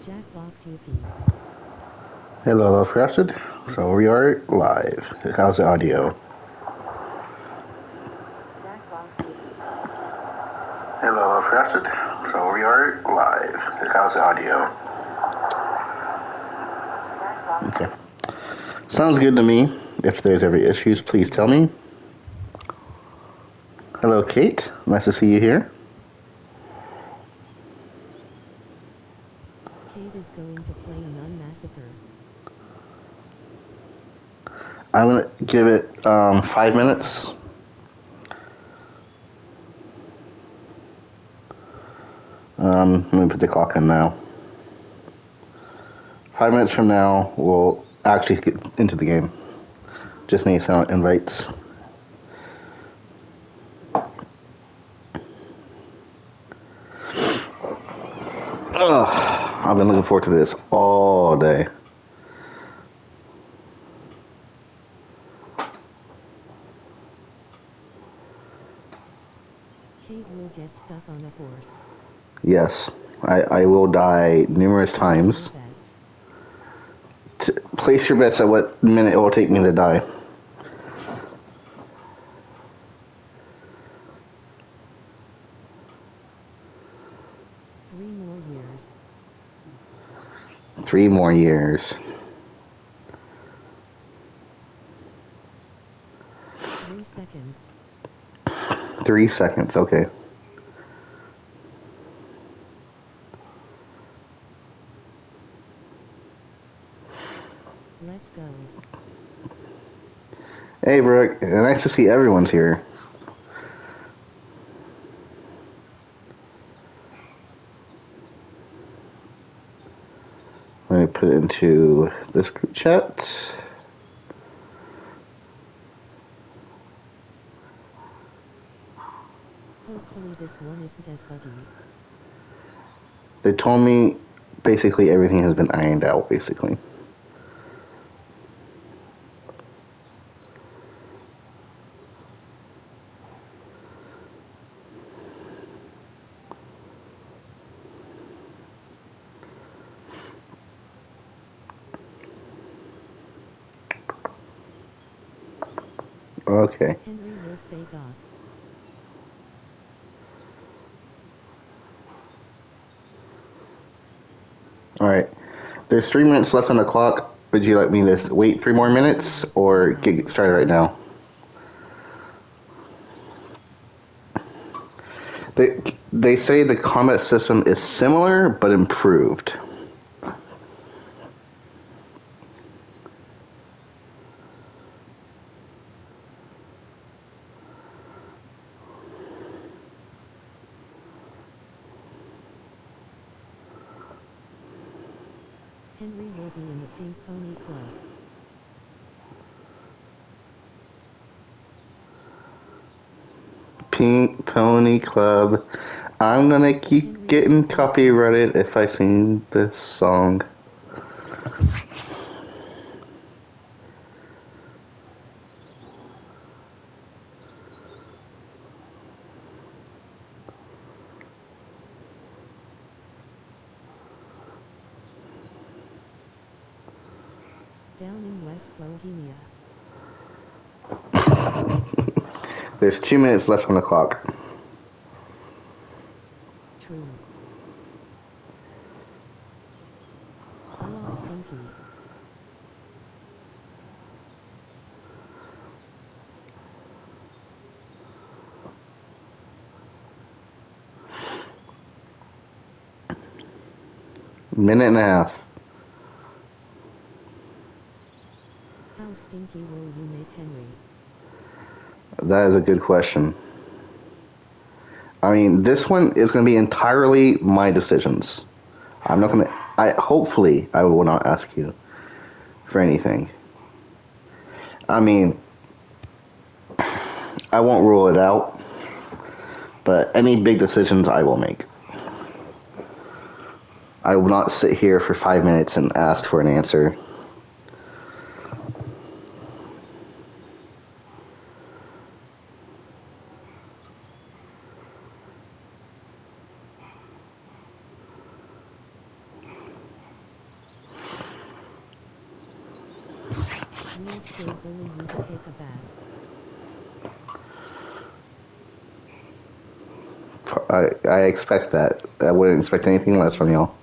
Jackbox Yuppie. Hello, Lovecrafted. So we are live. How's the audio? Hello, Lovecrafted. So we are live. How's the audio? Okay. Sounds good to me. If there's ever issues, please tell me. Hello, Kate. Nice to see you here. Kate is going to play Nun Massacre. I'm going to give it 5 minutes. Let me put the clock in now. 5 minutes from now, we'll actually get into the game. Just need some invites. Ugh, I've been looking forward to this all day. Kate will get stuck on a horse. Yes, I will die numerous times. Place your bets at what minute it will take me to die. Three more years. 3 more years. 3 seconds. 3 seconds, okay. Let's go. Hey, Brooke. Nice to see everyone's here. Let me put it into this group chat. Hopefully this one isn't as buggy. They told me basically everything has been ironed out, basically. Okay. Henry will say goth. Alright. There's 3 minutes left on the clock. Would you like me to wait 3 more minutes or get started right now? They say the combat system is similar but improved. Henry will be in the Pink Pony Club. Pink Pony Club. I'm gonna keep getting copyrighted if I sing this song. Down in West Bohemia. There's 2 minutes left on the clock. True. Hello, Stinky. Minute and a half. How stinky will you make Henry? That is a good question. I mean, this one is going to be entirely my decisions. I'm not going to. Hopefully, I will not ask you for anything. I mean, I won't rule it out, but any big decisions I will make. I will not sit here for 5 minutes and ask for an answer. We'll still bully you to take a bath. I expect that. I wouldn't expect anything less from y'all.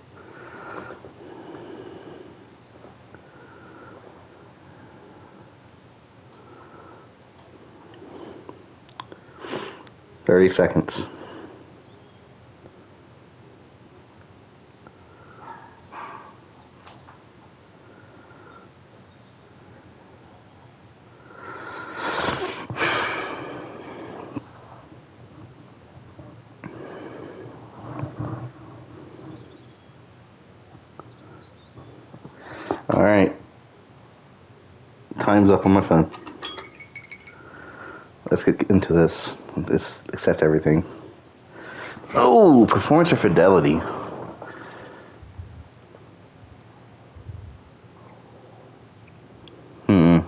"30 seconds. Alright. Time's up on my phone. Let's get into this. Let's accept everything. Oh, performance or fidelity? I'm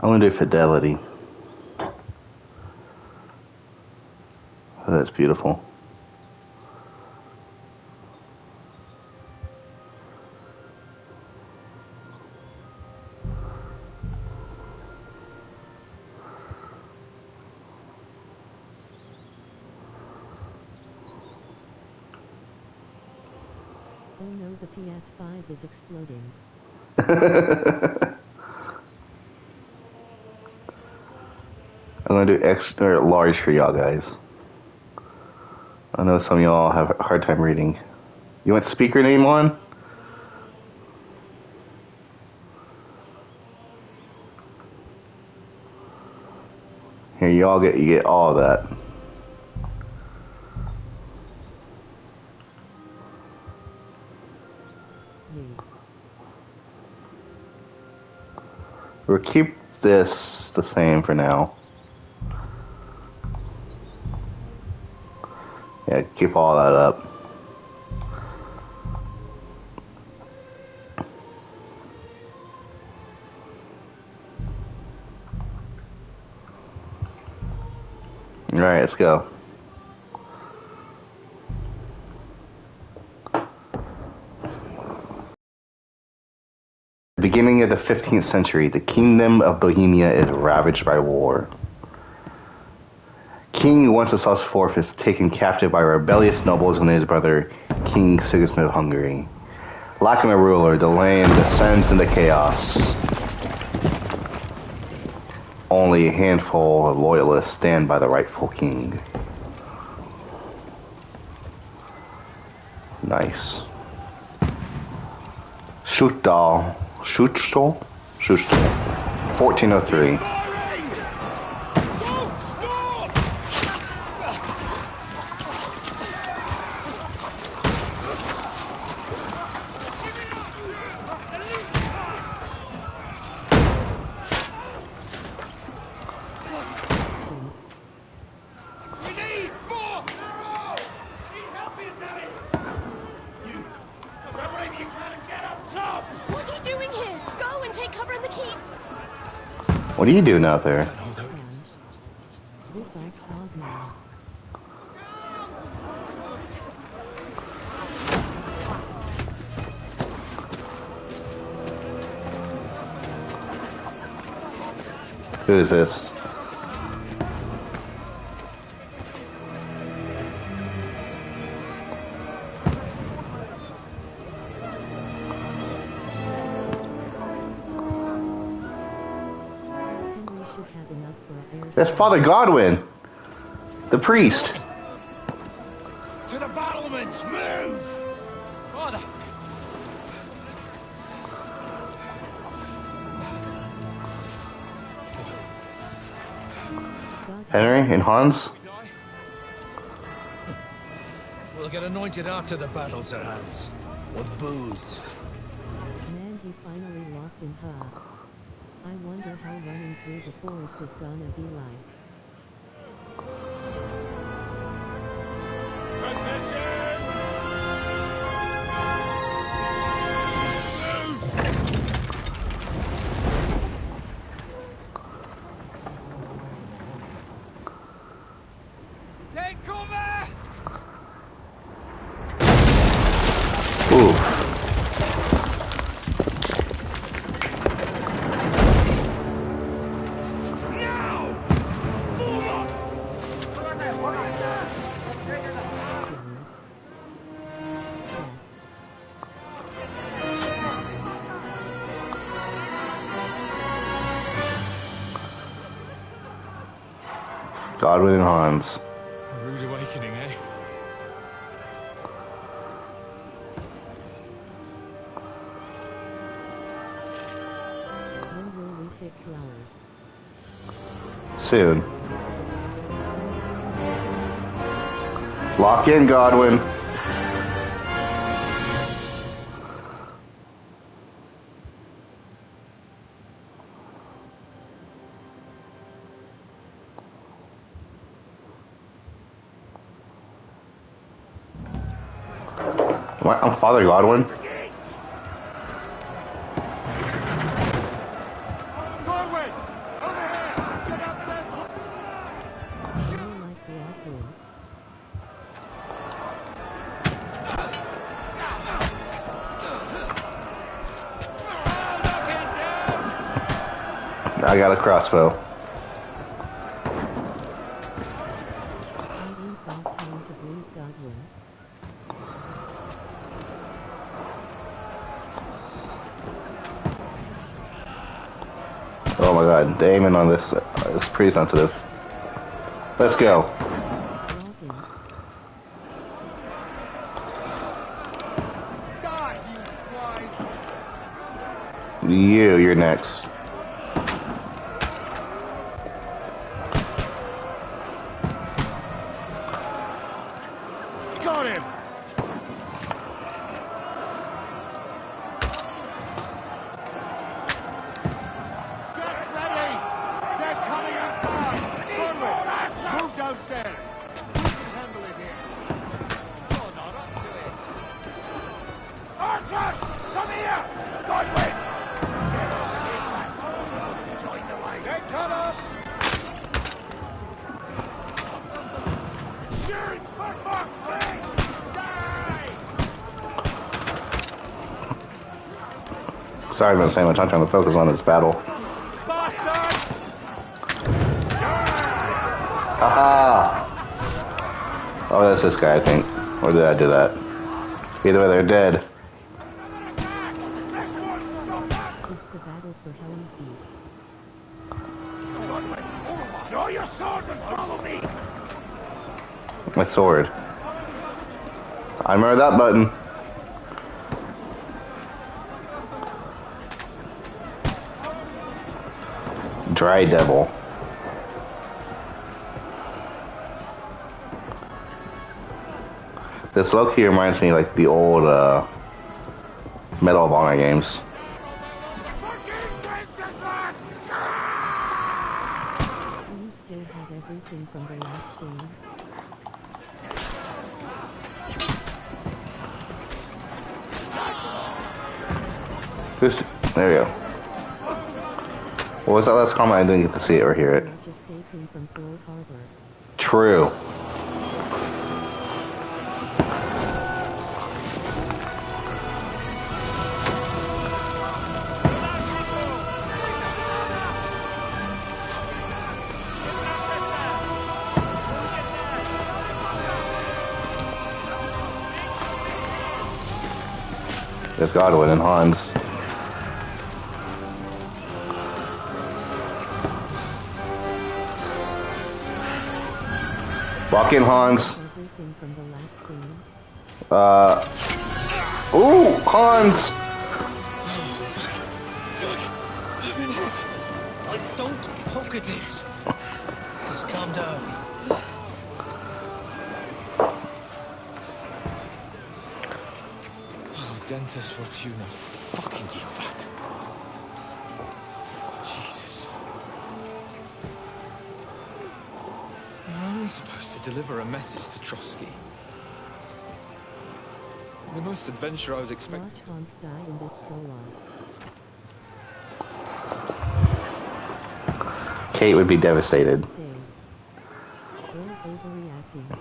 gonna do fidelity. Oh, that's beautiful. Oh no, the PS5 is exploding. I'm gonna do extra large for y'all guys. I know some of y'all have a hard time reading. You want speaker name on? Here, you get all of that. We'll keep this the same for now. Yeah, keep all that up. Alright, let's go. Beginning of the 15th century, the kingdom of Bohemia is ravaged by war. King Wenceslas IV is taken captive by rebellious nobles and his brother, King Sigismund of Hungary. Lacking a ruler, the land descends into chaos. Only a handful of loyalists stand by the rightful king. Nice. Schutzstahl. 1403. What are you doing out there? This ice called now. Who is this? That's Father Godwin, the priest. To the battlements, move! Father! Henry and Hans? We'll get anointed after the battles are hands. With booze. Man, he finally locked in her. I wonder how running through the forest is gonna be like. Take cover! Ooh. Godwin and Hans. A rude awakening, eh? When will we pick flowers? Soon. Lock in, Godwin. What? I'm Father Godwin. Godwin! Over here! Get up there! Do you like walking? I got a crossbow. I ain't got time to blink, Godwin. Oh my god, the aiming on this is pretty sensitive. Let's go. Walking. Die, you swine! You're next. Got him! Get ready! They're coming inside! Godwin, move downstairs! We can handle it here. You're not up to it. Archers! Come here! Godwin! Get over here, man! Join the way! Get cover! Shoot for fuck's sake! Die! Sorry about saying much. I'm trying to focus on this battle. Bastards! Haha! Oh, that's this guy, I think. Or did I do that? Either way, they're dead. It's the battle for Helm's Deep. Draw your sword and follow me! My sword. I remember that button. Dry Devil. This low-key reminds me like the old Medal of Honor games. Do you still have everything from the last game? There we go. What was that last comment? I didn't get to see it or hear it. Much escaping from Pearl Harbor. True. There's Godwin and Hans. Walk in, Hans. Everything from the last game. Ooh, Hans! I've been hit. Don't poke at it. Just calm down. Oh, Dentist Fortuna, fucking you fat. Jesus. You're only supposed to deliver a message to Trotsky. The most adventure I was expecting. Watch Hans die in this prologue. Kate would be devastated. Say. We're overreacting.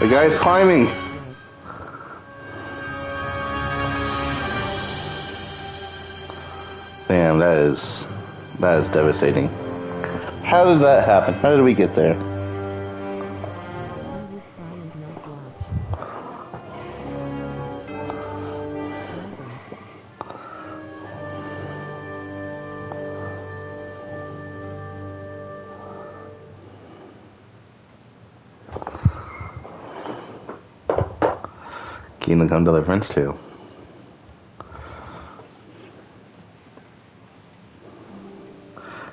The guy's climbing. Damn, that is devastating. How did that happen? How did we get there? Will you cry Kingdom Come Deliverance 2.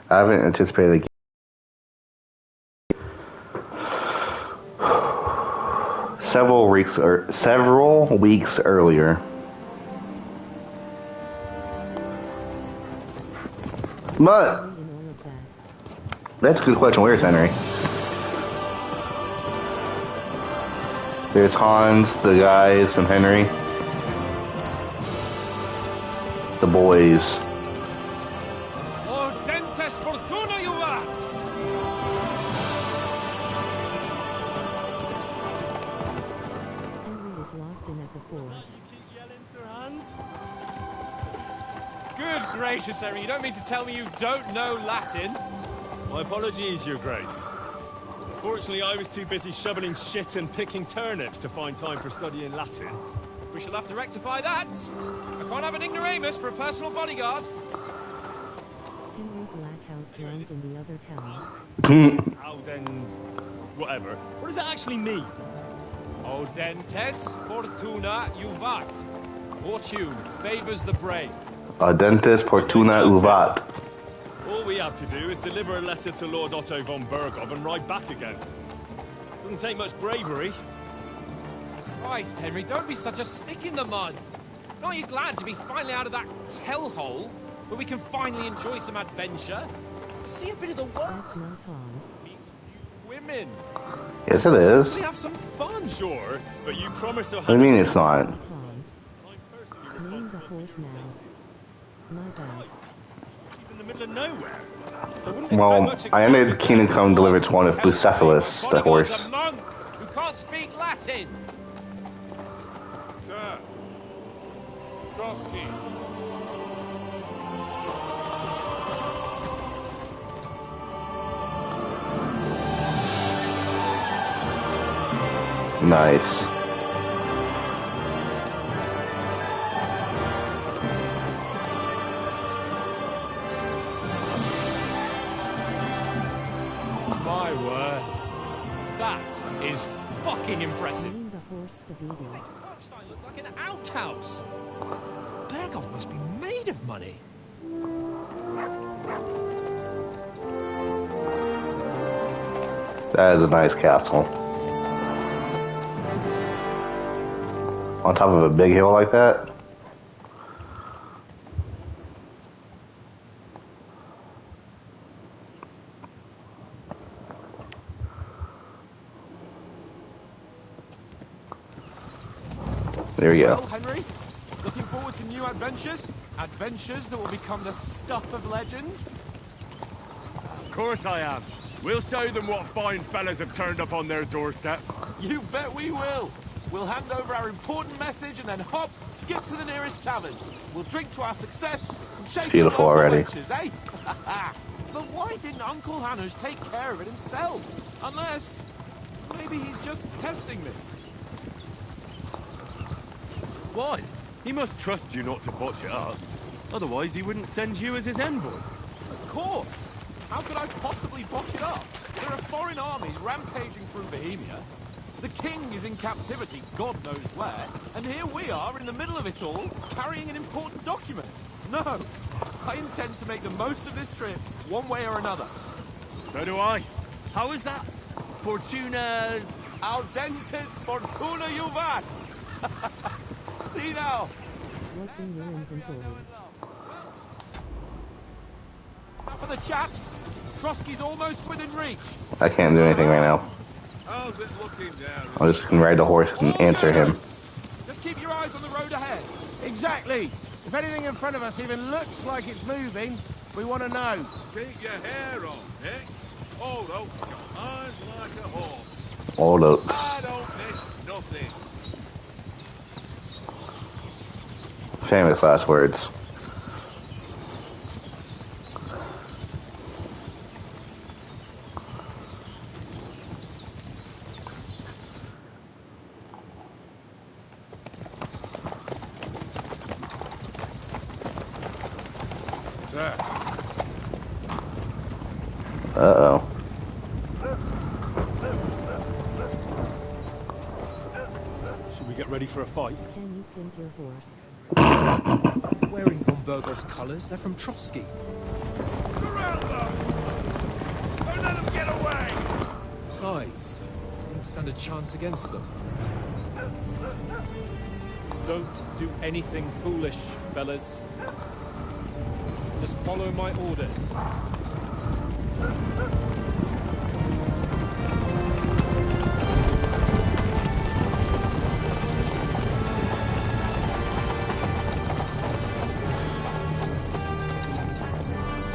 I haven't anticipated several weeks earlier. But In all of that. that's a good question. Where's Henry? There's Hans, the guys, and Henry. The boys. Ordentes fortuna juvat! Henry is locked in at the forge. Good gracious, Henry, you don't mean to tell me you don't know Latin? My apologies, Your Grace. Unfortunately, I was too busy shoveling shit and picking turnips to find time for studying Latin. We shall have to rectify that. I can't have an ignoramus for a personal bodyguard. Henry blackout drunk in the other town. How then... whatever. What does that actually mean? Audentes fortuna juvat. Fortune favors the brave. Audentes fortuna uvat. All we have to do is deliver a letter to Lord Otto von Bergov and ride back again. Doesn't take much bravery. Christ, Henry, don't be such a stick in the mud. Aren't you glad to be finally out of that hellhole where we can finally enjoy some adventure? See a bit of the world. That's not Hans. Meet new women. Yes, it is. We have some fun. Sure, but you promised to... What do you mean it's not? Hans. I'm personally Name the responsible horse for now. My bad. He's in the middle of nowhere. So I wouldn't Well, expect I much ended Kingdom Come Deliverance 1 with Bucephalus, the Bodyguard's horse. a monk who can't speak Latin. Sir. Trotsky. Nice. My word. That is fucking impressive. Name the horse Spaghetti. Karkstein looked like an outhouse. Bergov must be made of money. That is a nice castle. On top of a big hill like that? There we Well, go. Henry, looking forward to new adventures? Adventures that will become the stuff of legends? Of course I am. We'll show them what fine fellas have turned up on their doorstep. You bet we will. We'll hand over our important message and then hop, skip to the nearest tavern. We'll drink to our success and chase some beautiful local already. wenches, eh? But why didn't Uncle Hanners take care of it himself? Unless, maybe he's just testing me. Why? He must trust you not to botch it up. Otherwise, he wouldn't send you as his envoy. Of course. How could I possibly botch it up? There are foreign armies rampaging through Bohemia. The king is in captivity, God knows where, and here we are in the middle of it all, carrying an important document. No, I intend to make the most of this trip, one way or another. So do I. How is that? Fortuna... Audentes fortuna juvat! See now! What's in your inventory? Enough of the chat! Trotsky's almost within reach. I can't do anything right now. How's it looking down? I'm just gonna ride the horse and answer him. Just keep your eyes on the road ahead. Exactly. If anything in front of us even looks like it's moving, we want to know. Keep your hair on, eh? Old Oak's got eyes like a hawk. Old oats. I don't miss nothing. Famous last words. Sir. Uh-oh. Should we get ready for a fight. Can you pimp your horse? Wearing von Bergov's colours, they're from Trotsky. Surround them! Don't let them get away! Besides, you won't stand a chance against them. Don't do anything foolish, fellas. Just follow my orders.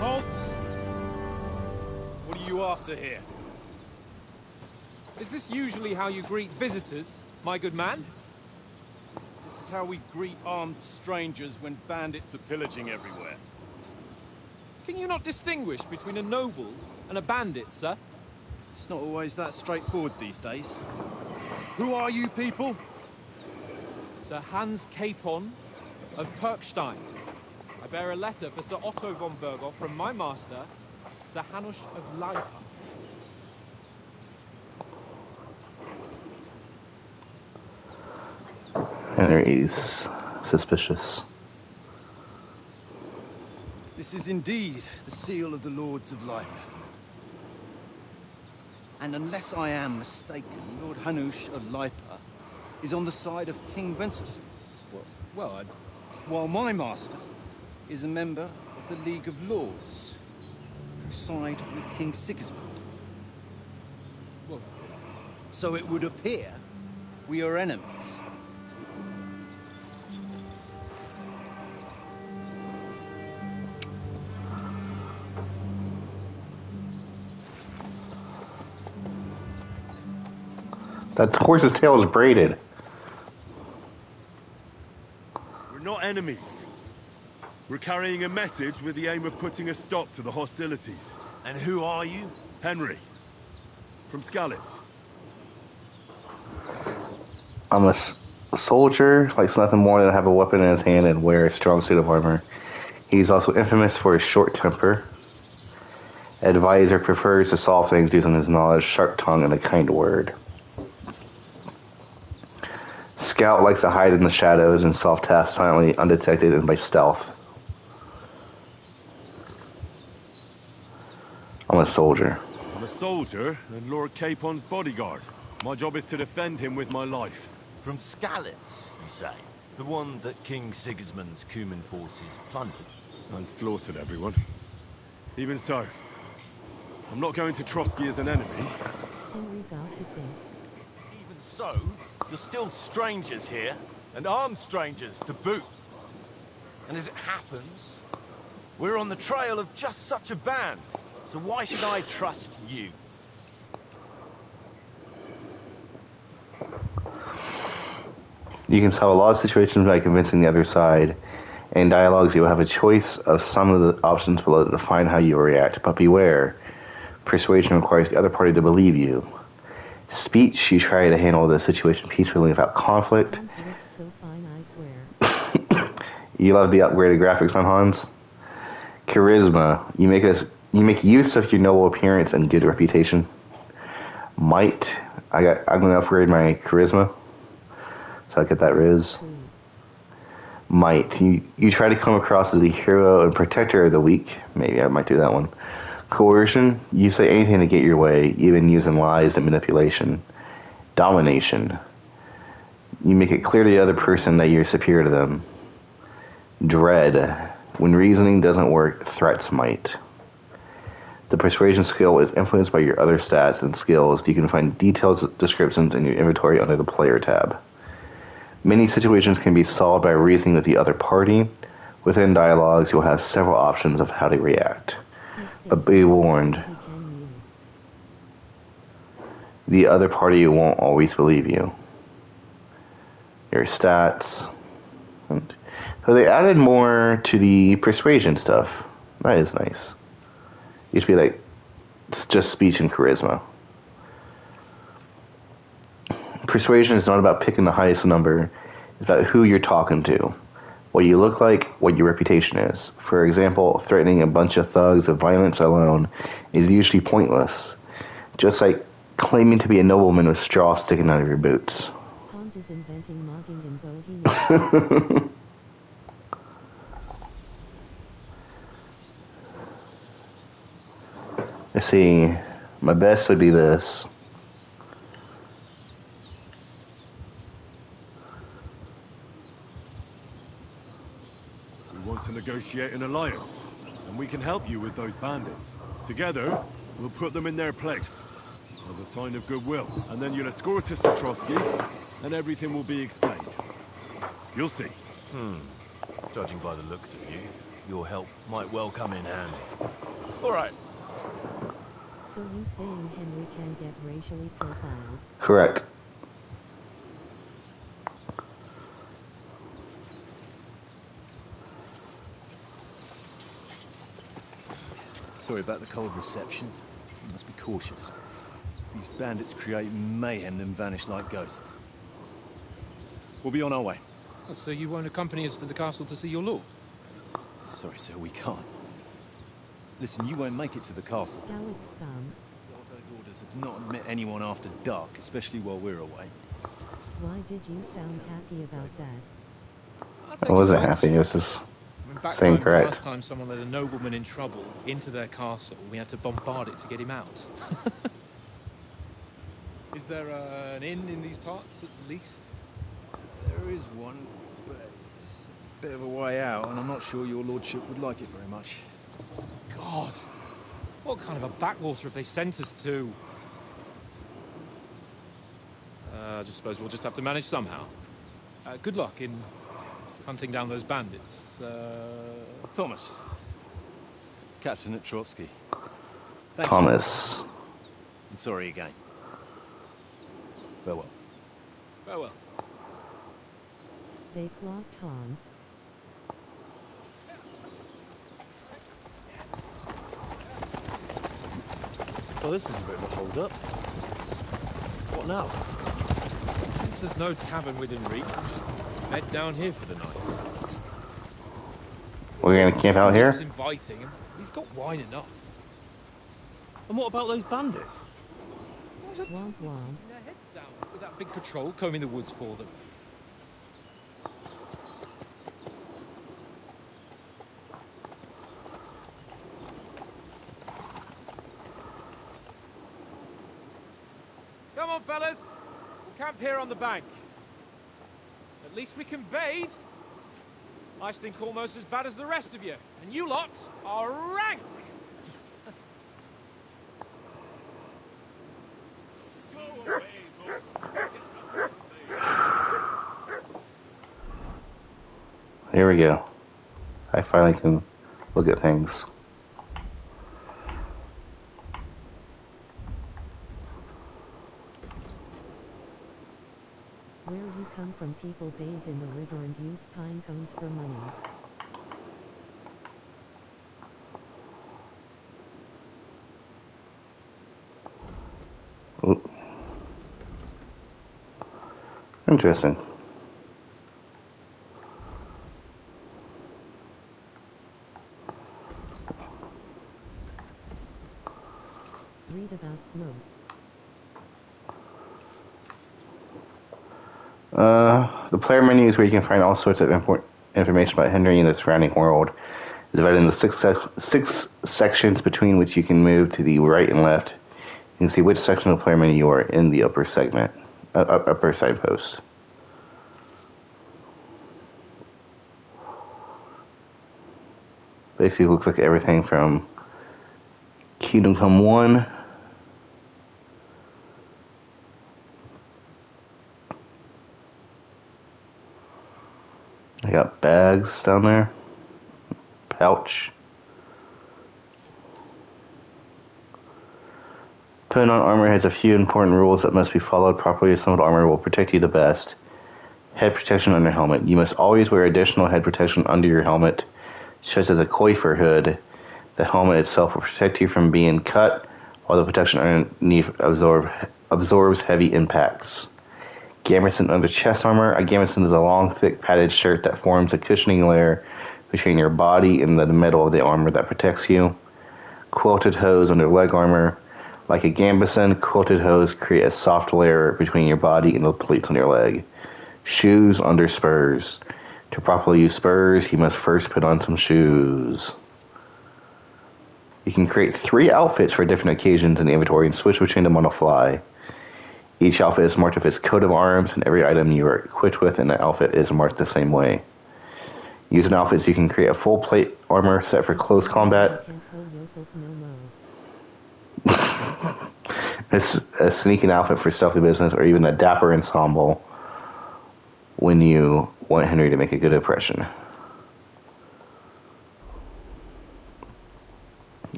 Halt! What are you after here? Is this usually how you greet visitors, my good man? This is how we greet armed strangers when bandits are pillaging everywhere. Can you not distinguish between a noble and a bandit, sir? It's not always that straightforward these days. Who are you people? Sir Hans Capon of Perkstein. I bear a letter for Sir Otto von Berghoff from my master, Sir Hanush of Leipa. Henry's suspicious. This is indeed the seal of the Lords of Lipa. And unless I am mistaken, Lord Hanush of Lipa is on the side of King Wenceslas. Well, While my master is a member of the League of Lords, who side with King Sigismund. well, So it would appear we are enemies. That horse's tail is braided. We're not enemies. We're carrying a message with the aim of putting a stop to the hostilities. And who are you? Henry. From Skalitz. I'm a soldier, likes nothing more than to have a weapon in his hand and wear a strong suit of armor. He's also infamous for his short temper. Advisor prefers to solve things using his knowledge, sharp tongue, and a kind word. Scout likes to hide in the shadows and solve tasks silently, undetected, and by stealth. I'm a soldier. I'm a soldier and Lord Capon's bodyguard. My job is to defend him with my life. From Skalitz, you say? The one that King Sigismund's Cuman forces plundered? And slaughtered everyone. Even so, I'm not going to Trotsky as an enemy. Henry got to think. Even so, you're still strangers here, and armed strangers to boot. And as it happens, we're on the trail of just such a band. So why should I trust you? You can solve a lot of situations by convincing the other side. In dialogues, you will have a choice of some of the options below to define how you will react. But beware, persuasion requires the other party to believe you. Speech, you try to handle the situation peacefully without conflict. Hans looks so fine, I swear. You love the upgraded graphics on Hans. Charisma, you make use of your noble appearance and good reputation. Might, I'm going to upgrade my charisma, so I get that riz. Might, you try to come across as a hero and protector of the weak. Maybe I might do that one. Coercion, you say anything to get your way, even using lies and manipulation. Domination, you make it clear to the other person that you're superior to them. Dread, when reasoning doesn't work, threats might. The persuasion skill is influenced by your other stats and skills. You can find detailed descriptions in your inventory under the player tab. Many situations can be solved by reasoning with the other party. Within dialogues, you'll have several options of how to react. But be warned, the other party won't always believe you. Your stats. So they added more to the persuasion stuff. That is nice. Used to be like, it's just speech and charisma. Persuasion is not about picking the highest number. It's about who you're talking to, what you look like, what your reputation is. For example, threatening a bunch of thugs with violence alone is usually pointless. Just like claiming to be a nobleman with straw sticking out of your boots. Hans is inventing mogging in Bohemia. Let's see. My best would be this. We want to negotiate an alliance, and we can help you with those bandits. Together, we'll put them in their place, as a sign of goodwill. And then you'll escort us to Trotsky, and everything will be explained. You'll see. Judging by the looks of you, your help might well come in handy. All right. So you saying Henry can get racially profiled? Correct. Sorry about the cold reception. You must be cautious. These bandits create mayhem then vanish like ghosts. We'll be on our way. Oh, so you won't accompany us to the castle to see your lord? Sorry, sir, we can't. Listen, you won't make it to the castle. Scowled scum. Sardo's orders are to not admit anyone after dark, especially while we're away. Why did you sound happy about that? I wasn't happy. It was just Back saying home, correct. the last time someone led a nobleman in trouble into their castle, we had to bombard it to get him out. Is there an inn in these parts, at least? There is one, but it's a bit of a way out, and I'm not sure your lordship would like it very much. God! What kind of a backwater have they sent us to? I just suppose we'll just have to manage somehow. Good luck in hunting down those bandits. Thomas. Captain at Trotsky. Thanks. Thomas. And sorry again. Farewell. Farewell. They clocked Hans. Well, this is a bit of a hold-up. What now? Since there's no tavern within reach, we'll just bed down here for the night. We're gonna camp out here? Looks inviting, and we've got wine enough. And what about those bandits? Womp womp. Their heads down with that big patrol combing the woods for them. Come on, fellas. We'll camp here on the bank. At least we can bathe. I stink almost as bad as the rest of you. And you lot are rank! Here we go. I finally can look at things. Where you come from, people bathe in the river and use pine cones for money. Ooh. Interesting. Read about clothes. The player menu is where you can find all sorts of information about Henry and the surrounding world. It's divided into six sections between which you can move to the right and left. You can see which section of the player menu you are in the upper segment, upper signpost. Basically, it looks like everything from Kingdom Come 1. I got bags down there. Pouch. Putting on armor has a few important rules that must be followed. Properly assembled armor will protect you the best. Head protection under helmet. You must always wear additional head protection under your helmet, such as a coifer hood. The helmet itself will protect you from being cut, while the protection underneath absorbs heavy impacts. Gambeson under chest armor. A gambeson is a long, thick, padded shirt that forms a cushioning layer between your body and the middle of the armor that protects you. Quilted hose under leg armor. Like a gambeson, quilted hose create a soft layer between your body and the pleats on your leg. Shoes under spurs. To properly use spurs, you must first put on some shoes. You can create 3 outfits for different occasions in the inventory and switch between them on the fly. Each outfit is marked with its coat of arms, and every item you are equipped with in the outfit is marked the same way. Using outfits, you can create a full plate armor set for close combat, Can't hold yourself no more. a sneaking outfit for stealthy business, or even a dapper ensemble when you want Henry to make a good impression.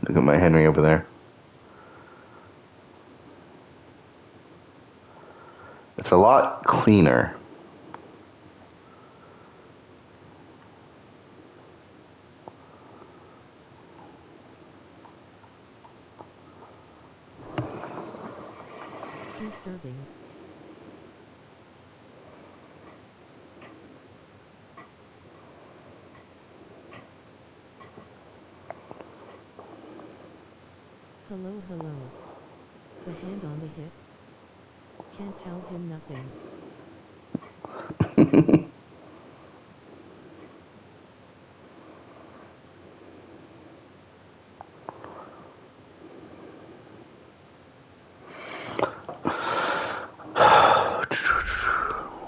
Look at my Henry over there. It's a lot cleaner. Who's serving? Hello, hello. The hand on the hip? Can't tell him nothing.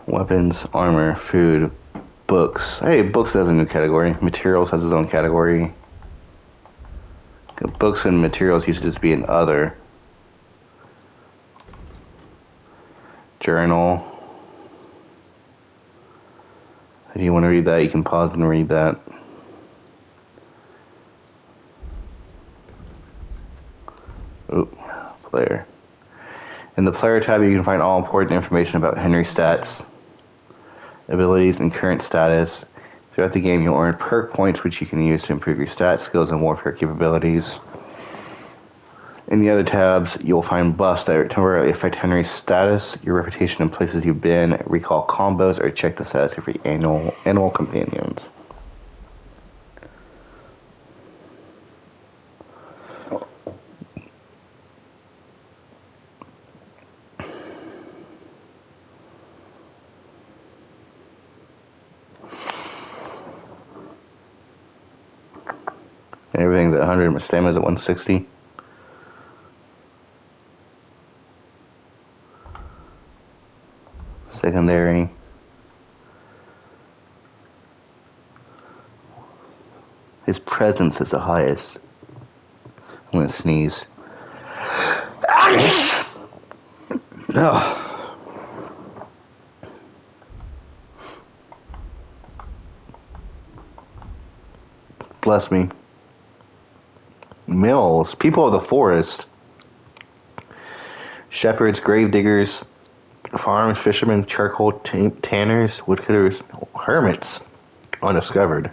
Weapons, armor, food, books. Hey, books has a new category. Materials has its own category. Books and materials used to just be an other. Journal. If you want to read that, you can pause and read that. Oop, player. In the player tab, you can find all important information about Henry's stats, abilities, and current status. Throughout the game, you'll earn perk points, which you can use to improve your stats, skills, and warfare capabilities. In the other tabs, you'll find buffs that temporarily affect Henry's status, your reputation, and places you've been, recall combos, or check the status of your animal companions. Everything's at 100, my stamina's at 160. Secondary. His presence is the highest. I'm gonna sneeze. Oh. Bless me. Mills, people of the forest. Shepherds, grave diggers, farms, fishermen, charcoal tanners, woodcutters, hermits. Undiscovered.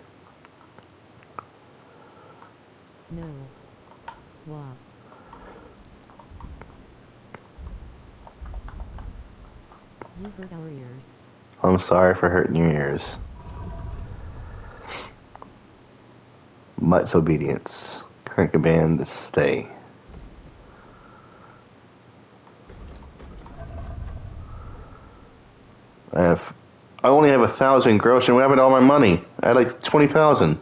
No. Wah. You hurt our ears. I'm sorry for hurting your ears. Mutt's obedience. Current command is stay. I only have 1,000 gross, and we haven't all my money. I had like 20,000.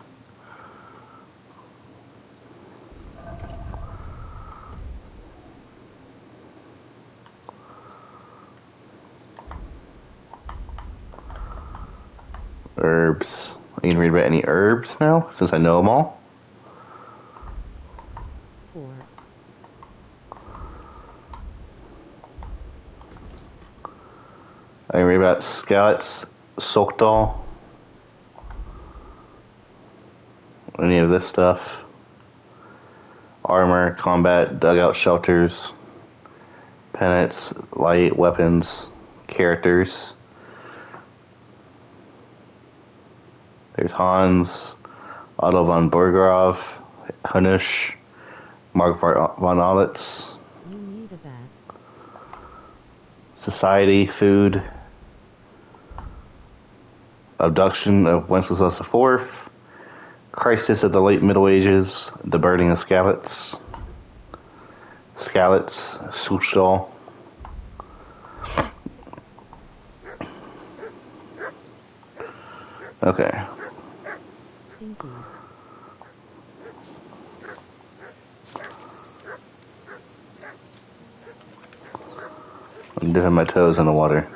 Herbs. I can read about any herbs now, since I know them all. 4. I can read about scallops, sokdal, any of this stuff. Armor, combat, dugout shelters, pennants, light weapons, characters. There's Hans, Otto von Bergerov, Hanush, Mark von Olitz. You need a bat. Society, food, abduction of Wenceslas IV, crisis of the late Middle Ages, the burning of scallops, Suchtal. Okay. Stinky. I'm dipping my toes in the water.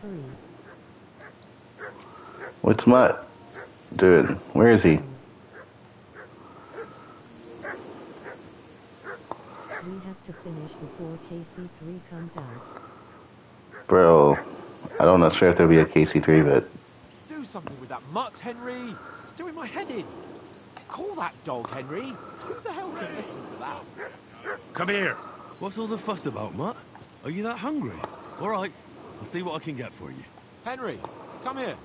Hurry. What's Mutt doing? Where is he? We have to finish before KC3 comes out. Bro, I don't know sure if there'll be a KC3, but... Do something with that mutt, Henry. It's doing my head in. Call that dog, Henry. Who the hell can listen to that? Come here. What's all the fuss about, Mutt? Are you that hungry? All right, I'll see what I can get for you. Henry, come here.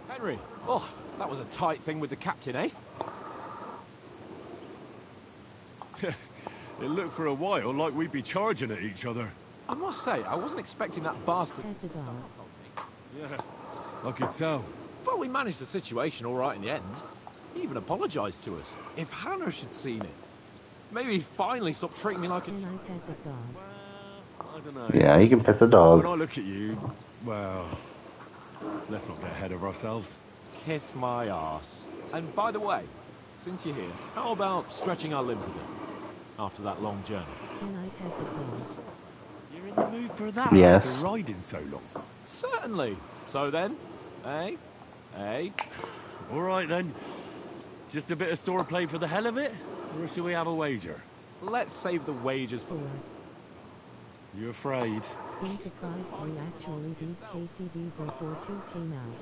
Henry, oh, that was a tight thing with the captain, eh? It looked for a while like we'd be charging at each other. I must say, I wasn't expecting that bastard. Pet the dog. Yeah, I could tell. But we managed the situation all right in the end. He even apologised to us. If Hannah had seen it, maybe he'd finally stop treating me like a... Can I pet the dog? I don't know. Yeah, you can pet the When dog. I look at you, well, let's not get ahead of ourselves. Kiss my arse. And by the way, since you're here, how about stretching our limbs a bit after that long journey? Can I pet the dog? You're in the mood for that Yes. after riding so long. Certainly. So then, eh? Eh? All right then. Just a bit of swordplay for the hell of it? Or should we have a wager? Let's save the wages for... Sword. You afraid? Been surprised we actually beat KCD before 2 came out.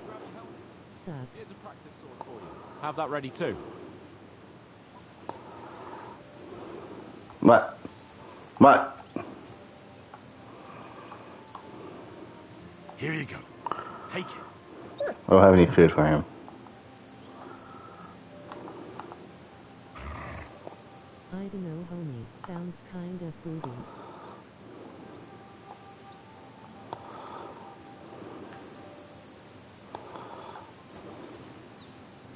Sus. Here's a practice sword for you. Have that ready too. Mutt. Mutt. Here you go. Take it. I don't have any food for him. I dunno, homie. Sounds kinda fruity.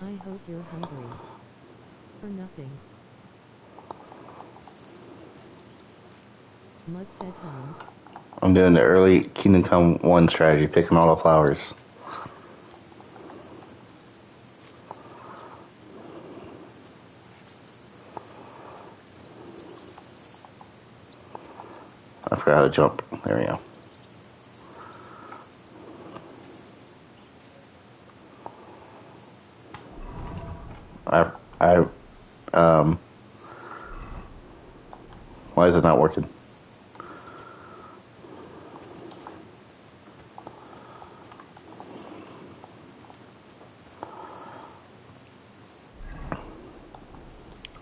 I hope you're hungry. For nothing. Mud said hum. I'm doing the early Kingdom Come 1 strategy, picking all the flowers. I forgot how to jump. There we go. Why is it not working?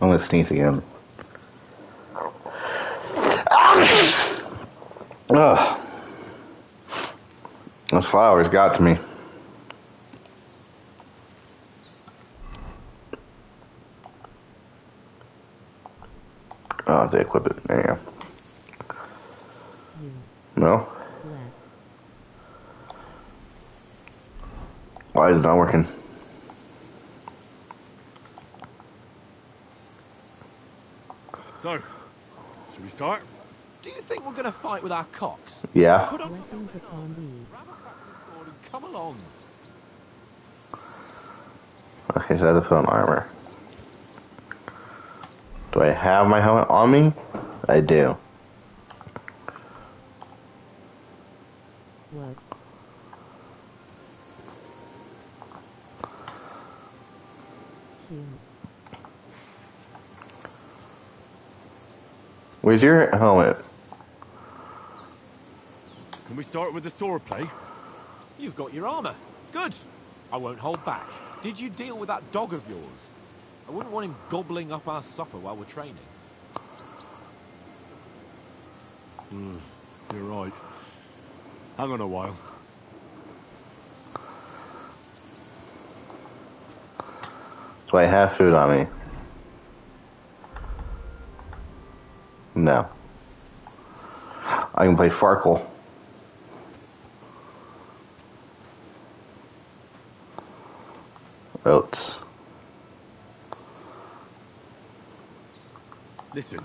I'm gonna sneeze again. Ugh. Those flowers got to me. Oh, they equip it. There you go. You. No? Bless. Why is it not working? So, should we start? Do you think we're going to fight with our cocks? Yeah. Put up Blessings upon thee. grab a practice sword and come along. Okay, so I have to put on armor. Do I have my helmet on me? I do. What? Cute. Where's your helmet? Can we start with the swordplay? You've got your armour. Good. I won't hold back. Did you deal with that dog of yours? I wouldn't want him gobbling up our supper while we're training. You're right. Hang on a while. Do I have food on me? No. I can play Farkle. Oats. Listen,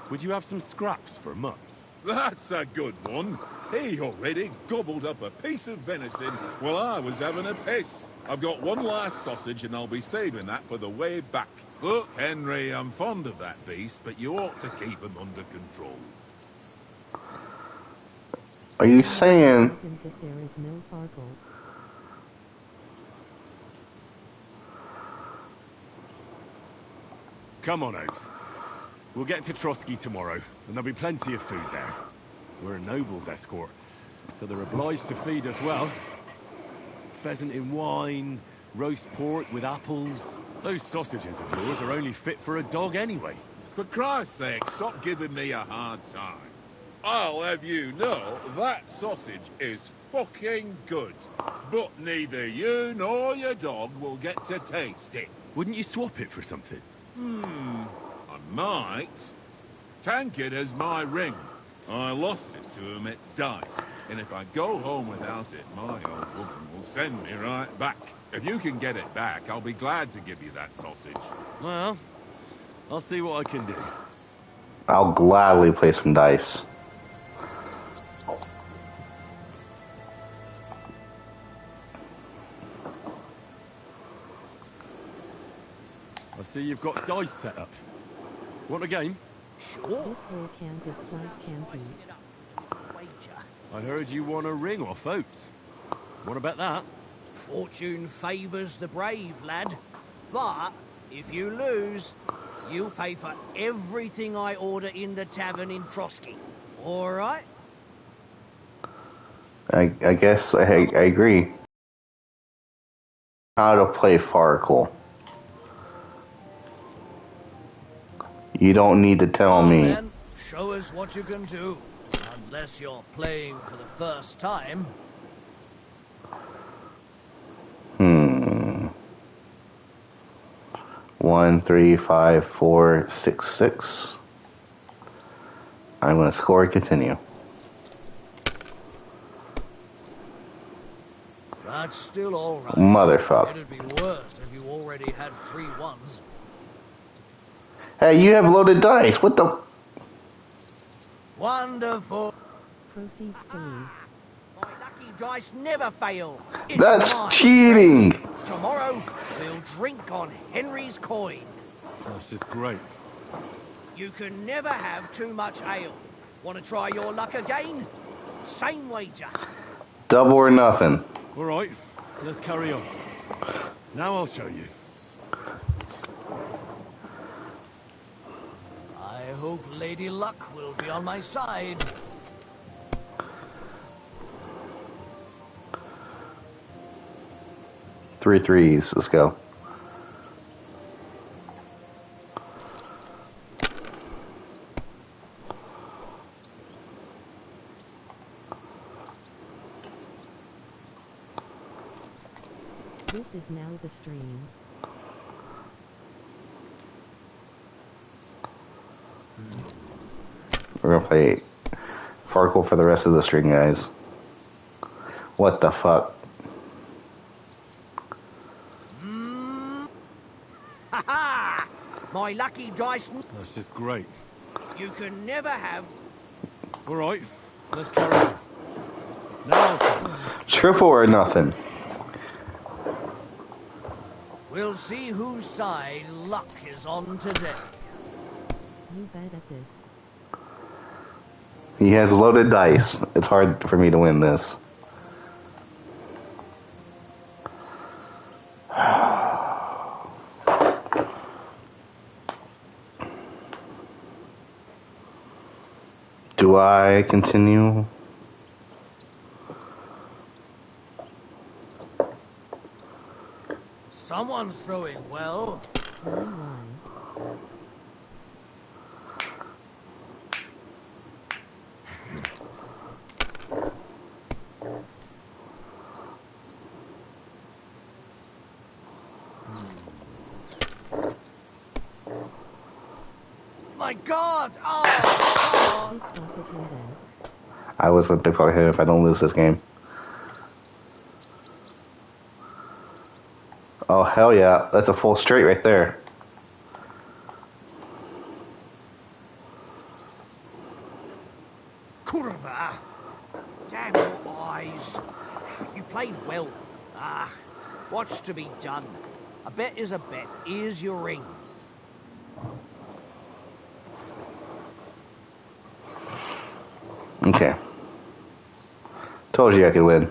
would you have some scraps for Mutt? That's a good one. He already gobbled up a piece of venison while I was having a piss. I've got one last sausage and I'll be saving that for the way back. Look, Henry, I'm fond of that beast, but you ought to keep him under control. Are you saying... What happens if there is no Farkle? Come on, Oaks. We'll get to Trotsky tomorrow, and there'll be plenty of food there. We're a noble's escort, so they're obliged to feed us well. Pheasant in wine, roast pork with apples. Those sausages of yours are only fit for a dog anyway. For Christ's sake, stop giving me a hard time. I'll have you know that sausage is fucking good. But neither you nor your dog will get to taste it. Wouldn't you swap it for something? I might. Tankard has my ring. I lost it to him at dice, and if I go home without it, my old woman will send me right back. If you can get it back, I'll be glad to give you that sausage. Well, I'll see what I can do. I'll gladly play some dice. I see you've got dice set up. Want a game? This whole camp is quite campy. I heard you won a ring off Oates. What about that? Fortune favours the brave, lad. But if you lose, you'll pay for everything I order in the tavern in Trotsky. All right? I guess I agree. How to play Farkle. You don't need to tell me. Then, show us what you can do. Unless you're playing for the first time. 1, 3, 5, 4, 6, 6. I'm going to score and continue. That's still all right. Motherfucker. It'd be worse if you already had 3 ones. Hey, you have loaded dice. What the... Wonderful. Proceeds to lose. My lucky dice never fail. It's That's mine. cheating. Tomorrow, we'll drink on Henry's coin. That's just great. You can never have too much ale. Want to try your luck again? Same wager. Double or nothing. All right, let's carry on. Now I'll show you. I hope Lady Luck will be on my side. Three threes. Let's go. This is now the stream. We're gonna play Farkle for the rest of the stream, guys. What the fuck? Ha-ha! My lucky dice... That's just great. You can never have... All right, let's carry on. Now I'll show you. Triple or nothing. We'll see whose side luck is on today. You bet at this. He has loaded dice. It's hard for me to win this. Do I continue? Someone's throwing well. 1-1. My God! Oh! Pickpocket him then. I was going to pickpocket him if I don't lose this game. Oh, hell yeah. That's a full straight right there. to be done. A bet is a bet. Here's your ring. Okay. Told you I could win.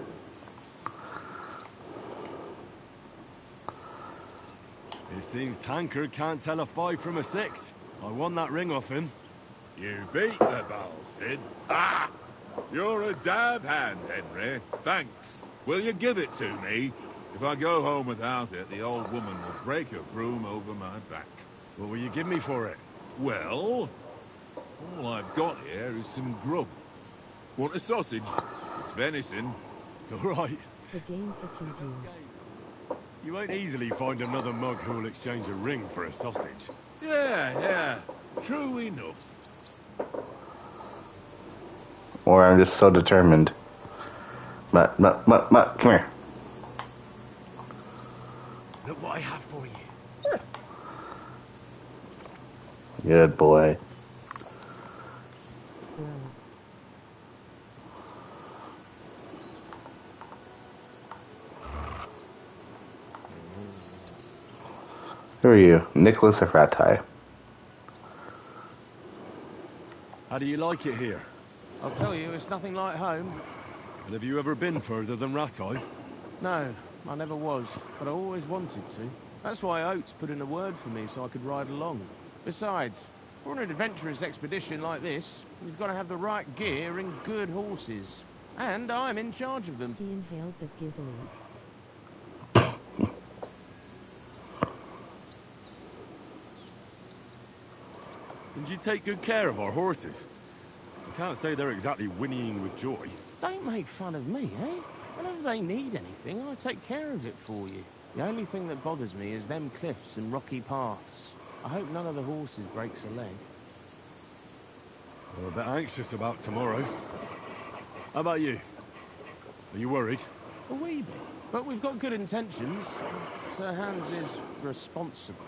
It seems Tankard can't tell a 5 from a 6. I won that ring off him. You beat the bastard. Ah! You're a dab hand, Henry. Thanks. Will you give it to me? If I go home without it, the old woman will break her broom over my back. What will you give me for it? Well, all I've got here is some grub. Want a sausage? It's venison. All right. The game pities you. You won't easily find another mug who will exchange a ring for a sausage. Yeah. True enough. Or I'm just so determined. Mutt, come here. Look what I have for you. Good boy. Bro. Who are you? Nicholas or Ratai? How do you like it here? I'll tell you, it's nothing like home. And have you ever been further than Ratai? No, I never was, but I always wanted to. That's why Oates put in a word for me so I could ride along. Besides, for an adventurous expedition like this, you've got to have the right gear and good horses. And I'm in charge of them. He inhaled the gizzily. And you take good care of our horses. I can't say they're exactly whinnying with joy. Don't make fun of me, eh? Whenever they need anything, I take care of it for you. The only thing that bothers me is them cliffs and rocky paths. I hope none of the horses breaks a leg. I'm a bit anxious about tomorrow. How about you? Are you worried? A wee bit. But we've got good intentions. Sir Hans is responsible.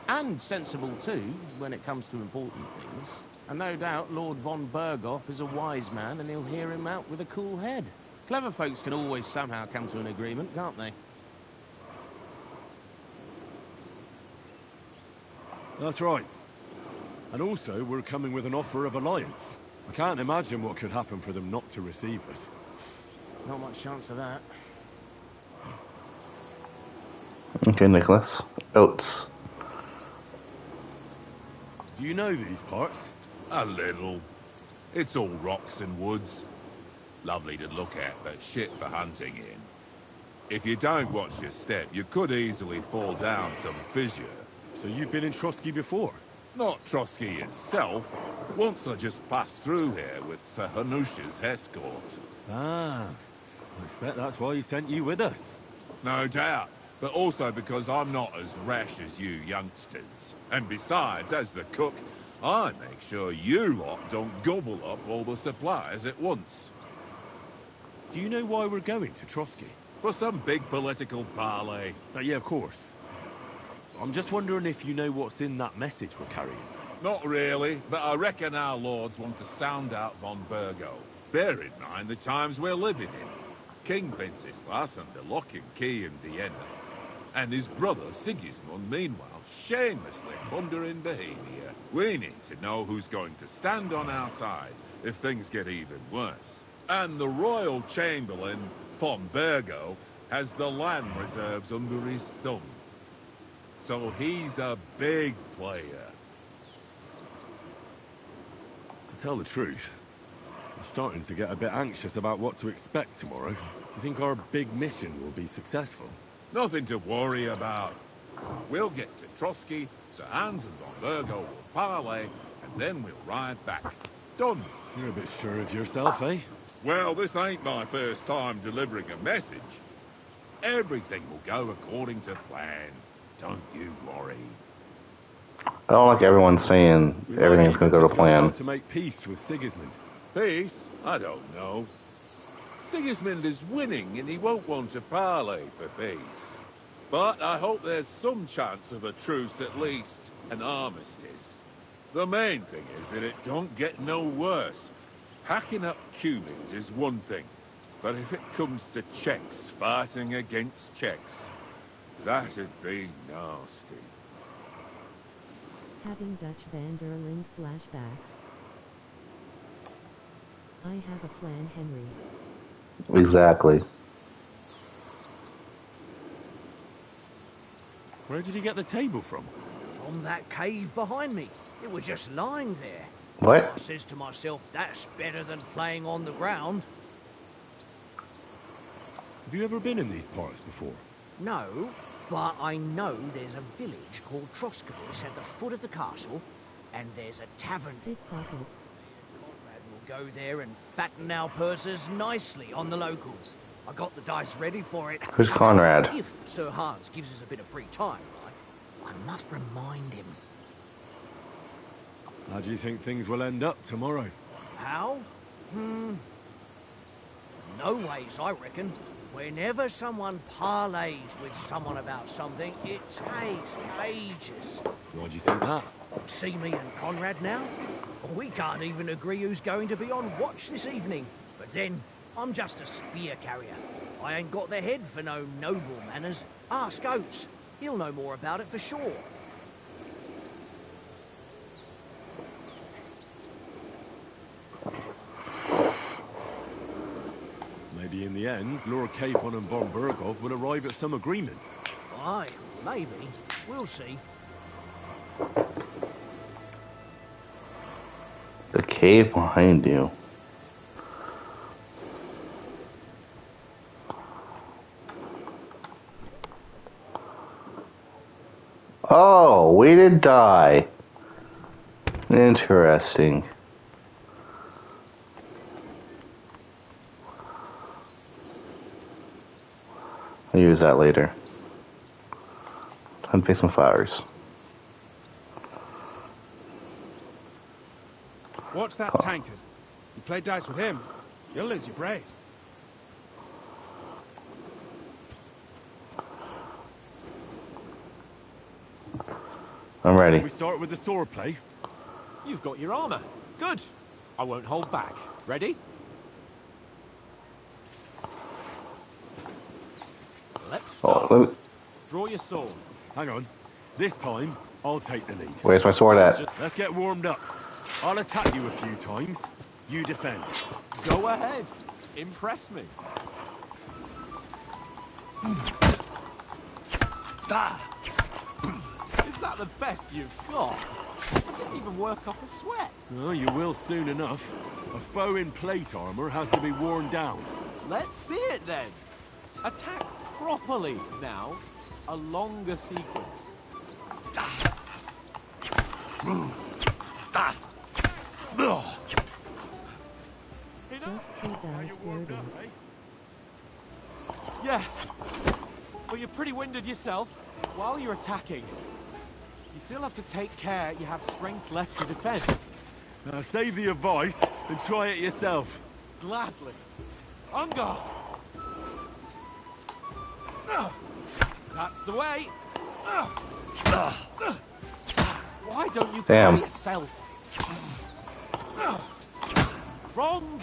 And sensible too, when it comes to important things. And no doubt Lord von Berghoff is a wise man and he'll hear him out with a cool head. Clever folks can always somehow come to an agreement, can't they? That's right. And also, we're coming with an offer of alliance. I can't imagine what could happen for them not to receive us. Not much chance of that. Okay, Nicholas. Oates. Do you know these parts? A little. It's all rocks and woods. Lovely to look at, but shit for hunting in. If you don't watch your step, you could easily fall down some fissure. So you've been in Trotsky before? Not Trotsky itself. Once I just passed through here with Sir Hanusha's escort. Ah, I expect that's why he sent you with us. No doubt. But also because I'm not as rash as you youngsters. And besides, as the cook, I make sure you lot don't gobble up all the supplies at once. Do you know why we're going to Trotsky? For some big political parley. Yeah, of course. I'm just wondering if you know what's in that message we're carrying. Not really, but I reckon our lords want to sound out von Burgo. Bear in mind the times we're living in. King Wenceslas under lock and key in Vienna. And his brother Sigismund, meanwhile, shamelessly plundering Bohemia. We need to know who's going to stand on our side if things get even worse. And the Royal Chamberlain, von Burgo, has the land reserves under his thumb. So he's a big player. To tell the truth, I'm starting to get a bit anxious about what to expect tomorrow. Do you think our big mission will be successful? Nothing to worry about. We'll get to Trotsky, Sir Hans and von Burgo will parley, and then we'll ride back. Done. You're a bit sure of yourself, eh? Well, this ain't my first time delivering a message. Everything will go according to plan. Don't you worry. I don't like everyone saying everything's going to go to plan. To make peace with Sigismund. Peace? I don't know. Sigismund is winning and he won't want to parley for peace. But I hope there's some chance of a truce at least, an armistice. The main thing is that it don't get no worse. Hacking up Cubans is one thing, but if it comes to Czechs fighting against Czechs, That'd be nasty. Having Dutch van der Linde flashbacks. I have a plan, Henry. Exactly. Where did you get the table from? From that cave behind me. It was just lying there. What? I says to myself, that's better than playing on the ground. Have you ever been in these parts before? No, but I know there's a village called Troskovis at the foot of the castle, and there's a tavern. Pickpocket. Conrad will go there and fatten our purses nicely on the locals. I got the dice ready for it. Who's Conrad? If Sir Hans gives us a bit of free time, I must remind him. How do you think things will end up tomorrow? How? No ways, I reckon. Whenever someone parleys with someone about something, it takes ages. Why do you think that? See me and Conrad now? We can't even agree who's going to be on watch this evening. But then, I'm just a spear carrier. I ain't got the head for no noble manners. Ask Oates. He'll know more about it for sure. Maybe in the end, Lord Capon and von Berghoff will arrive at some agreement. Aye, maybe. We'll see. The cave behind you. Oh, we did die. Interesting. I'll use that later. Time to pick some flowers. Watch that tankard. You play dice with him, you'll lose your brace. I'm ready. We start with the sword play. You've got your armor. Good. I won't hold back. Ready? Let's start. Draw your sword. Hang on. This time, I'll take the lead. Where's my sword at? Let's get warmed up. I'll attack you a few times. You defend. Go ahead. Impress me. Is that the best you've got? I didn't even work off a sweat. Oh, you will soon enough. A foe in plate armor has to be worn down. Let's see it then. Attack properly now. A longer sequence. Just two guys flirting. Yeah. Well, you're pretty winded yourself. While you're attacking, you still have to take care you have strength left to defend. Now save the advice and try it yourself. Gladly. On guard. That's the way. Why don't you Damn. carry yourself? Wrong.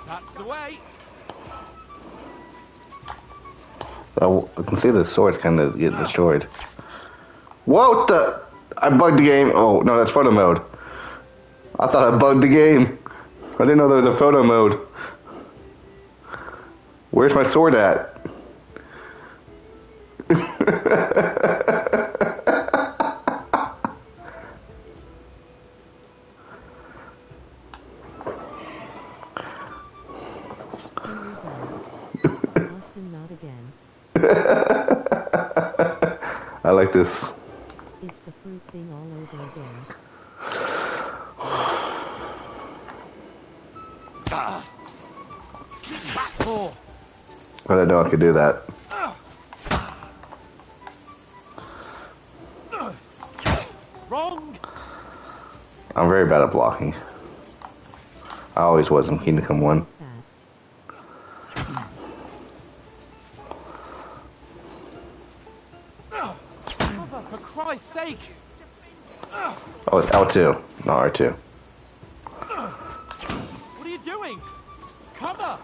That's the way. I can see the sword's kind of getting destroyed. What the? I bugged the game. Oh, no, that's photo mode. I thought I bugged the game. I didn't know there was a photo mode. Where's my sword at? Austin, not again. I like this. It's the fruit thing all over again. I didn't know I could do that. Wrong. I'm very bad at blocking. I always was in Kingdom Come 1. Fast. For Christ's sake. Oh, it's L2, not R2. What are you doing? Cover.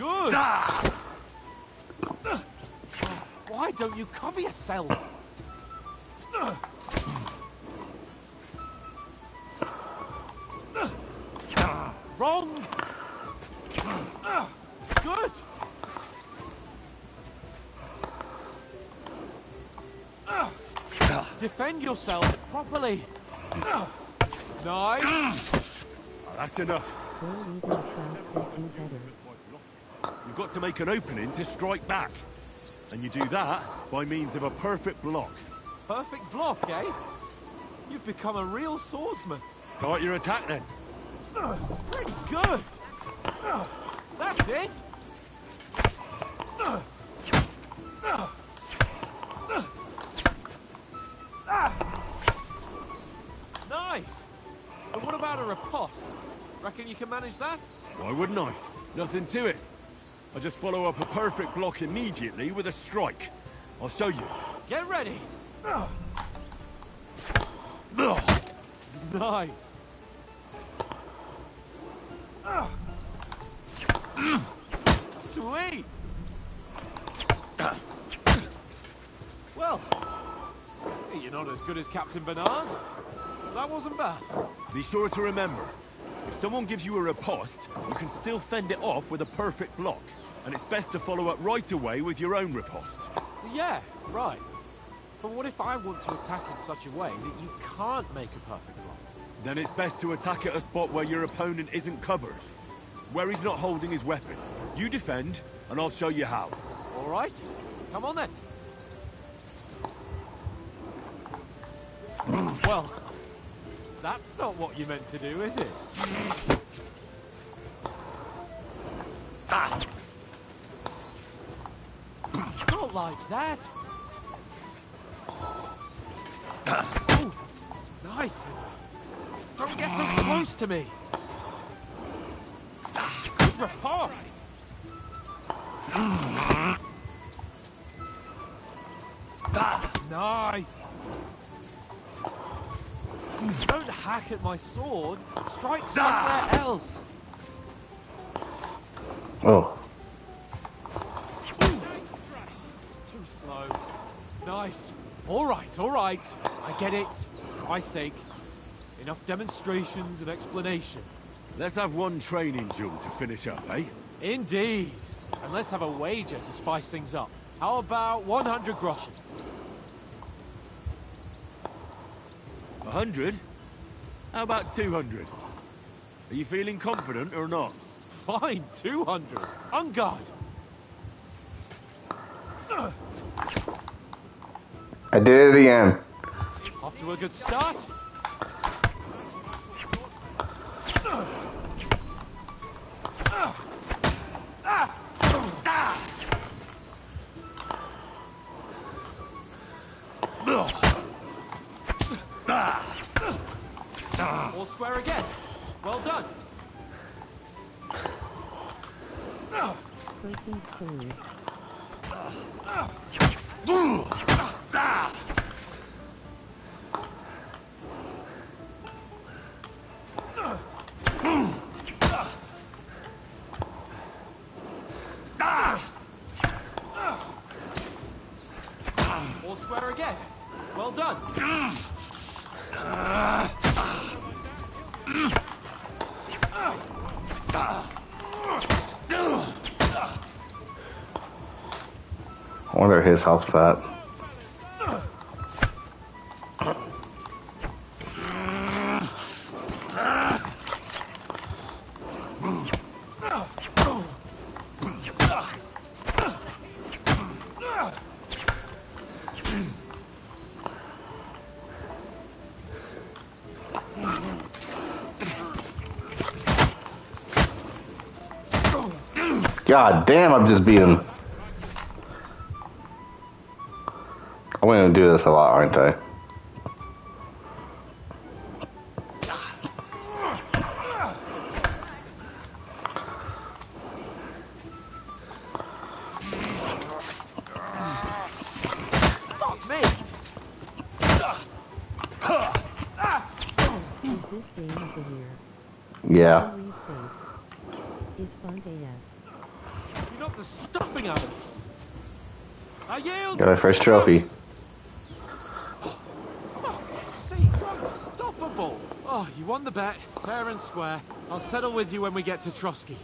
Good. Why don't you cover yourself? Wrong. Good. Defend yourself properly. Nice. Oh, that's enough. Or even the crowd said do better. You've got to make an opening to strike back. And you do that by means of a perfect block. Perfect block, eh? You've become a real swordsman. Start your attack then. Pretty good. That's it. Nice. But what about a riposte? Reckon you can manage that? Why wouldn't I? Nothing to it. I just follow up a perfect block immediately with a strike. I'll show you. Get ready. Nice. Sweet. Well, you're not as good as Captain Bernard. That wasn't bad. Be sure to remember, if someone gives you a riposte, you can still fend it off with a perfect block. And it's best to follow up right away with your own riposte. Yeah, right. But what if I want to attack in such a way that you can't make a perfect block? Then it's best to attack at a spot where your opponent isn't covered. Where he's not holding his weapon. You defend, and I'll show you how. All right. Come on then. Well, that's not what you meant to do, is it? Not like that. Ooh, nice. Don't get so close to me. Good report. Nice. Don't hack at my sword. Strike somewhere else. Oh. Too slow. Nice. All right, all right. I get it. For my sake. Enough demonstrations and explanations. Let's have one training duel to finish up, eh? Indeed. And let's have a wager to spice things up. How about 100 groschen? 100? How about 200? Are you feeling confident or not? Fine, 200. On guard. I did it again. Off to a good start. All square again. Well done. Proceeds to lose. All square again. Well done. I wonder his health's at. God damn, I'm just beat him. I'm gonna do this a lot, aren't I? Fuck me. Is this game of the year? Yeah. Henry's face is font AF. You knocked the stuffing out of me. I yield. Got our first trophy. See, you're unstoppable. Oh, you won the bet, fair and square. I'll settle with you when we get to Trotsky.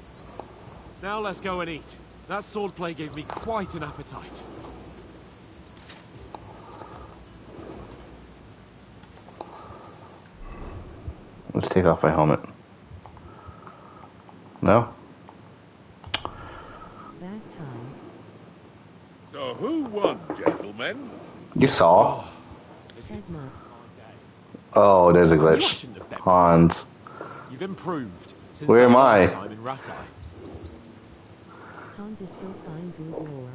Now let's go and eat. That swordplay gave me quite an appetite. Let's take off my helmet. No? Back time. So who won, gentlemen? You saw? Edna. Oh, there's a glitch. Hans. You've improved since Where am our I? last time in Ratai. Hans is so fine, good lore.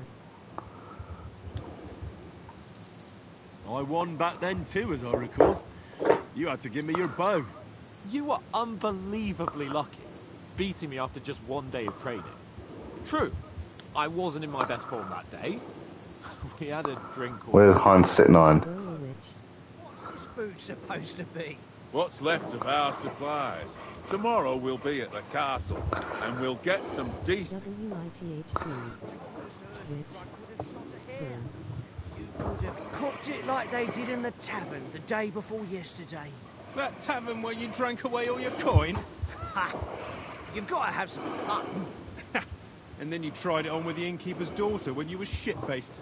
I won back then too, as I recall. You had to give me your bow. You were unbelievably lucky, beating me after just one day of training. True, I wasn't in my best form that day. We had a drink or What is two. Hans sitting on? What's this food supposed to be? What's left of our supplies. Tomorrow we'll be at the castle, and we'll get some decent... WITHC. Which? You would have cooked it like they did in the tavern the day before yesterday. That tavern where you drank away all your coin? Ha! You've got to have some fun. And then you tried it on with the innkeeper's daughter when you were shit-faced.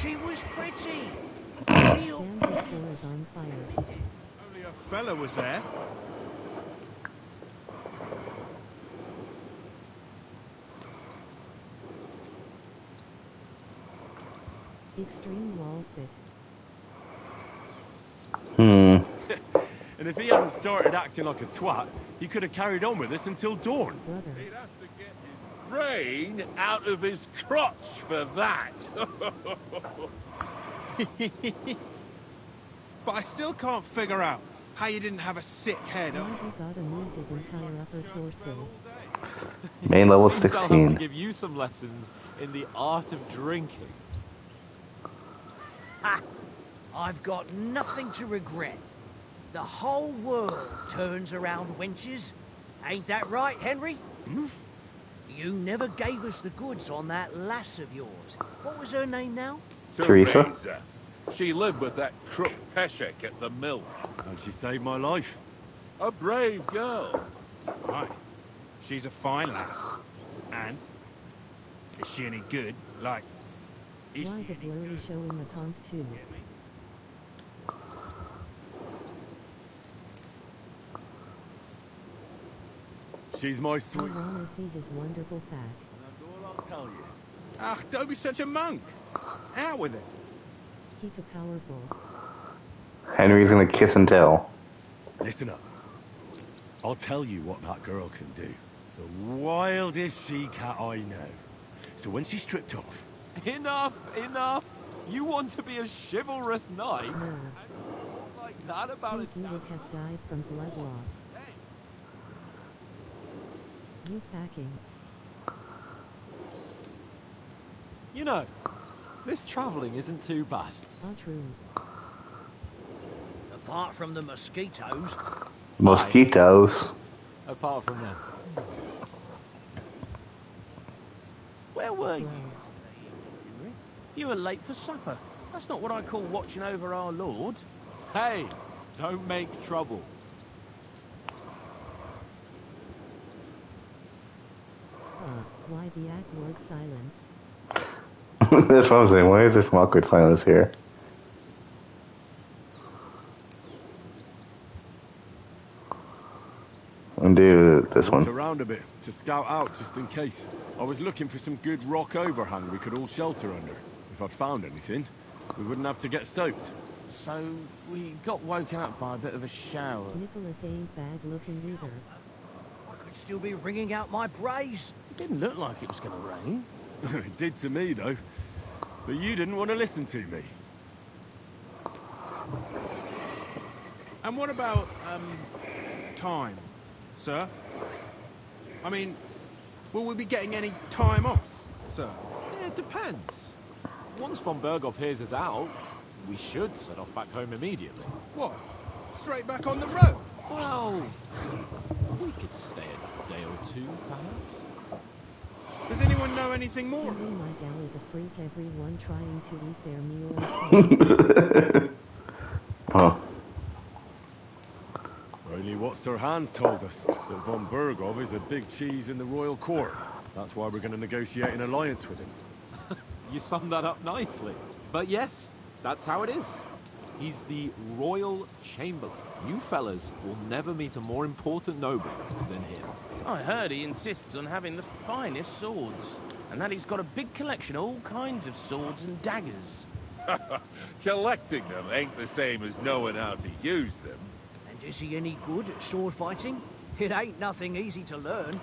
She was pretty. Damn, his floor is on fire. Only a fella was there. Extreme wall sick. And if he hadn't started acting like a twat, he could have carried on with us until dawn. Brother. He'd have to get his brain out of his crotch for that. But I still can't figure out how you didn't have a sick head. Why he gotta move his entire upper torso. Main level Seems I'll have 16. to give you some lessons in the art of drinking. Ha! I've got nothing to regret. The whole world turns around wenches. Ain't that right, Henry? Hmm? You never gave us the goods on that lass of yours. What was her name now? Teresa? She lived with that crook Peshek at the mill. And she saved my life. A brave girl. Right. She's a fine lass. And? Is she any good? Like, is Why she the any blurry good? show in the cons too? She's my I sweet... wanna see his wonderful fact. That's all I'll tell you. Ah, don't be such a monk. Out with it. He too powerful. Henry's gonna kiss and tell. Listen up. I'll tell you what that girl can do. The wildest she-cat I know. So when she's stripped off... Enough, enough. You want to be a chivalrous knight? No. And talk like that about Think it. you would have died from blood loss. You packing. You know, this travelling isn't too bad. All true. Apart from the mosquitoes. Mosquitoes. Apart from them. Where were you? Well, You were late for supper. That's not what I call watching over our Lord. Hey, don't make trouble. why the awkward silence? That's what I'm saying. Why is there some awkward silence here? Undo this Looked one. around a bit to scout out just in case. I was looking for some good rock overhang we could all shelter under. If I'd found anything, we wouldn't have to get soaked. So we got woken up by a bit of a shower. Nicholas ain't bad looking either. I could still be wringing out my brace. It didn't look like it was going to rain. It did to me, though. But you didn't want to listen to me. And what about, time, sir? I mean, will we be getting any time off, sir? It depends. Once von Berghoff hears us out, we should set off back home immediately. What? Straight back on the road? Well, we could stay a day or two, perhaps. Does anyone know anything more? Henry, my gal is a freak. Everyone trying to eat their meal. Oh. Only what Sir Hans told us, that von Bergov is a big cheese in the royal court. That's why we're going to negotiate an alliance with him. You summed that up nicely. But yes, that's how it is. He's the royal chamberlain. You fellas will never meet a more important noble than him. I heard he insists on having the finest swords, and that he's got a big collection of all kinds of swords and daggers. Collecting them ain't the same as knowing how to use them. And is he any good at sword fighting? It ain't nothing easy to learn.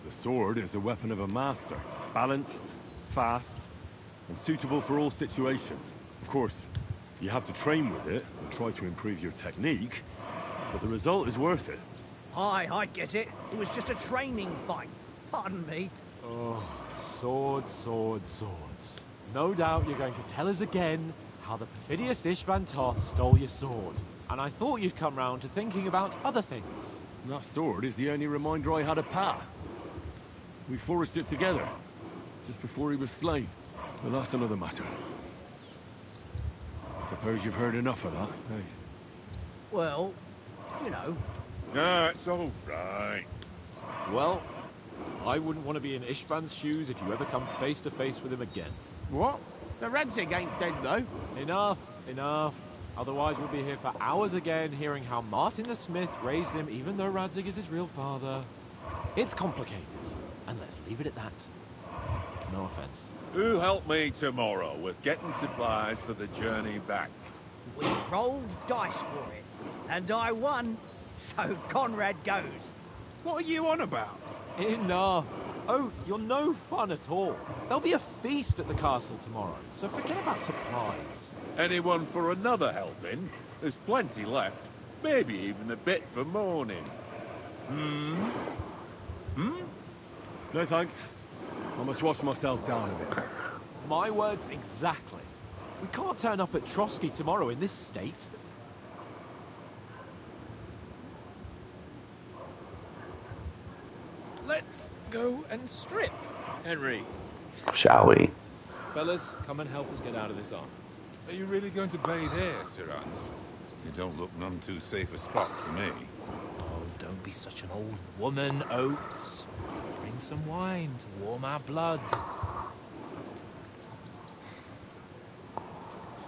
The sword is the weapon of a master. Balanced, fast, and suitable for all situations. Of course, you have to train with it and try to improve your technique, but the result is worth it. Aye, I get it. It was just a training fight. Pardon me. Oh, swords, swords, swords. No doubt you're going to tell us again how the perfidious Ishvan Toth stole your sword. And I thought you'd come round to thinking about other things. And that sword is the only reminder I had of Pa. We forged it together, just before he was slain. But that's another matter. I suppose you've heard enough of that, eh? Well, you know. No, it's all right. Well, I wouldn't want to be in Ishvan's shoes if you ever come face to face with him again. What? So Radzig ain't dead, though? Enough, enough. Otherwise we'll be here for hours again, hearing how Martin the Smith raised him even though Radzig is his real father. It's complicated, and let's leave it at that. No offense. Who'll help me tomorrow with getting supplies for the journey back? We rolled dice for it, and I won, so Conrad goes. What are you on about? Enough. Oath, you're no fun at all. There'll be a feast at the castle tomorrow, so forget about supplies. Anyone for another helping? There's plenty left. Maybe even a bit for morning. No thanks. I must wash myself down a bit. My words exactly. We can't turn up at Trotsky tomorrow in this state. Let's go and strip, Henry. Shall we? Fellas, come and help us get out of this arm. Are you really going to bathe here, Sir Hans? You don't look none too safe a spot to me. Oh, don't be such an old woman, Oates. Bring some wine to warm our blood.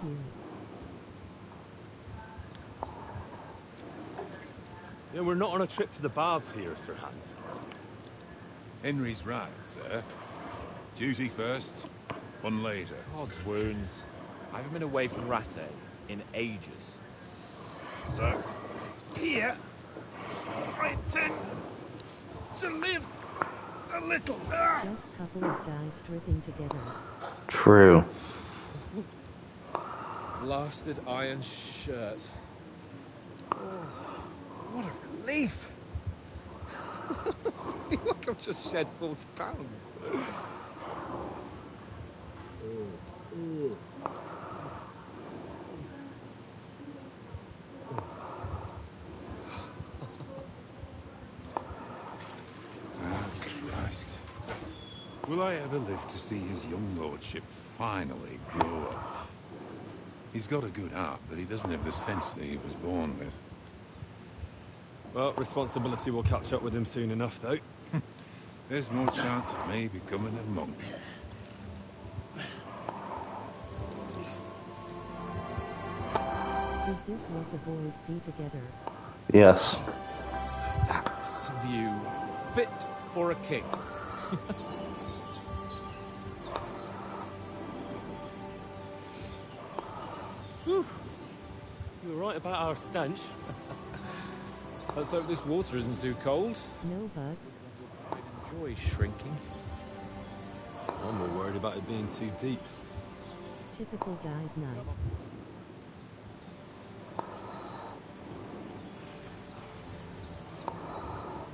Here. Yeah, we're not on a trip to the baths here, Sir Hans. Henry's right, sir. Duty first, fun later. God's wounds. I haven't been away from Rattay in ages. So, here, I intend to live a little. Just a couple of guys stripping together. True. Blasted iron shirt. Oh, what a relief! I feel like I've just shed 40 pounds. Christ. Will I ever live to see his young lordship finally grow up? He's got a good heart, but he doesn't have the sense that he was born with. Well, responsibility will catch up with him soon enough, though. There's more chance of me becoming a monk. Is this what the boys do together? Yes. That's a view fit for a king. Whew. You were right about our stench. Let's hope this water isn't too cold. No bugs. I'd enjoy shrinking. I'm more worried about it being too deep. Typical guy's night.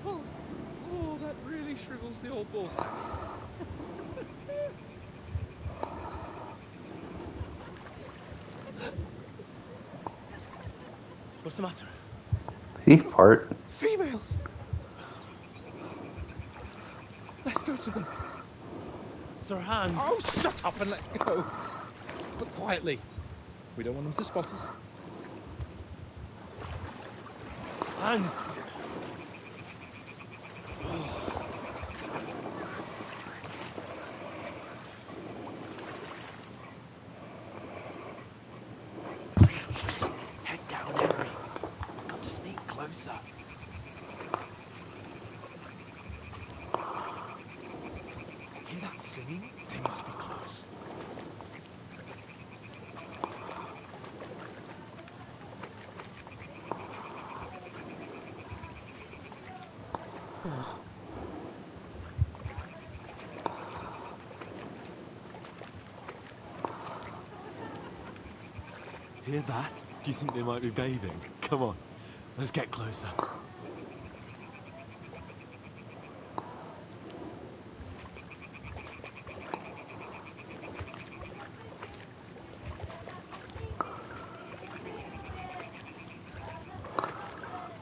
Oh, that really shrivels the old ball sack. What's the matter? He fart. Female! go to them. Sir Hans. Oh, shut up and let's go. But quietly. We don't want them to spot us. Hans. Head down, Henry. I've got to sneak closer. Hear that singing? They must be close. Sus. Hear that? Do you think they might be bathing? Come on, let's get closer.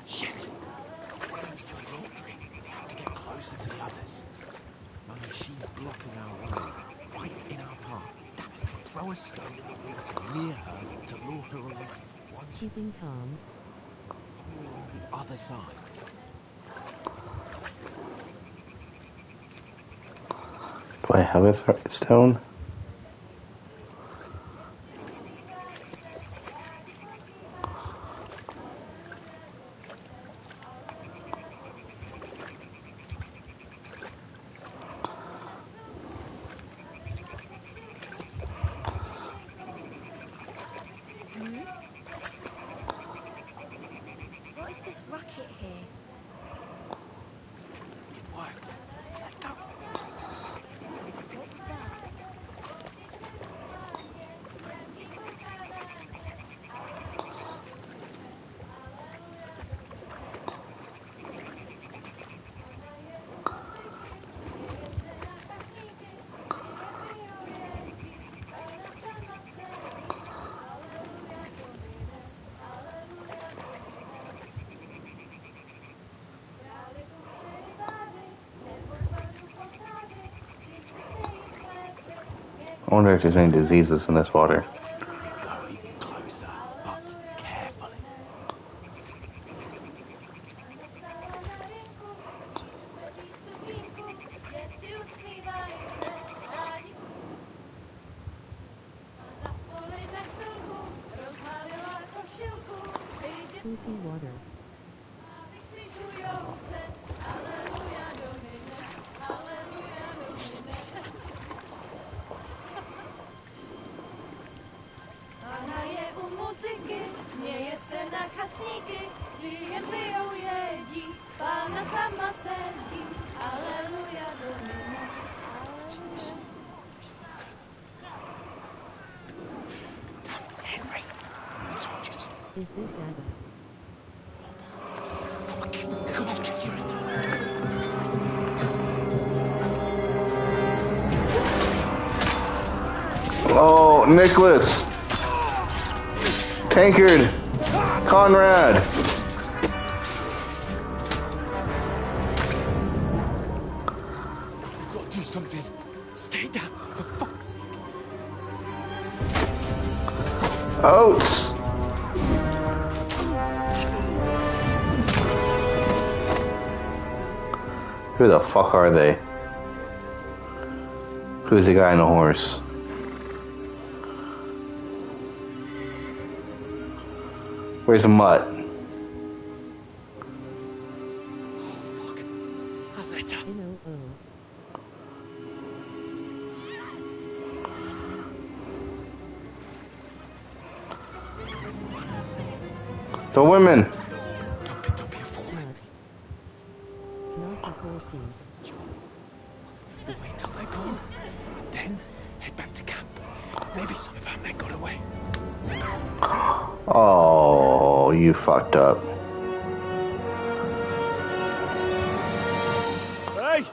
Shit! One of them's doing laundry. We have to get closer to the others. Mummy, she's blocking our way. Right in our path. Damn it. Throw a stone in the water near her to lure her away. One Keeping Toms. on the other side. Do I have a stone? What is this racket here? It worked. Let's go. What was that? I wonder if there's any diseases in this water. Go even closer, but carefully. Spooky water. Směje se na kasníky, jen pijou jedí, Pána sama sedí, aleluja, domina, aleluja. Henry, I told you to... Is this Abba? Come on, you're in time. Oh, Nicholas! Tankard! Conrad! We've got to do something. Stay down, for fuck's sake. Oates! Who the fuck are they? Who's the guy on the horse? Where's the mutt? Oh, fuck. A letter. N-O-O. The women! Don't be a fool. Not the horses. We'll wait till they're gone, and then head back to camp. Maybe some of our men got away. Oh, you fucked up. Hey!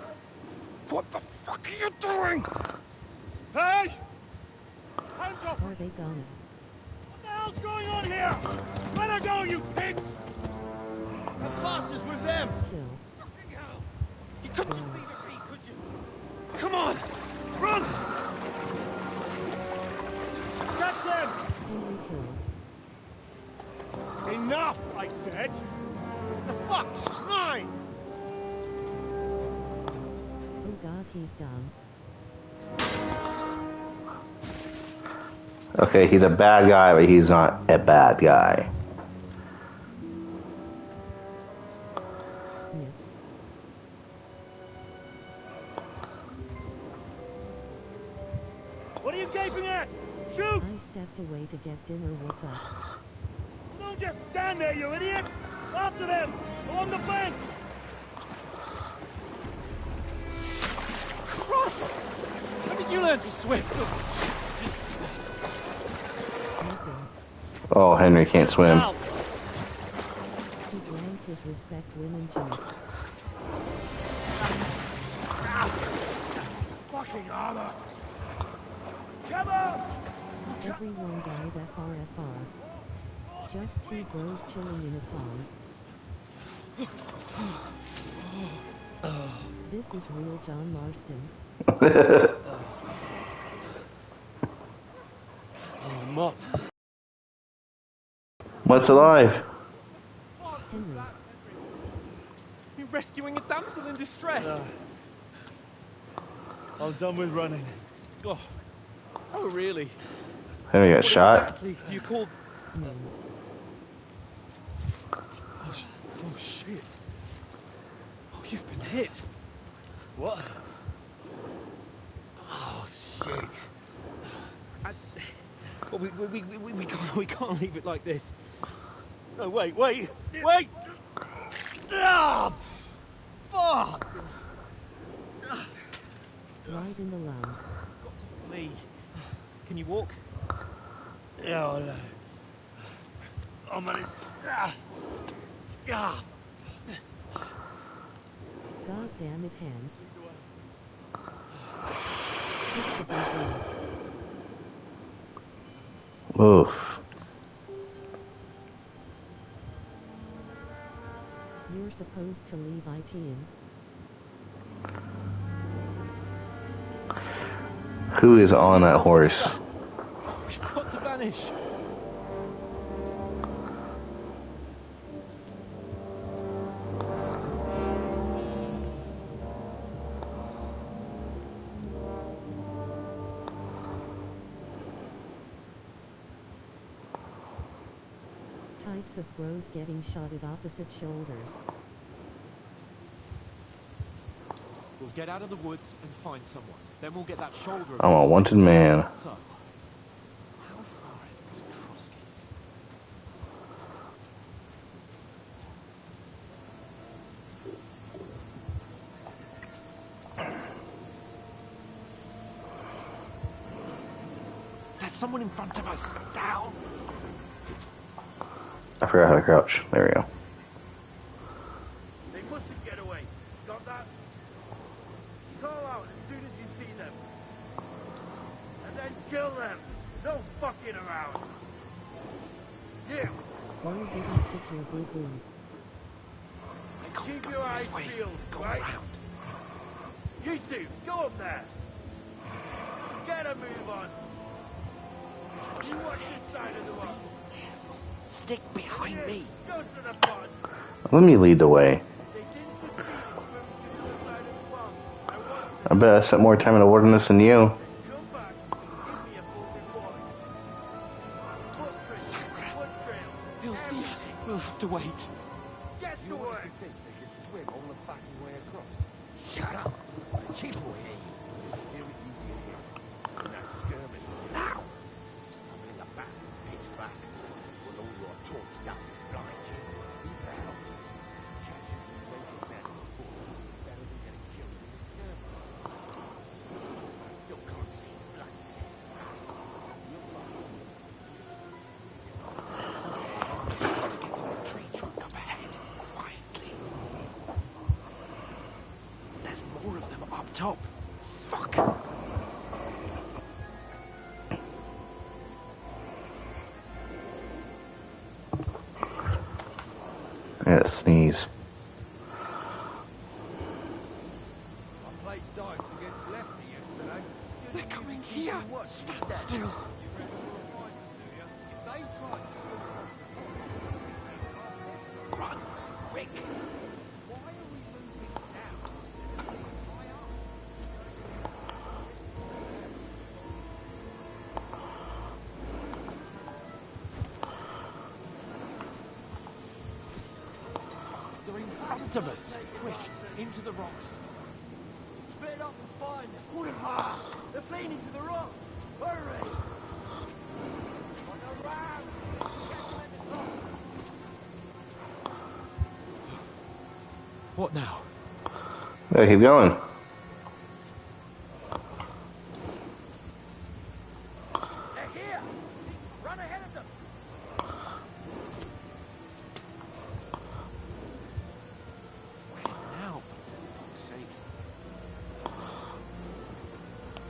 What the fuck are you doing? Hey! Hands off! Are they gone? What the hell's going on here? Let her go, you pigs! The bastards with them! Kill. Fucking hell! You couldn't just leave it be, could you? Come on! Run! Captain! Henry killed. Enough, I said! What the fuck? She's mine! Oh god, he's down. Okay, he's a bad guy, but he's not a bad guy. Nips. What are you gaping at? Shoot! I stepped away to get dinner. What's up? Don't just stand there, you idiot! After them! Along the bank! Christ! When did you learn to swim? Oh, Henry can't swim. He drank his respect women juice. Fucking armor! Cover! Everyone died FR. Just two bros chilling in a pond. This is real John Marston. Oh, Mott. What's alive? Henry. You're rescuing a damsel in distress. I'm done with running. Oh, really? Henry got What shot. exactly do you call... No. Oh, shit. Oh, you've been hit. What? Oh, shit. Well, we can't leave it like this. No, wait! Wait! Ah! Fuck! Right in the lounge. Got to flee. Can you walk? Yeah, I know. I managed. Ah! God damn it, hands. Kiss the baby. Oof. You're supposed to leave it in. Who is on that horse? We've got to vanish. Types of bros getting shot at opposite shoulders. We'll get out of the woods and find someone. Then we'll get that shoulder. I'm a wanted man. So, how far is it to Trotsky? There's someone in front of us. Down. I forgot how to crouch. There we go. They mustn't get away. Got that? Call out as soon as you see them. And then kill them. No fucking around. You, Why didn't kiss your boo-boo? keep your eyes peeled, right? You two, go up there. Get a move on. You watch this side of the rock. Stick behind me. Go to the pond. Let me lead the way. They didn't succeed in swimming to the other side of the pond. I want I bet I spent more time in the wilderness than you. come back. Give me a full report. Footprints, foot trails. He'll see us. We'll have to wait. Get to work. Shut up. The chief will hear you. Steer it easy here. That skirmish. Now. Stumbling up back, pitch back. With all your talk doesn't blind you. Be proud. Catch him. Wait his nest before. Better than getting killed in the skirmish. I still can't see his blood. You'll find him. To get to the tree trunk up ahead. Quietly. There's more of them up top. Fuck. Yeah, sneeze. A played dice against Lefty yesterday. They're coming here! Stand still! Run! Quick! They're in front of us! Quick, into the rocks. Split up and find them. They're fleeing into the rock. Hurry! What now? Yeah, keep going. They're here! Run ahead of them! Now, for fuck's sake.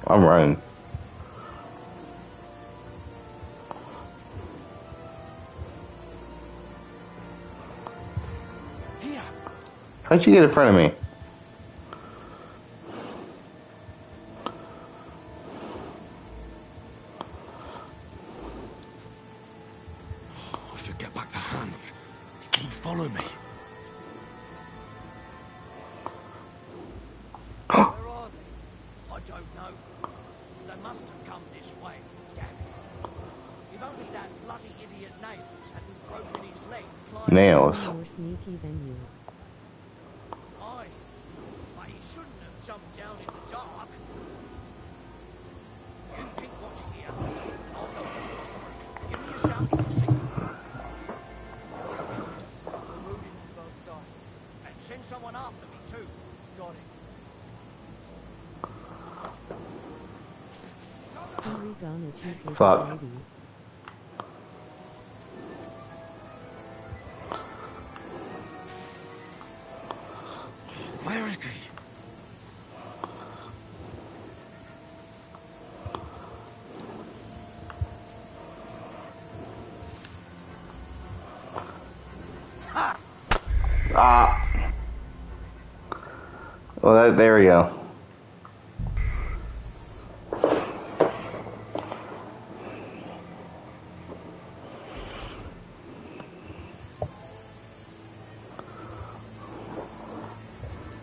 I'm running. Here! How'd you get in front of me? I should get back to Hans. Can you follow me? Where are they? I don't know. They must have come this way. Damn it. If only that bloody idiot Nails hadn't broken his leg climbing. Nails. More sneaky than you. Aye. But he shouldn't have jumped down in the dark. You keep watching here. I'll go for this time. Give me a shout if you see them. We're moving to both sides. And send someone after me too. Got it. Hurry, gonna cheat with Fuck. the lady. Where is he? Ah. Well, there we go.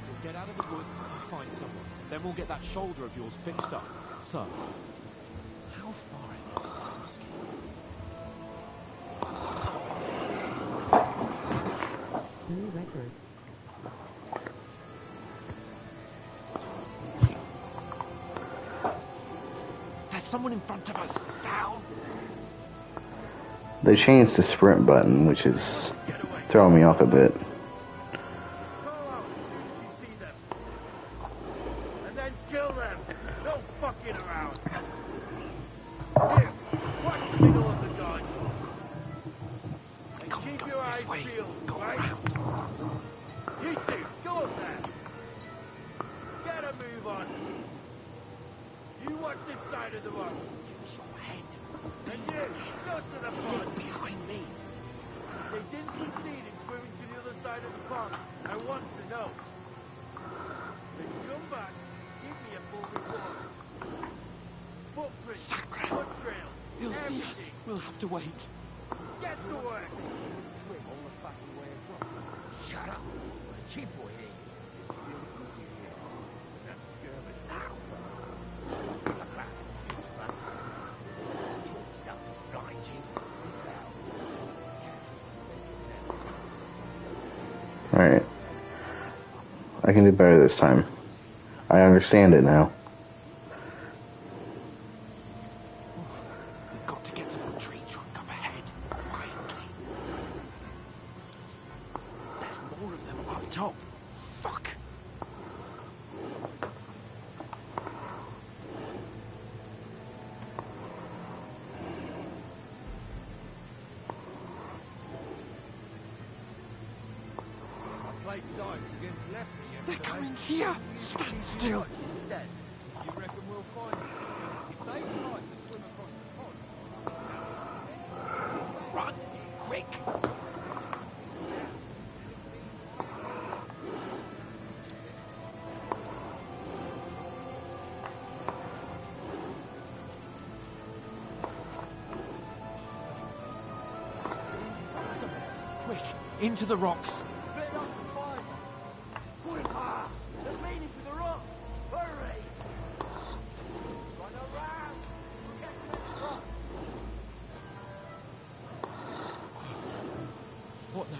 We'll get out of the woods and find someone. Then we'll get that shoulder of yours fixed up. So, how far is it to Tuskegee? New record. There's someone in front of us. Down. They changed the sprint button, which is throwing me off a bit. And then kill them. No fucking around. Here, watch the middle of the gun. And keep your eyes peeled, right? You two, go up there. Get a move on. You watch this side of the road. Use your head. And you, go to the Stick front. behind me. They didn't succeed in swimming to the other side of the pond. I want to know. Then come back. Give me a full report. Footprints, foot trails, He'll see us. everything. We'll have to wait. Get to work. Swim all the fucking way across. Shut up. Cheap boy here. That's German now. Alright. I can do better this time. I understand it now. We've got to get to the tree trunk up ahead, quietly. There's more of them up top. Fuck. I played dice against Lefty They're yesterday. coming here. Stand still. Watch instead. You reckon we'll find them? If they tried to swim across the pond, Run. Quick. into the rocks. They're leaning to the rock. Hurry! Run around. Get to this rock. What now?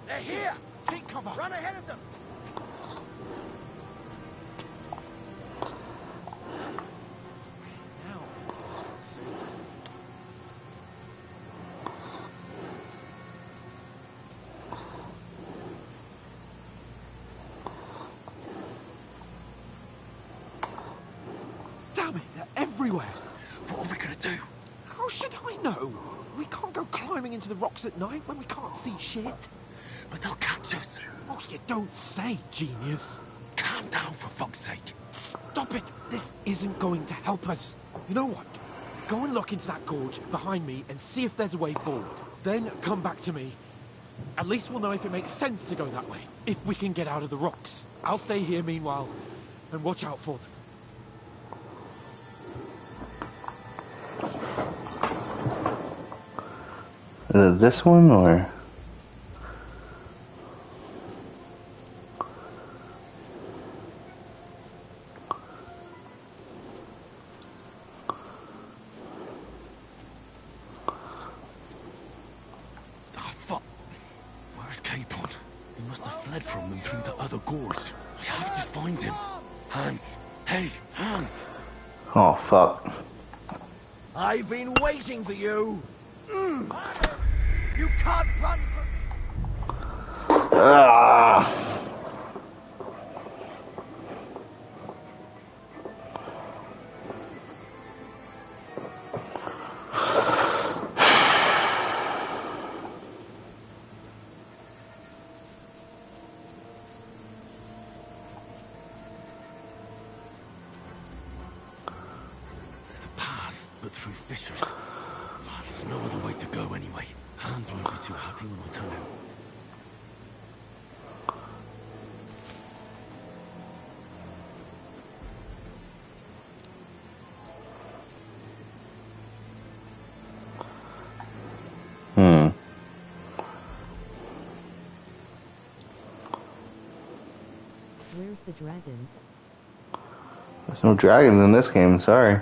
They're here. Take cover. Run ahead of them. Damn it, they're everywhere. What are we gonna do? How should I know? We can't go climbing into the rocks at night when we can't see shit. But they'll catch us. Oh, you don't say, genius. Calm down, for fuck's sake. Stop it. This isn't going to help us. You know what? Go and look into that gorge behind me and see if there's a way forward. Then come back to me. At least we'll know if it makes sense to go that way. If we can get out of the rocks. I'll stay here meanwhile and watch out for them. Is it this one or? Ah, fuck. Where's Capon? He must have fled from them through the other gorge. We have to find him. Hans. Hey, Hans. Oh fuck. I've been waiting for you. You can't run from... Ah. There's a path, but through fissures. Ah, there's no other way to go anyway. Hans won't be too happy when I tell him. Where's the dragons? There's no dragons in this game, sorry.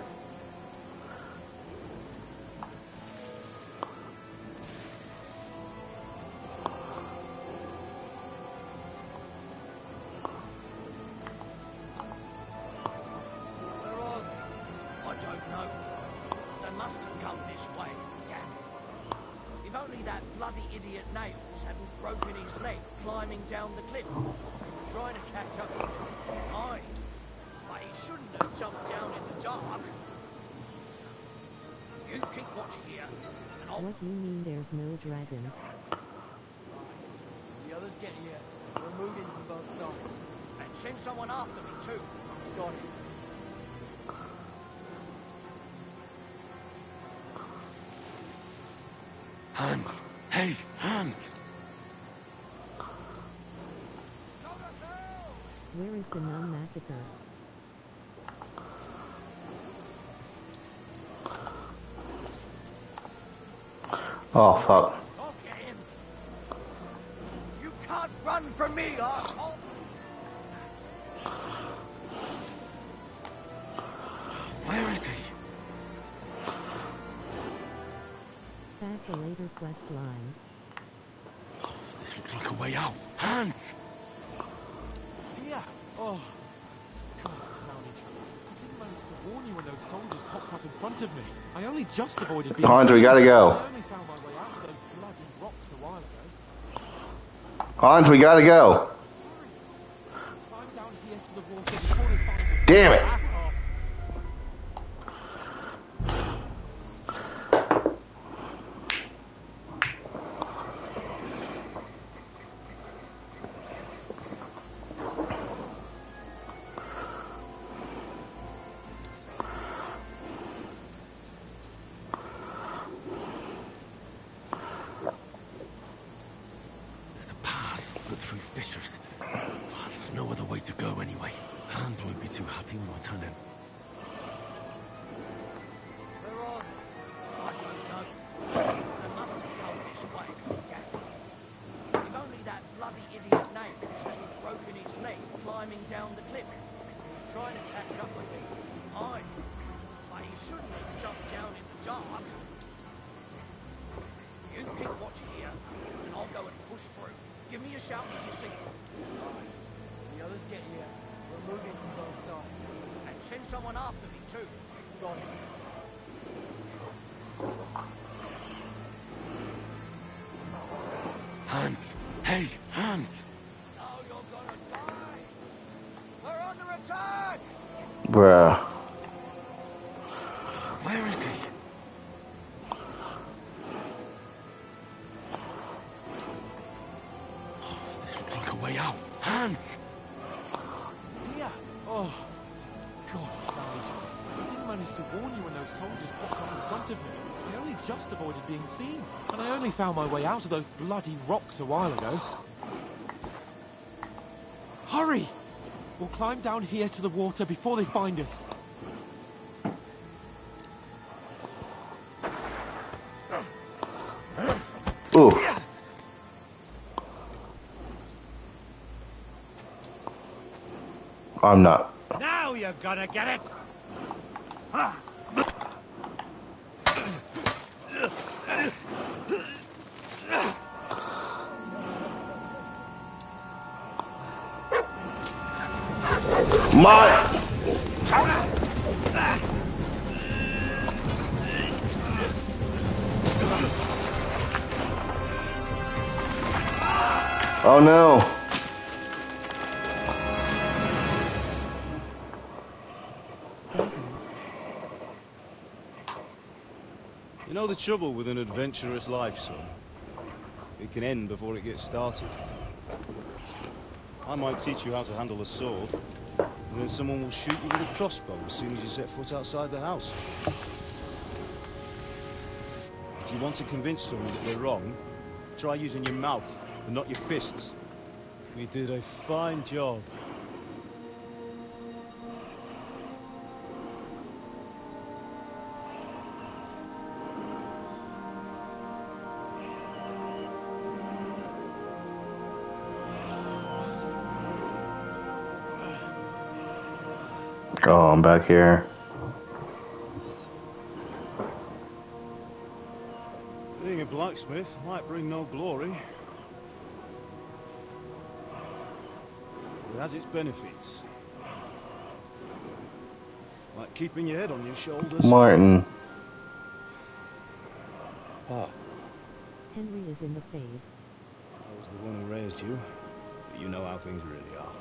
Where are they? I don't know. They must have come this way. Damn it. If only that bloody idiot Nails hadn't broken his leg climbing down the cliff. Trying to catch up with him. Aye. But he shouldn't have jumped down in the dark. You keep watch here, and I'll... What do you mean there's no dragons? The others get here. We're moving from both sides. And send someone after me, too. Got it. Hans. Hey, Hans. Where is the nun massacre? Oh fuck. Okay. You can't run from me, asshole! Where is he? That's a later quest line. This looks like a way out. Hans! Yeah. Oh. God, Clowny. I didn't manage to warn you when those soldiers popped up in front of me. I only just avoided being... Hans, we gotta go. I only found my way out of those bloody rocks a while ago. Hans, we gotta go. Climb down here to the water before they find us. Damn it. There's a path, but through fissures. Ah, there's no other way to go anyway. Hans won't be too happy when I tell him. Give me a shout if you see it. The others get here. We're moving from both sides. And send someone after me, too. Got it. Hans! Hey, Hans! No, you're gonna die! We're under attack! Bruh. Where is he? This looks like a way out. Hans! Here! Oh, God, I didn't manage to warn you when those soldiers popped up in front of me. I only just avoided being seen. And I only found my way out of those bloody rocks a while ago. Hurry! We'll climb down here to the water before they find us. Ooh. I'm not. Now you're gonna get it! My. Oh no. You know the trouble with an adventurous life, son? It can end before it gets started. I might teach you how to handle a sword, and then someone will shoot you with a crossbow as soon as you set foot outside the house. If you want to convince someone that they're wrong, try using your mouth and not your fists. We did a fine job. Oh, I'm back here. Being a blacksmith might bring no glory. It has its benefits. Like keeping your head on your shoulders. Martin. Ah, Henry is in the fade. I was the one who raised you, but you know how things really are.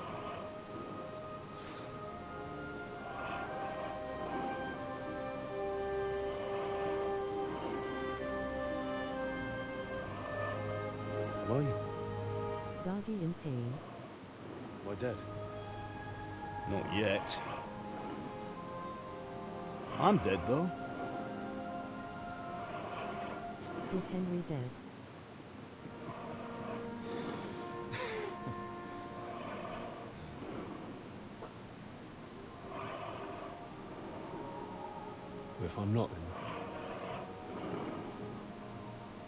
How are you? Doggy in pain. Why dead? Not yet. I'm dead, though. Is Henry dead? If I'm not,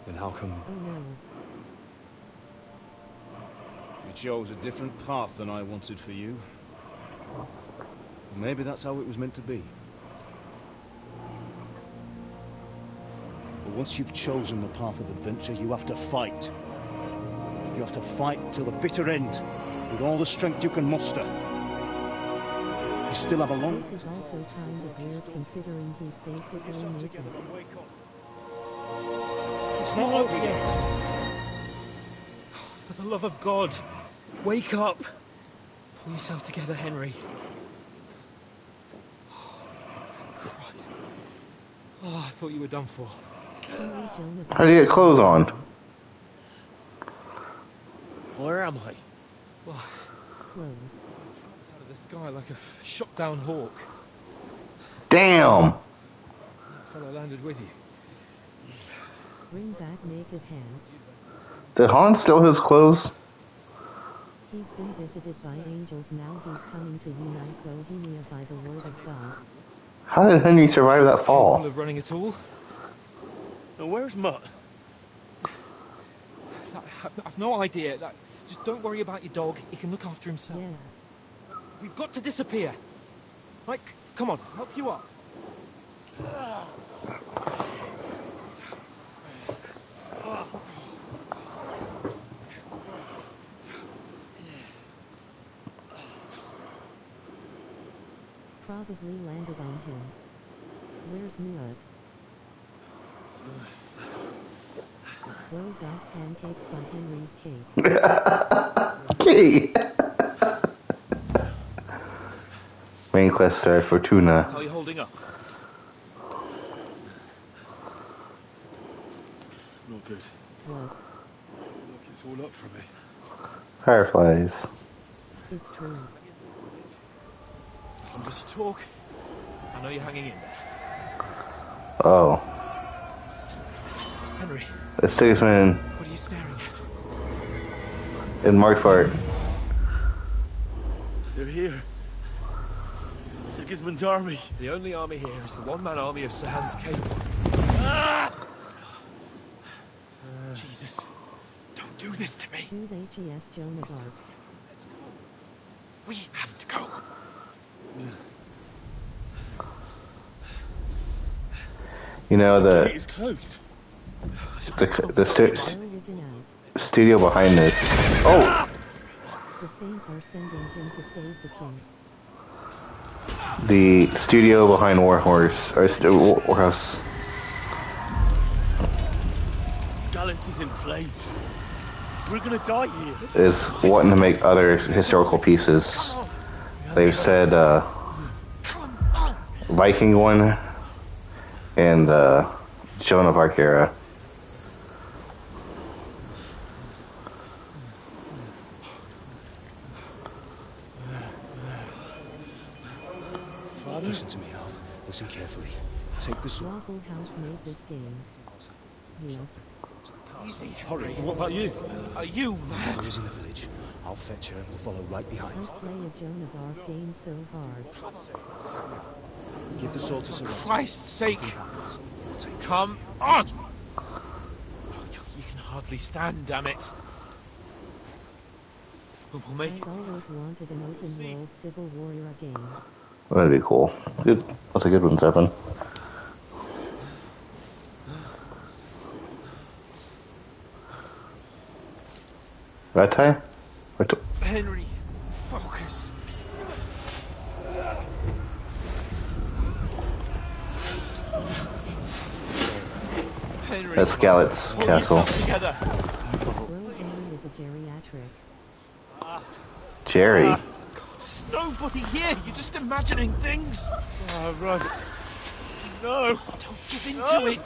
then how come? Oh no. You chose a different path than I wanted for you. Maybe that's how it was meant to be. But once you've chosen the path of adventure, you have to fight. You have to fight till the bitter end, with all the strength you can muster. You still have a long... This is also kind of weird considering he's basically naked. It's not over yet. For the love of God, wake up! Pull yourself together, Henry. Oh, Christ. Oh, I thought you were done for. Henry Jonah. How do you get clothes on? Where am I? Well, Clothes. dropped out of the sky like a shot-down hawk. Damn. That fellow landed with you. Bring back naked hands. Did Han steal his clothes? He's been visited by angels, now he's coming to unite Bohemia by the word of God. How did Henry survive that fall? Capable of running at all? And where's Mutt? I've no idea. Just don't worry about your dog. He can look after himself. Yeah. We've got to disappear. Mike, come on, help you up. probably landed on him. Where's Muad? Bro got pancaked by Henry's cake. Okay. Main quest started for Tuna. How are you holding up? Not good. What? Look, it's all up for me. Fireflies. It's true. As long as you talk, I know you're hanging in there. Oh. Henry, The Sigismund what are you staring at? in Markfart. They're here. Sigismund's army. The only army here is the one-man army of Sir Hans Cable. Jesus, don't do this to me. Dude HES Joan of Arc. Let's go. We have to go. You know The gate is closed. studio behind this. Oh, The Saints are sending him to save the king. the studio behind Warhorse or Warhouse. Scalus is in flames. We're gonna die here. Is wanting to make other historical pieces. They've said Viking one and Joan of Arc era. Father? Listen to me, Al. Listen carefully. Take the sword. Waffle House made this game. Yeah. Easy. Hurry. What about you? Are you mad? Mother is in the village. I'll fetch her and we'll follow right behind. Don't play a Joan of Arc game so hard. Give the sword to Sir Roger. Christ's sake. We'll take Come on! You can hardly stand, damn it. We'll make I've it. always wanted an open world Civil Warrior game. That'd be cool. Good. That's a good one, Zephyr. Right tie? Henry, focus. Henry, That's Galet's pull castle. yourself together. Bro Henry is a geriatric. Jerry. There's nobody here. You're just imagining things. Run. No. Don't give in to it.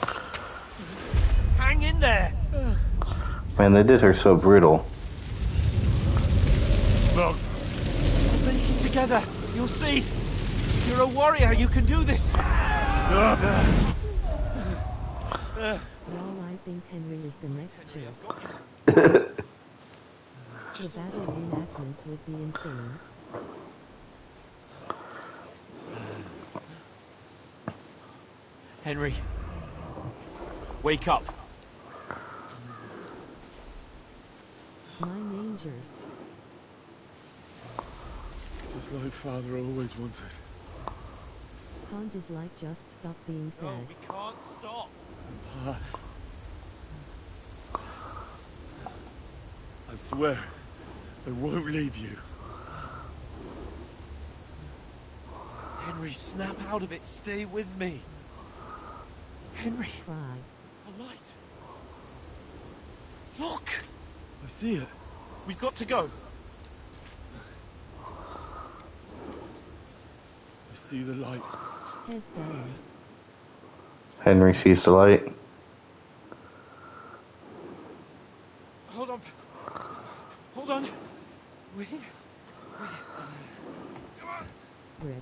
Hang in there. Man, they did her so brutal. We'll make it together. You'll see. You're a warrior. You can do this. Well, I think Henry is the next choice. The battle reenactments would be insane. Henry, wake up. My mangers. Just like Father always wanted. Hans is like, just stop being sad. No, we can't stop. I swear, I won't leave you. Henry, snap out of it. Stay with me. Henry. Cry. A light. Look. I see it. We've got to go. I see the light. Has done. Henry sees the light. Hold on. Hold on. Wait. Rip.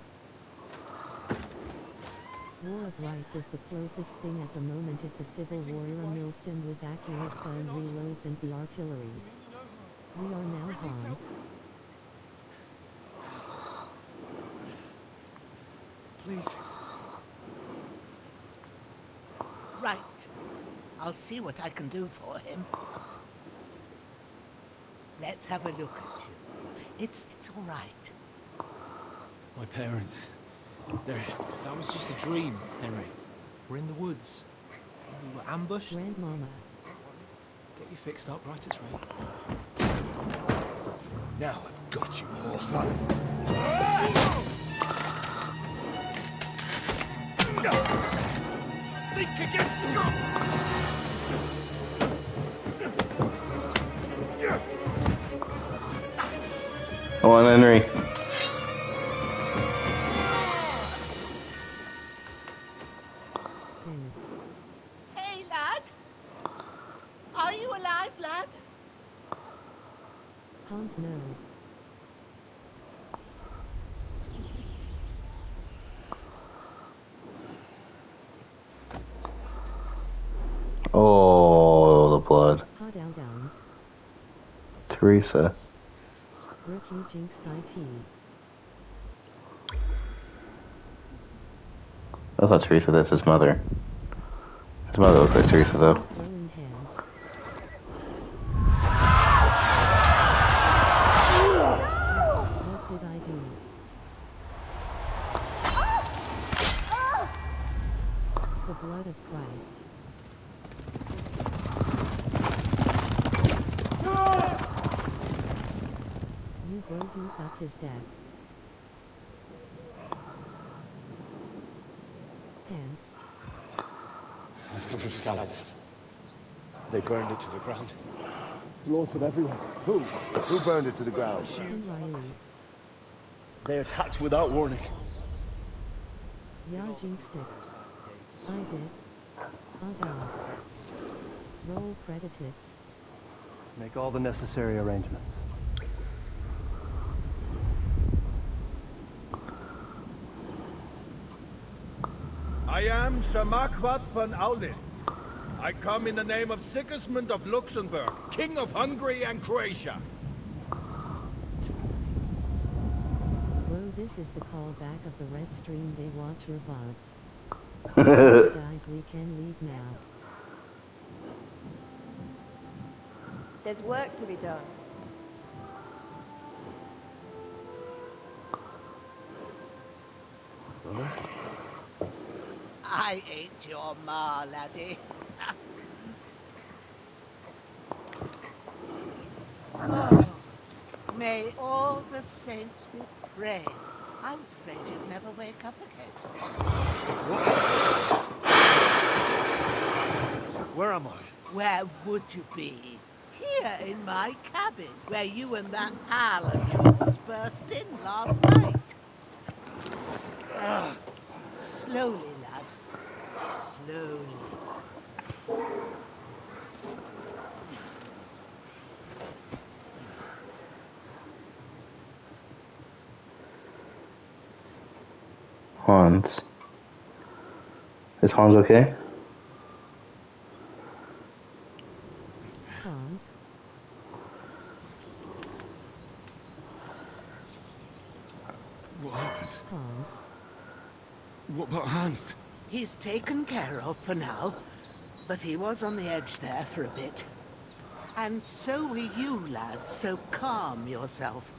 War of Rights is the closest thing at the moment. It's a Civil Warrior mill sim with accurate gun reloads and the artillery. We are now Hans. Please. Right. I'll see what I can do for him. Let's have a look at you. It's all right. My parents. That was just a dream, Henry. We're in the woods. We were ambushed. Grandmama. Get you fixed up right as rain. Now I've got you, all sons. Think again, strong! Come on, Henry. Hey, lad. Are you alive, lad? Hans, no. Oh, the blood. Hard downs. Teresa. Rookie jinxed IT. That's not Teresa, that's his mother. His mother looks like Teresa, though. Throwing hands. What did I do? The blood of Christ. You broke up his death. Hence. I've come from Scallops. They burned it to the ground. Lord with everyone. Who? Who burned it to the ground? Riley. They attacked without warning. Yeah, jinxed it. I did. Oh god. Roll credits. Make all the necessary arrangements. I am Sir Marquardt von Aulin. I come in the name of Sigismund of Luxembourg, King of Hungary and Croatia. Bro, this is the callback of the Red Stream They Watch your VODs. Guys, we can leave now. There's work to be done. Brother? I ain't your ma, laddie. Oh, may all the saints be praised. I was afraid you'd never wake up again. Where am I? Where would you be? Here in my cabin, where you and that pal of yours burst in last night. Slowly, lad. Slowly. Hans. Is Hans okay? Hans? What happened? Hans? What about Hans? He's taken care of for now, but he was on the edge there for a bit. And so were you, lad, so calm yourself.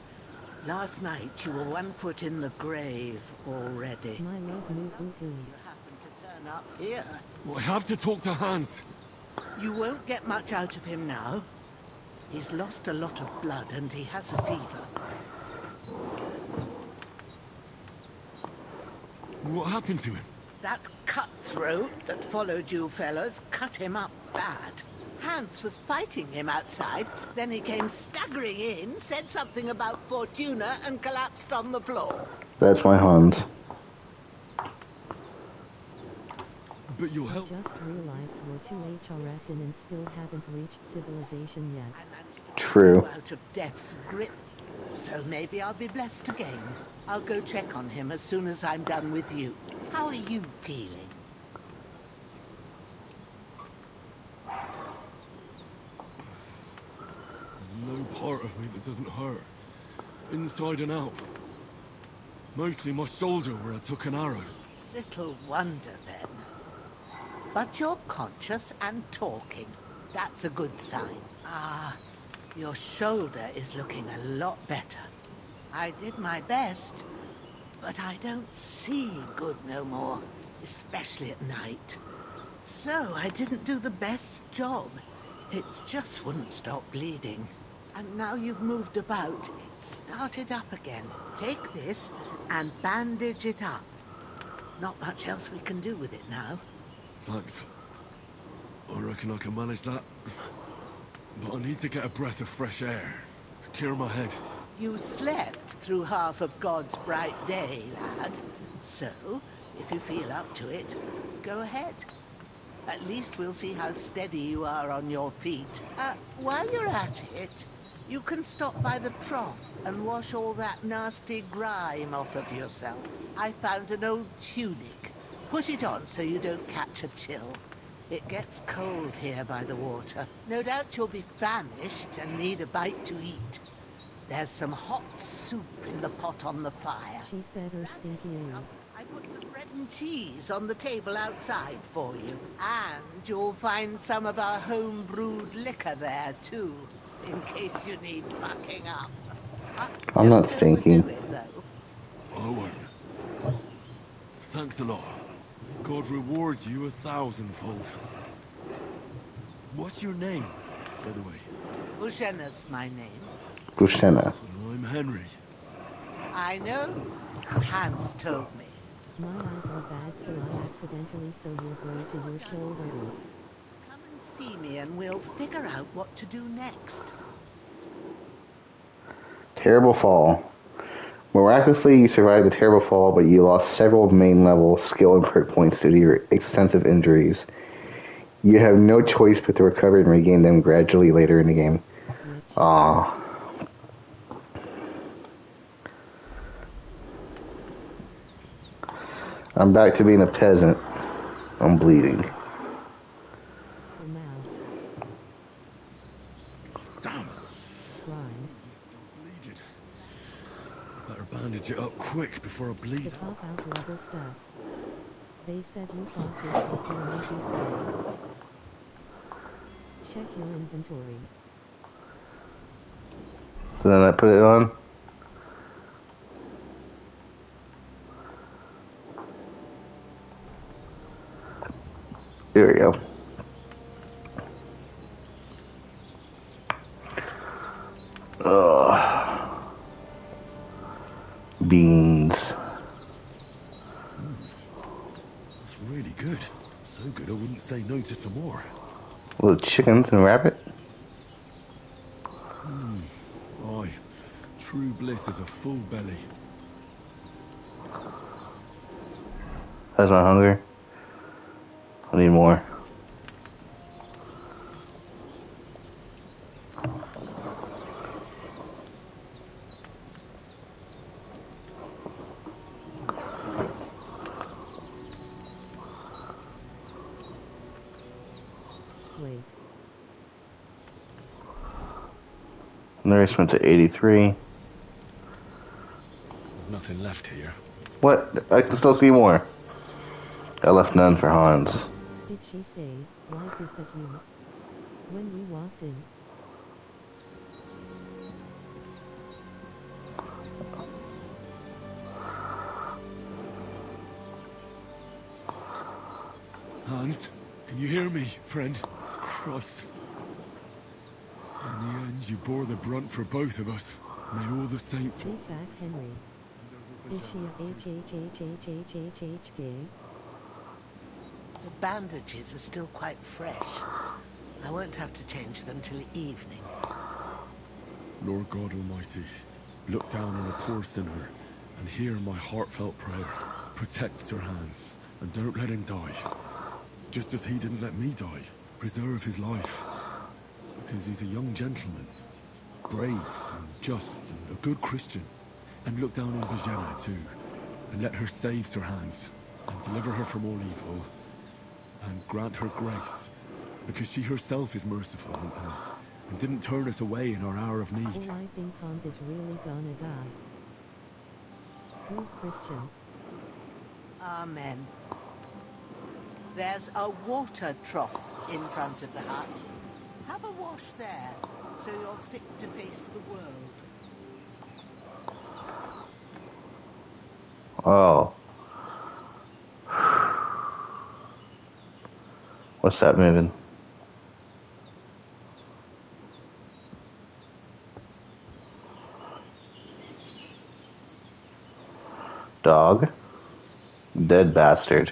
Last night you were 1 foot in the grave already. My love, moo hoo hoo. You happened to turn up here. Well, I have to talk to Hans. You won't get much out of him now. He's lost a lot of blood and he has a fever. What happened to him? That cutthroat that followed you fellas cut him up bad. Hans was fighting him outside, then he came staggering in, said something about Fortuna and collapsed on the floor. That's my Hans. But you'll I help. just realized we're 2 HRS in and still haven't reached civilization yet. True. Out of death's grip, so maybe I'll be blessed again. I'll go check on him as soon as I'm done with you. How are you feeling? There's no part of me that doesn't hurt. Inside and out. Mostly my shoulder where I took an arrow. Little wonder then. But you're conscious and talking. That's a good sign. Ah, your shoulder is looking a lot better. I did my best, but I don't see good no more, especially at night. So I didn't do the best job. It just wouldn't stop bleeding. And now you've moved about, it started up again. Take this and bandage it up. Not much else we can do with it now. Thanks. I reckon I can manage that. But I need to get a breath of fresh air to clear my head. You slept through half of God's bright day, lad. So, if you feel up to it, go ahead. At least we'll see how steady you are on your feet. While you're at it, you can stop by the trough and wash all that nasty grime off of yourself. I found an old tunic. Put it on so you don't catch a chill. It gets cold here by the water. No doubt you'll be famished and need a bite to eat. There's some hot soup in the pot on the fire. She said her stinky ear. I put some bread and cheese on the table outside for you. And you'll find some of our home-brewed liquor there, too, in case you need bucking up. I'm not stinky. I won't. Thanks a lot. God reward you 1,000-fold. What's your name, by the way? Bushena's my name. Bushena. I'm Henry. I know. Hans told me. My eyes are bad, so I accidentally sew your bow to your shoulder roots. Come and see me and we'll figure out what to do next. Terrible fall. Miraculously, you survived the terrible fall, but you lost several main-level skill and perk points due to your extensive injuries. You have no choice but to recover and regain them gradually later in the game. Aww. I'm back to being a peasant. I'm bleeding. Damn. Bleeding. Better bandage it up quick before I bleed. To pop out rubber stuff. They said you thought this would be an easy play. Check your inventory. So then I put it on. There we go. Ugh. Beans. That's really good. So good I wouldn't say no to some more. Little chickens and rabbit. Aye. True bliss is a full belly. That's my hunger. I need more. Wait. Nourishment to 83. There's nothing left here. What? I can still see more. I left none for Hans. Did she say, wife, is that you? When we walked in. Hans, can you hear me, friend? Christ. In the end, you bore the brunt for both of us. May all the saints... Say fat Henry. Is she a gay? The bandages are still quite fresh. I won't have to change them till evening. Lord God Almighty, look down on a poor sinner and hear my heartfelt prayer. Protect Sir Hans and don't let him die. Just as he didn't let me die. Preserve his life. Because he's a young gentleman. Brave and just and a good Christian. And look down on Bohemia too. And let her save Sir Hans. And deliver her from all evil. And grant her grace. Because she herself is merciful and didn't turn us away in our hour of need. Oh, I think Hans is really gonna die. Good Christian. Amen. There's a water trough in front of the hut. Have a wash there, so you're fit to face the world. Oh. What's that moving? Dog. Dead bastard.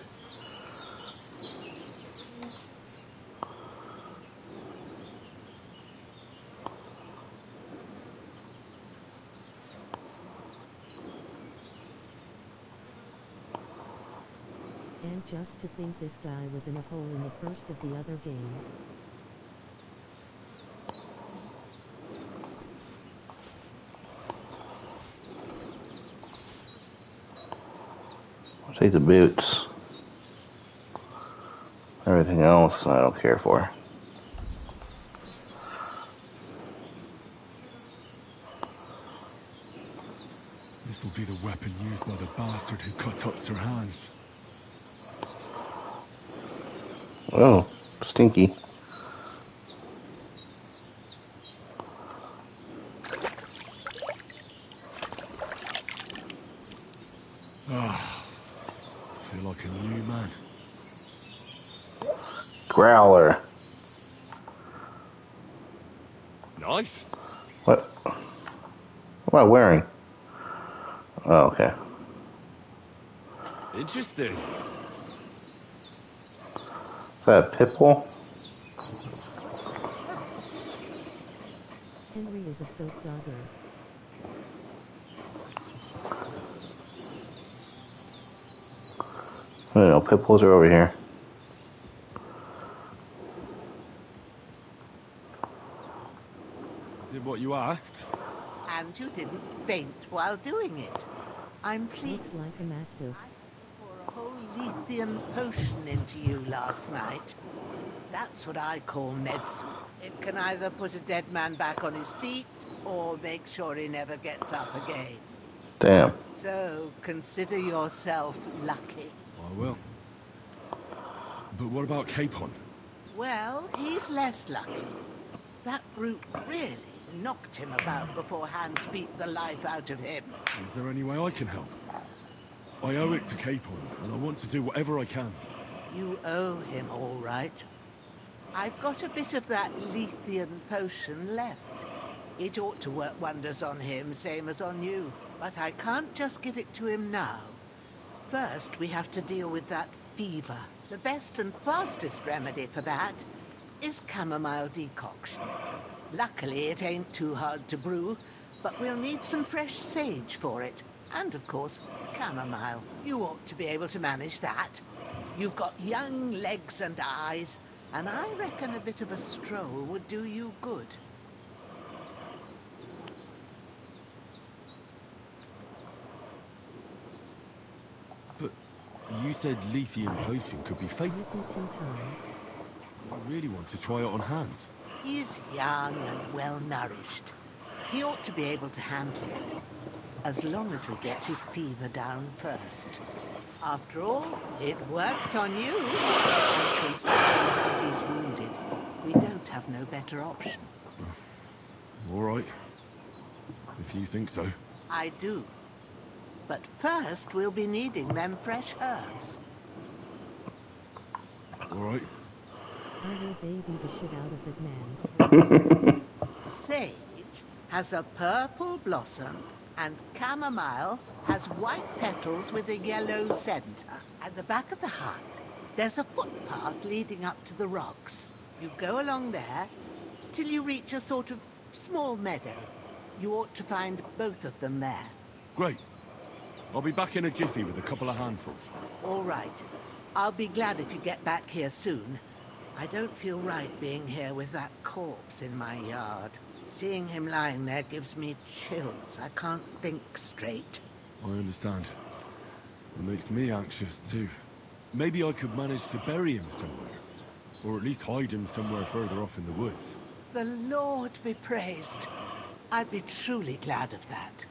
And just to think this guy was in a hole in the first of the other game. I'll take the boots. Everything else I don't care for. This will be the weapon used by the bastard who cut up Sir Hans. Oh, stinky. Ah, feel like a new man. Growler. Nice. What? What am I wearing? Oh, okay. Interesting. Is that a pit bull? Henry is a soap dogger. I don't know, pit bulls are over here. Did what you asked. And you didn't faint while doing it. I'm pleased. Looks like a mastiff. I poured a whole Lethean potion into you last night. That's what I call medicine. It can either put a dead man back on his feet, or make sure he never gets up again. Damn. So, consider yourself lucky. I will. But what about Capon? Well, he's less lucky. That brute really knocked him about before Hans beat the life out of him. Is there any way I can help? I owe it to Capon, and I want to do whatever I can. You owe him, all right. I've got a bit of that Lethean potion left. It ought to work wonders on him, same as on you. But I can't just give it to him now. First, we have to deal with that fever. The best and fastest remedy for that is chamomile decoction. Luckily, it ain't too hard to brew, but we'll need some fresh sage for it. And, of course, chamomile. You ought to be able to manage that. You've got young legs and eyes, and I reckon a bit of a stroll would do you good. But you said Lethean potion could be fatal. I really want to try it on Hans. He's young and well-nourished. He ought to be able to handle it, as long as we get his fever down first. After all, it worked on you. And considering how he's wounded, we don't have no better option. All right. If you think so. I do. But first, we'll be needing them fresh herbs. All right. I will baby the shit out of that man. Sage has a purple blossom, and chamomile has white petals with a yellow center. At the back of the hut, there's a footpath leading up to the rocks. You go along there till you reach a sort of small meadow. You ought to find both of them there. Great. I'll be back in a jiffy with a couple of handfuls. All right. I'll be glad if you get back here soon. I don't feel right being here with that corpse in my yard. Seeing him lying there gives me chills. I can't think straight. I understand. It makes me anxious too. Maybe I could manage to bury him somewhere. Or at least hide him somewhere further off in the woods. The Lord be praised. I'd be truly glad of that.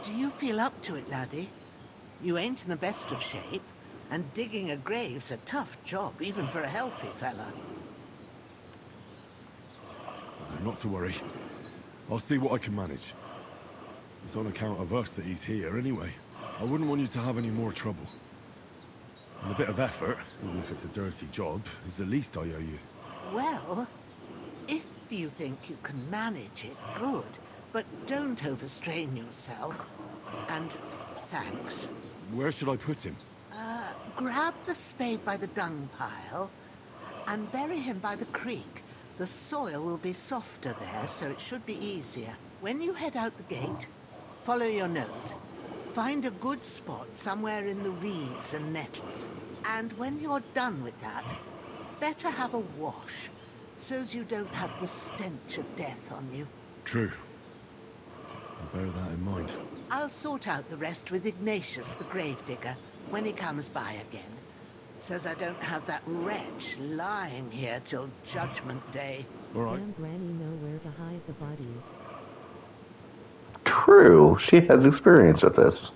Do you feel up to it, laddie? You ain't in the best of shape, and digging a grave's a tough job, even for a healthy fella. Not to worry. I'll see what I can manage. It's on account of us that he's here anyway. I wouldn't want you to have any more trouble. And a bit of effort, even if it's a dirty job, is the least I owe you. Well, if you think you can manage it, good. But don't overstrain yourself. And thanks. Where should I put him? Grab the spade by the dung pile and bury him by the creek. The soil will be softer there, so it should be easier. When you head out the gate, follow your nose. Find a good spot somewhere in the reeds and nettles. And when you're done with that, better have a wash, so's you don't have the stench of death on you. True. I'll bear that in mind. I'll sort out the rest with Ignatius, the gravedigger, when he comes by again, so's I don't have that wretch lying here till Judgment Day. All right. Damn Granny know where to hide the bodies. True. She has experience with this.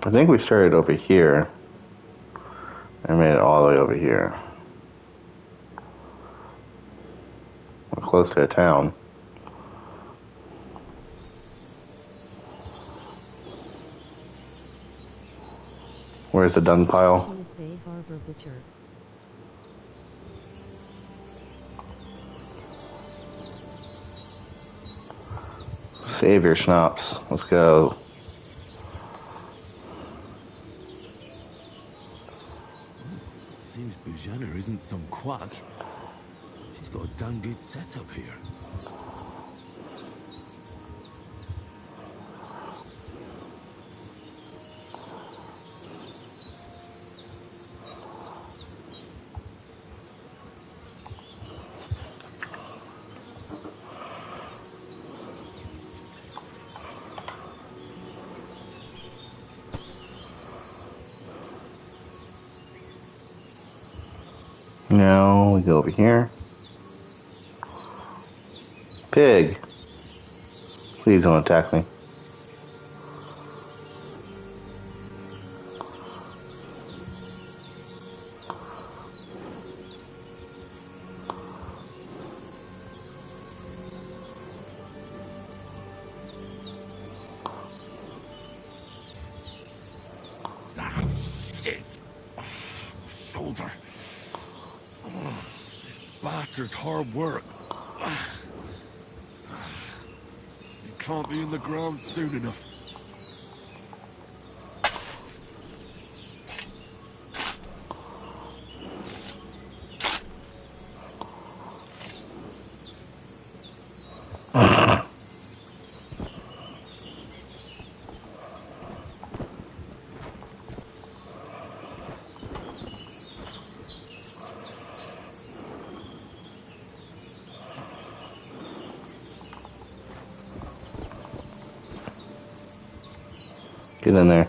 I think we started over here and made it all the way over here. We're close to a town. Where's the dung pile? She is Bay Harbor Butcher. Save your schnapps. Let's go. Seems Bujana isn't some quack. She's got a damn good setup here. Now we go over here. Pig. Please don't attack me. Ah, shit. Shoulder. This bastard's hard work. It can't be in the ground soon enough. Get in there.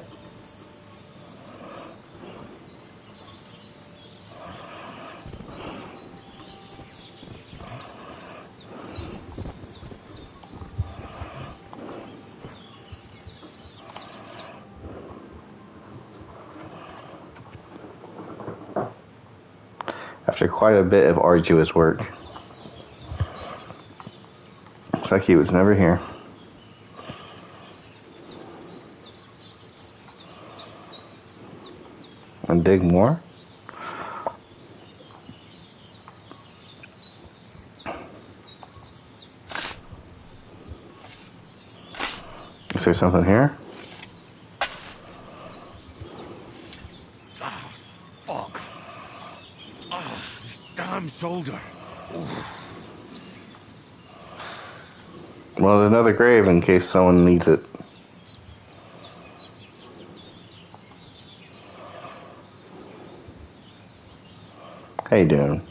After quite a bit of arduous work. Looks like he was never here. And dig more? Is there something here? Ah, fuck. Ah, this damn shoulder. Oof. Well, another grave in case someone needs it. How you doing?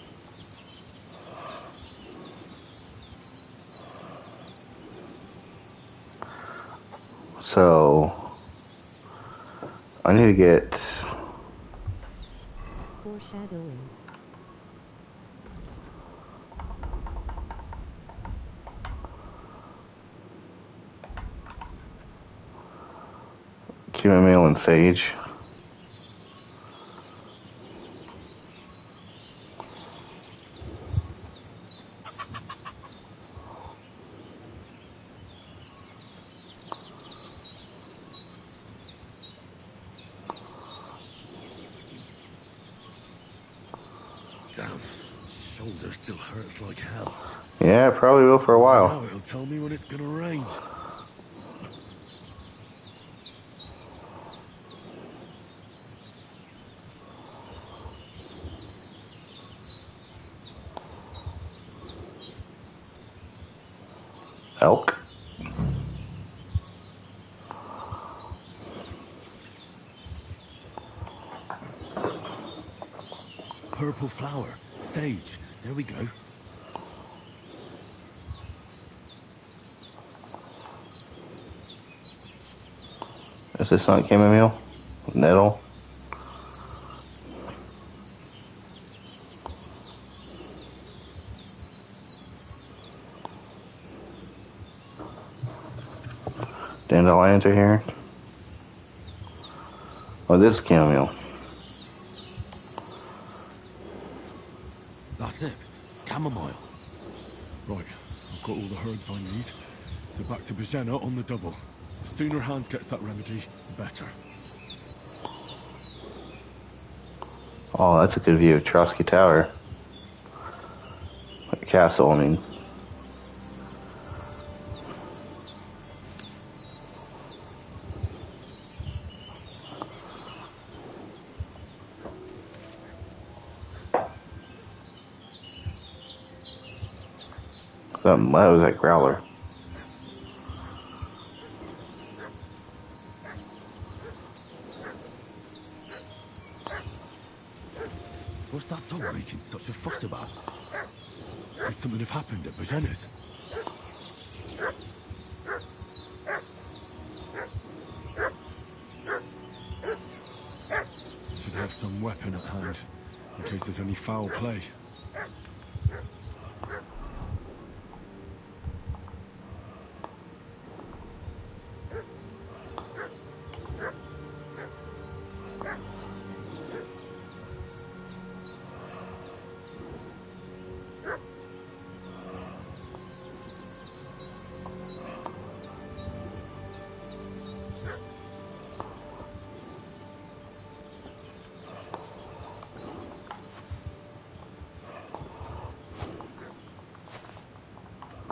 So, I need to get... Foreshadowing. chamomile and sage. shoulder still hurts like hell. Yeah, it probably will for a Now while. it'll tell me when it's gonna rain. Elk? Purple flower. Sage. There we go. Is this not chamomile? Nettle? Dandelions are here. Oh, this is chamomile. That's it. Chamomile. Right. I've got all the herbs I need. So back to Bohemia on the double. The sooner Hans gets that remedy, the better. Oh, that's a good view of Trotsky Tower. Castle, I mean. That was that growler. What's that dog making such a fuss about? Could something have happened at Bohemia's? Should have some weapon at hand, in case there's any foul play.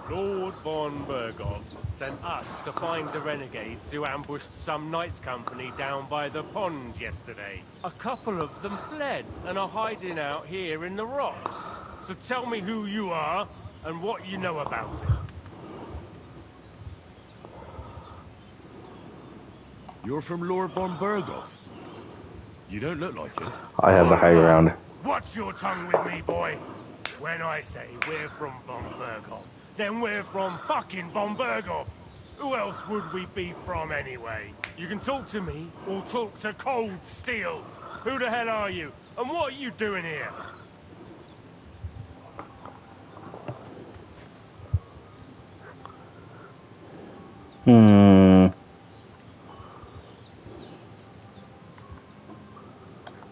Lord von Berghoff sent us to find the renegades who ambushed some knights' company down by the pond yesterday. A couple of them fled and are hiding out here in the rocks. So tell me who you are and what you know about it. You're from Lord von Berghoff? You don't look like it. I have the high ground. Watch your tongue with me, boy. When I say we're from von Berghoff, then we're from fucking von Berghoff. Who else would we be from anyway? You can talk to me or talk to cold steel. Who the hell are you? And what are you doing here?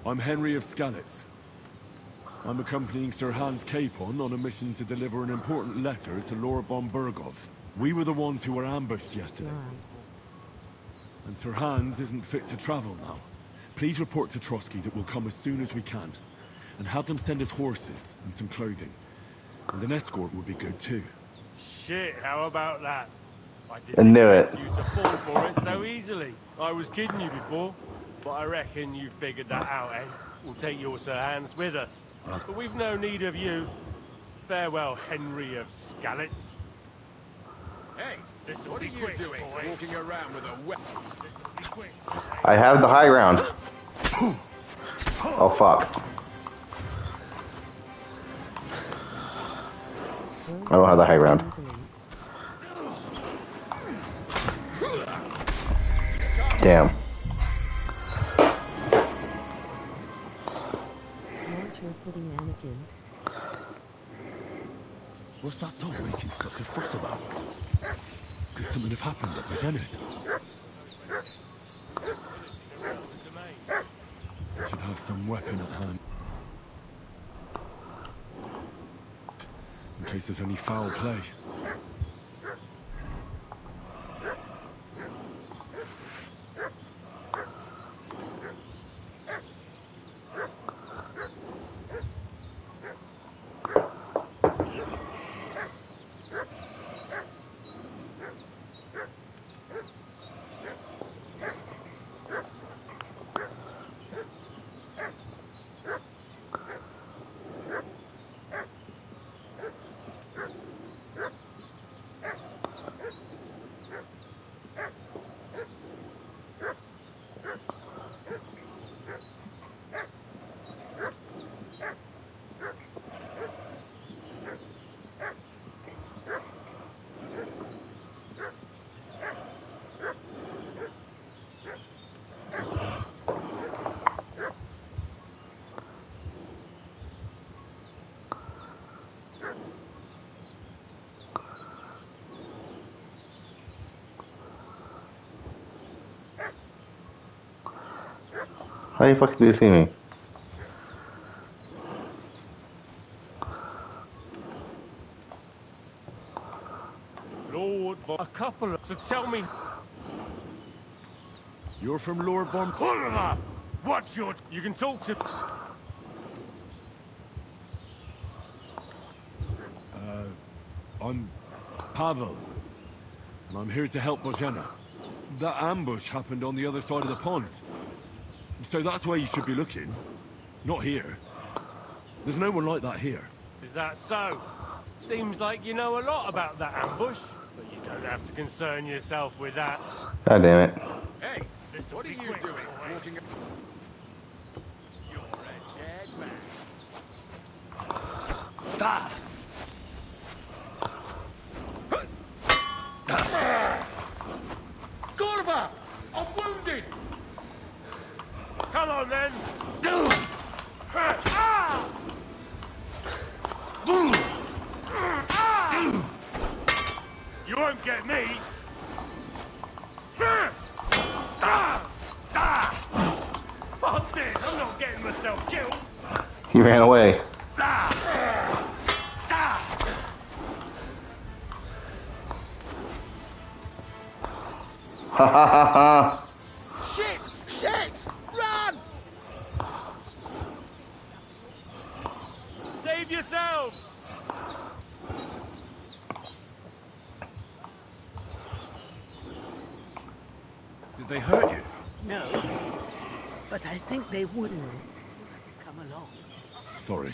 I'm Henry of Skalitz. I'm accompanying Sir Hans Capon on a mission to deliver an important letter to Lord von Berghoff. We were the ones who were ambushed yesterday. And Sir Hans isn't fit to travel now. Please report to Trotsky that we'll come as soon as we can. And have them send us horses and some clothing. And an escort would be good too. Shit, how about that? I I didn't knew expect it. you to fall for it so easily. I was kidding you before, but I reckon you figured that out, eh? We'll take your Sir Hans with us. But we've no need of you. Farewell, Henry of Skalitz. Hey, This'll what are be you quick, doing boy. walking around with a weapon? This'll be quick. I have the high ground. Oh, fuck. I don't have the high ground. Damn. Watch your footing, Anakin. What's that dog making such a fuss about? Could something have happened at Bohemia's? Should have some weapon at hand. In case there's any foul play. How the fuck do you see me? Lord, a couple of... So tell me... You're from Lord Von... What's your... You can talk to... I'm Pavel, and I'm here to help Bohemia. That ambush happened on the other side of the pond. So that's where you should be looking. Not here. There's no one like that here. Is that so? Seems like you know a lot about that ambush, but you don't have to concern yourself with that. God damn it. Hey, What are you doing? Walking... You're a dead man. Ah! Gorva! I'm wounded! Come on, then! You won't get me! Fuck this! I'm not getting myself killed! He ran away. Ha ha ha ha! Shit! Shit! Run! Save yourselves! Did they hurt you? No, but I think they would come along. Sorry.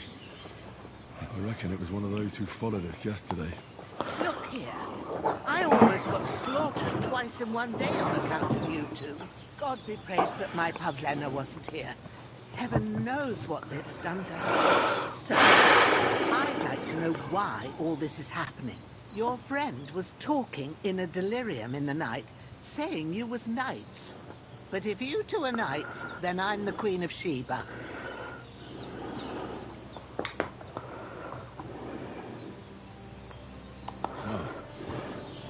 I reckon it was one of those who followed us yesterday. Look here. I almost got slaughtered twice in one day on account of you two. God be praised that my Pavlena wasn't here. Heaven knows what they'd have done to her. So, I'd like to know why all this is happening. Your friend was talking in a delirium in the night, saying you was knights. But if you two are knights, then I'm the Queen of Sheba.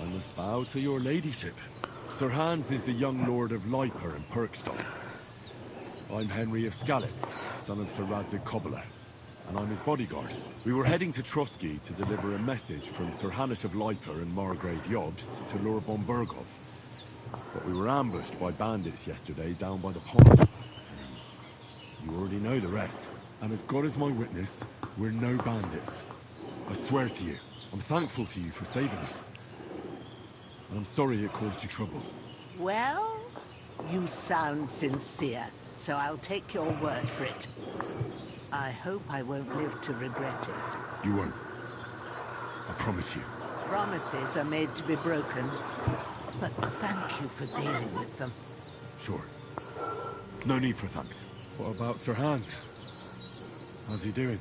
I must bow to your ladyship. Sir Hans is the young lord of Leiper and Perkstone. I'm Henry of Skalitz, son of Sir Radzig Kobyla, and I'm his bodyguard. We were heading to Trotsky to deliver a message from Sir Hanush of Leiper and Margrave Jobst to Lord von Berghoff. But we were ambushed by bandits yesterday down by the pond. You already know the rest. And as God is my witness, we're no bandits. I swear to you, I'm thankful to you for saving us. And I'm sorry it caused you trouble. Well, you sound sincere, so I'll take your word for it. I hope I won't live to regret it. You won't. I promise you. Promises are made to be broken, but thank you for dealing with them. Sure. No need for thanks. What about Sir Hans? How's he doing?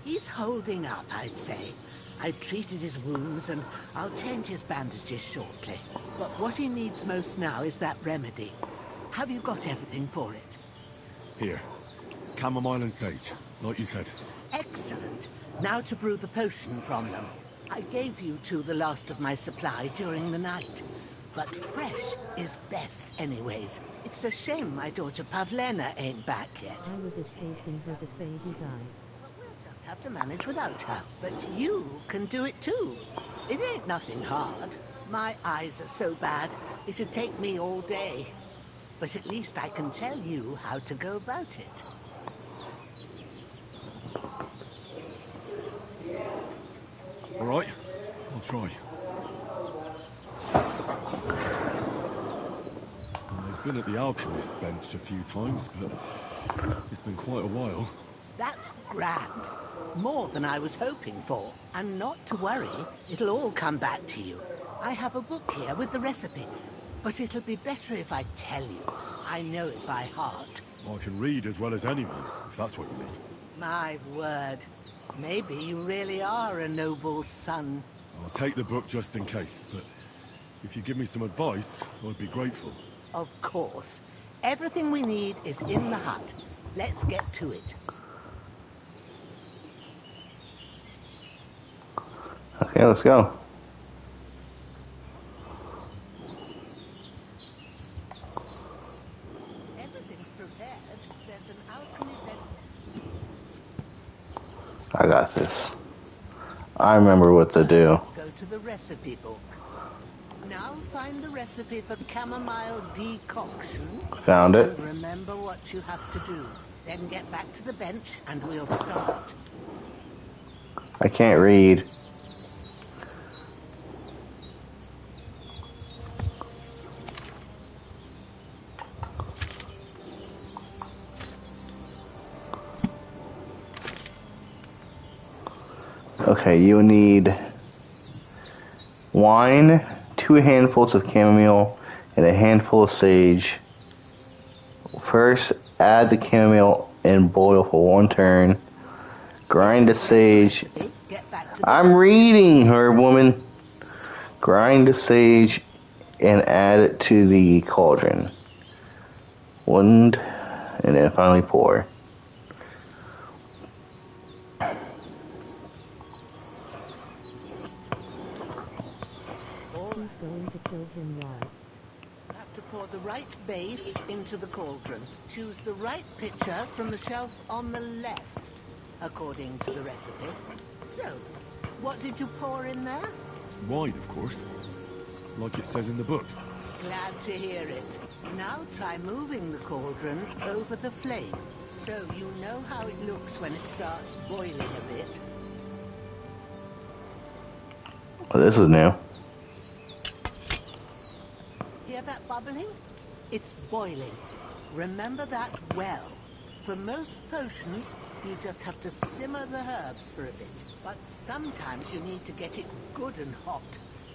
He's holding up, I'd say. I treated his wounds, and I'll change his bandages shortly. But what he needs most now is that remedy. Have you got everything for it? Here. Chamomile and sage, like you said. Excellent. Now to brew the potion from them. I gave you two the last of my supply during the night. But fresh is best anyways. It's a shame my daughter Pavlena ain't back yet. I was just pacing her to say he died. Just have to manage without her. But you can do it too. It ain't nothing hard. My eyes are so bad, it'd take me all day. But at least I can tell you how to go about it. All right, I'll try. I've been at the alchemist bench a few times, but it's been quite a while. That's grand. More than I was hoping for. And not to worry, it'll all come back to you. I have a book here with the recipe, but it'll be better if I tell you. I know it by heart. I can read as well as any man, if that's what you mean. My word. Maybe you really are a noble son. I'll take the book just in case, but if you give me some advice, I'd be grateful. Of course. Everything we need is in the hut. Let's get to it. Okay, let's go. Everything's prepared. There's to do. Go to the recipe book. Now find the recipe for chamomile decoction. Found it. And remember what you have to do. Then get back to the bench and we'll start. I can't read. Okay, you need wine, 2 handfuls of chamomile, and a handful of sage. First, add the chamomile and boil for 1 turn. Grind the sage. I'm reading, herb woman. Grind the sage and add it to the cauldron. And then finally pour. He's going to kill him live. You have to pour the right base into the cauldron. Choose the right pitcher from the shelf on the left, according to the recipe. So, what did you pour in there? Wine, of course. Like it says in the book. Glad to hear it. Now try moving the cauldron over the flame, so you know how it looks when it starts boiling a bit. Oh, this is new. Hear that bubbling? It's boiling. Remember that well. For most potions, you just have to simmer the herbs for a bit. But sometimes you need to get it good and hot.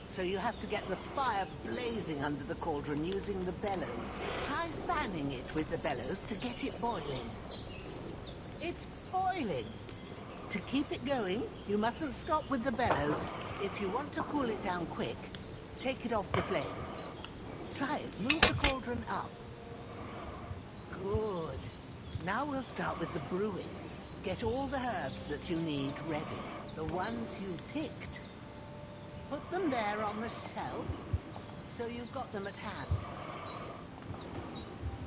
So you have to get the fire blazing under the cauldron using the bellows. Try fanning it with the bellows to get it boiling. It's boiling. To keep it going, you mustn't stop with the bellows. If you want to cool it down quick, take it off the flames. Try it. Move the cauldron up. Good. Now we'll start with the brewing. Get all the herbs that you need ready. The ones you picked. Put them there on the shelf, so you've got them at hand.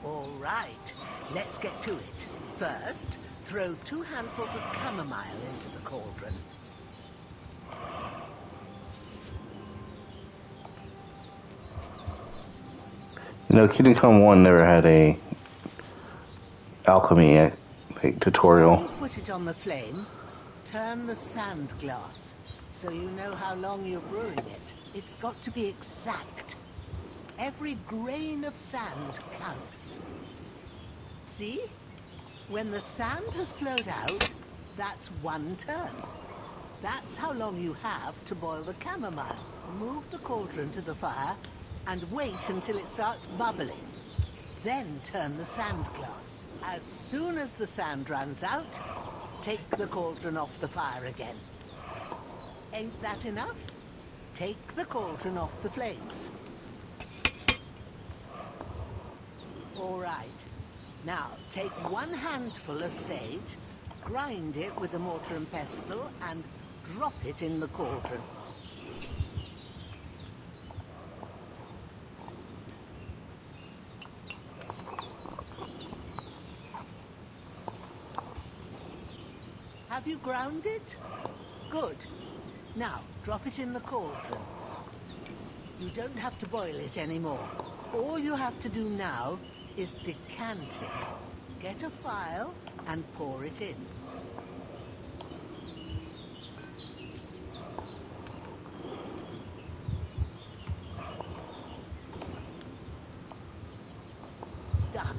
All right, let's get to it. First, throw 2 handfuls of chamomile into the cauldron. You know, Kingdom Come 1 never had a alchemy tutorial. You put it on the flame, turn the sand glass, so you know how long you're brewing it. It's got to be exact. Every grain of sand counts. See? When the sand has flowed out, that's 1 turn. That's how long you have to boil the chamomile. Move the cauldron to the fire and wait until it starts bubbling. Then turn the sand glass. As soon as the sand runs out, take the cauldron off the fire again. Ain't that enough? Take the cauldron off the flames. All right. Now, take 1 handful of sage, grind it with a mortar and pestle, and drop it in the cauldron. Have you ground it? Good. Now, drop it in the cauldron. You don't have to boil it anymore. All you have to do now is decant it. Get a phial and pour it in. Done.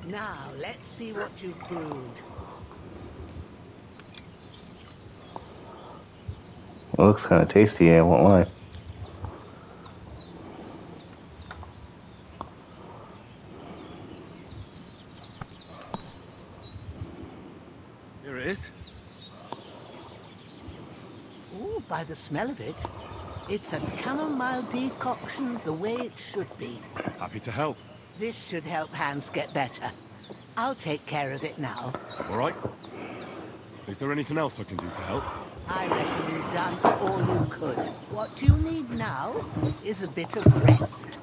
Now, let's see what you've brewed. It looks kind of tasty, I won't lie. Here it is. Ooh, by the smell of it, it's a chamomile decoction the way it should be. Happy to help. This should help Hans get better. I'll take care of it now. All right. Is there anything else I can do to help? I reckon you've done all you could. What you need now is a bit of rest.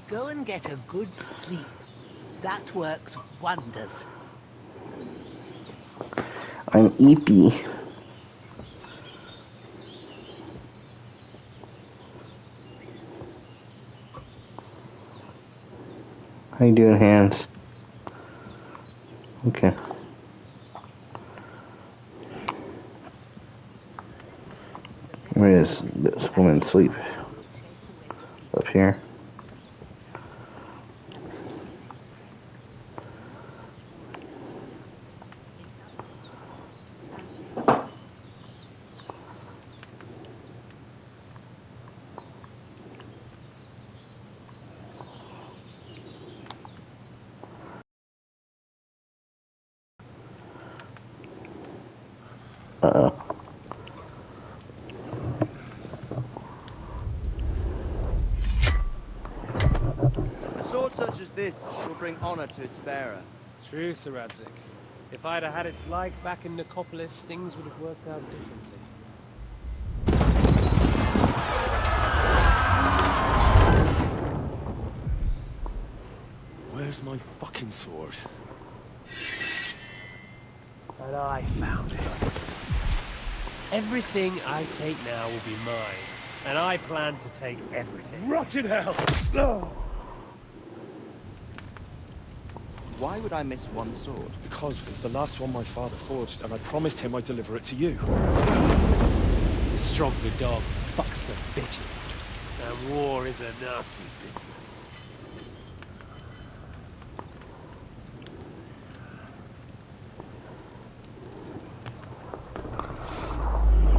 Go and get a good sleep. That works wonders. I'm eepy. How you doing, Hans? Okay. Where is this woman sleep? Up here. Uh-oh. A sword such as this will bring honor to its bearer. True, Sir Radzik. If I'd have had it like back in Nicopolis, things would have worked out differently. Where's my fucking sword? And I found it. Everything I take now will be mine, and I plan to take everything. Rotted hell! Why would I miss one sword? Because it's the last one my father forged, and I promised him I'd deliver it to you. Strong the dog, fucks the bitches. And war is a nasty business.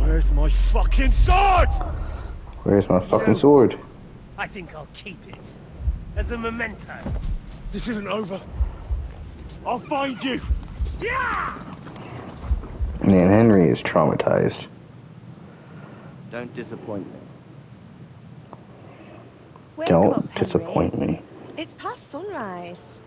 Where's my fucking sword? Where's my fucking sword? I think I'll keep it. As a memento. This isn't over. I'll find you! Yeah! Man, Henry is traumatized. Don't disappoint me. Wake Don't up, Henry. disappoint me. It's past sunrise.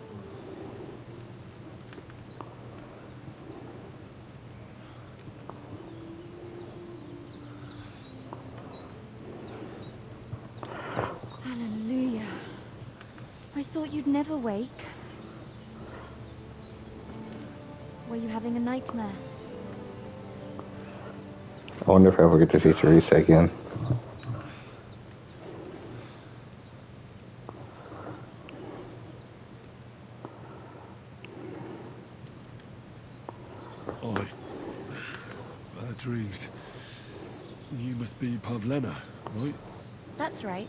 Hallelujah. I thought you'd never wake. Were you having a nightmare? I wonder if I ever get to see Teresa again. Bad dreams. You must be Pavlena, right? That's right.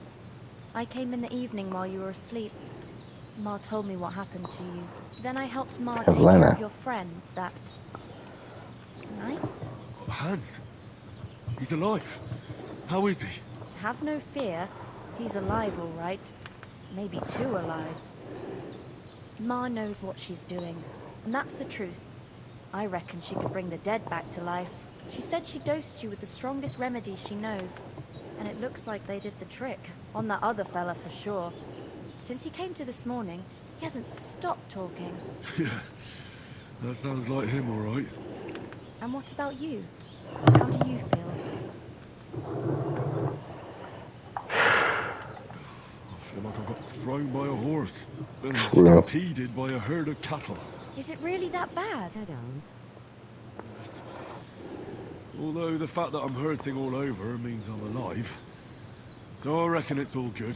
I came in the evening while you were asleep. Ma told me what happened to you. Then I helped Ma take care of your friend that night. Hans? He's alive. How is he? Have no fear. He's alive, all right. Maybe too alive. Ma knows what she's doing, and that's the truth. I reckon she could bring the dead back to life. She said she dosed you with the strongest remedies she knows, and it looks like they did the trick. On that other fella for sure. Since he came to this morning, he hasn't stopped talking. Yeah, that sounds like him, all right. And what about you? How do you feel? I feel like I got thrown by a horse and True. stampeded by a herd of cattle. Is it really that bad? Yes. Although the fact that I'm hurting all over means I'm alive. So I reckon it's all good.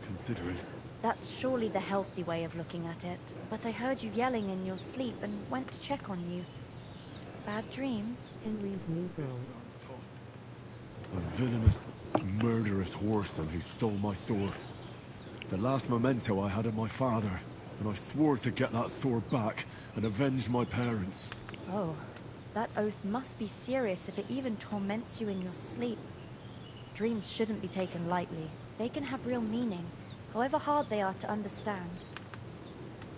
Considering. That's surely the healthy way of looking at it. But I heard you yelling in your sleep and went to check on you. Bad dreams? Henry's new girl. A villainous, murderous whoreson who stole my sword. The last memento I had of my father, and I swore to get that sword back and avenge my parents. Oh, that oath must be serious if it even torments you in your sleep. Dreams shouldn't be taken lightly. They can have real meaning, however hard they are to understand.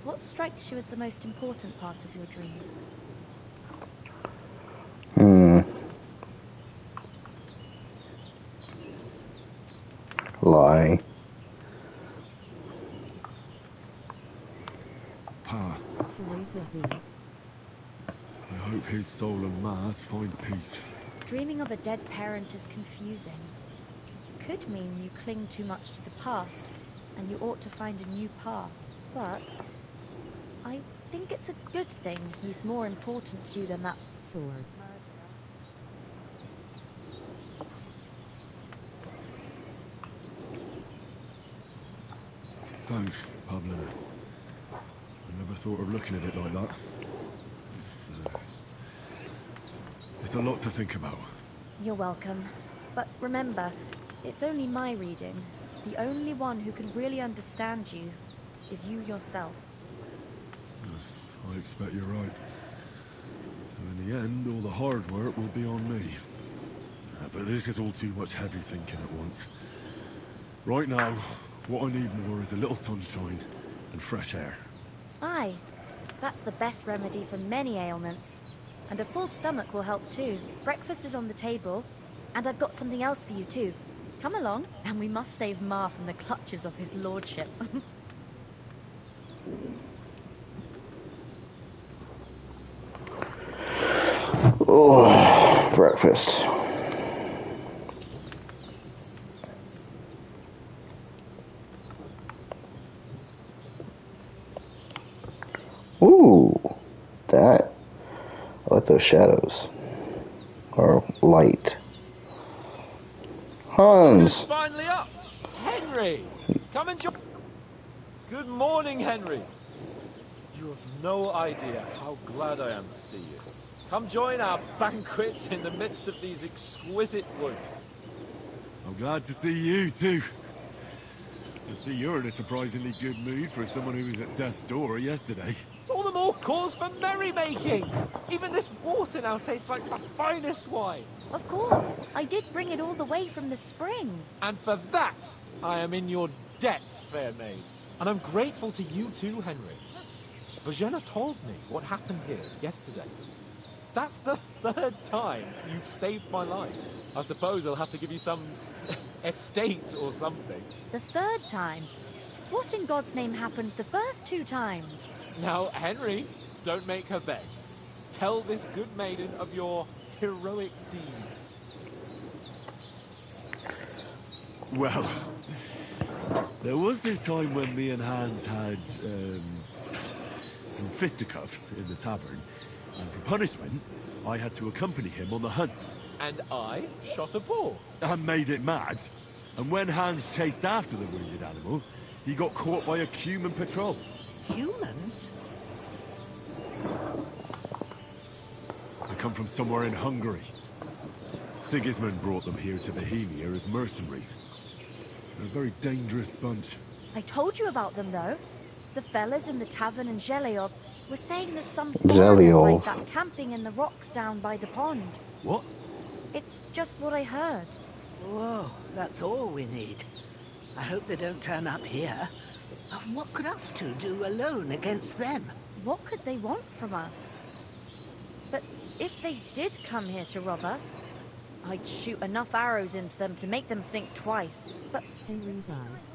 What strikes you as the most important part of your dream? Lie. Pa, Teresa who? I hope his soul and Ma's find peace. Dreaming of a dead parent is confusing. It could mean you cling too much to the past, and you ought to find a new path. But I think it's a good thing he's more important to you than that sword. Thanks, Pavlina. I never thought of looking at it like that. It's a lot to think about. You're welcome. But remember, it's only my reading. The only one who can really understand you is you yourself. I expect you're right. So in the end, all the hard work will be on me. But this is all too much heavy thinking at once. Right now, what I need more is a little sunshine and fresh air. Aye, that's the best remedy for many ailments. And a full stomach will help too. Breakfast is on the table, and I've got something else for you too. Come along, and we must save Ma from the clutches of his lordship. Oh, breakfast. Ooh, that. I like those shadows. Or light. Hans! Who's finally up? Henry! Come and join. Good morning, Henry. You have no idea how glad I am to see you. Come join our banquet in the midst of these exquisite woods. I'm glad to see you, too. I see you're in a surprisingly good mood for someone who was at death's door yesterday. All the more cause for merrymaking! Even this water now tastes like the finest wine. Of course, I did bring it all the way from the spring. And for that, I am in your debt, fair maid. And I'm grateful to you too, Henry. Bohemia told me what happened here yesterday. That's the third time you've saved my life. I suppose I'll have to give you some estate or something. The third time? What in God's name happened the first 2 times? Now, Henry, don't make her beg. Tell this good maiden of your heroic deeds. Well, there was this time when me and Hans had, some fisticuffs in the tavern, and for punishment, I had to accompany him on the hunt. And I shot a boar. And made it mad. And when Hans chased after the wounded animal, he got caught by a human patrol. Humans? They come from somewhere in Hungary. Sigismund brought them here to Bohemia as mercenaries. They're a very dangerous bunch. I told you about them though. The fellas in the tavern in Zheleov were saying there's some Zheleov. foreigners like that camping in the rocks down by the pond. What? It's just what I heard. Whoa, that's all we need. I hope they don't turn up here. What could us two do alone against them? What could they want from us? But if they did come here to rob us, I'd shoot enough arrows into them to make them think twice. But Henry's eyes.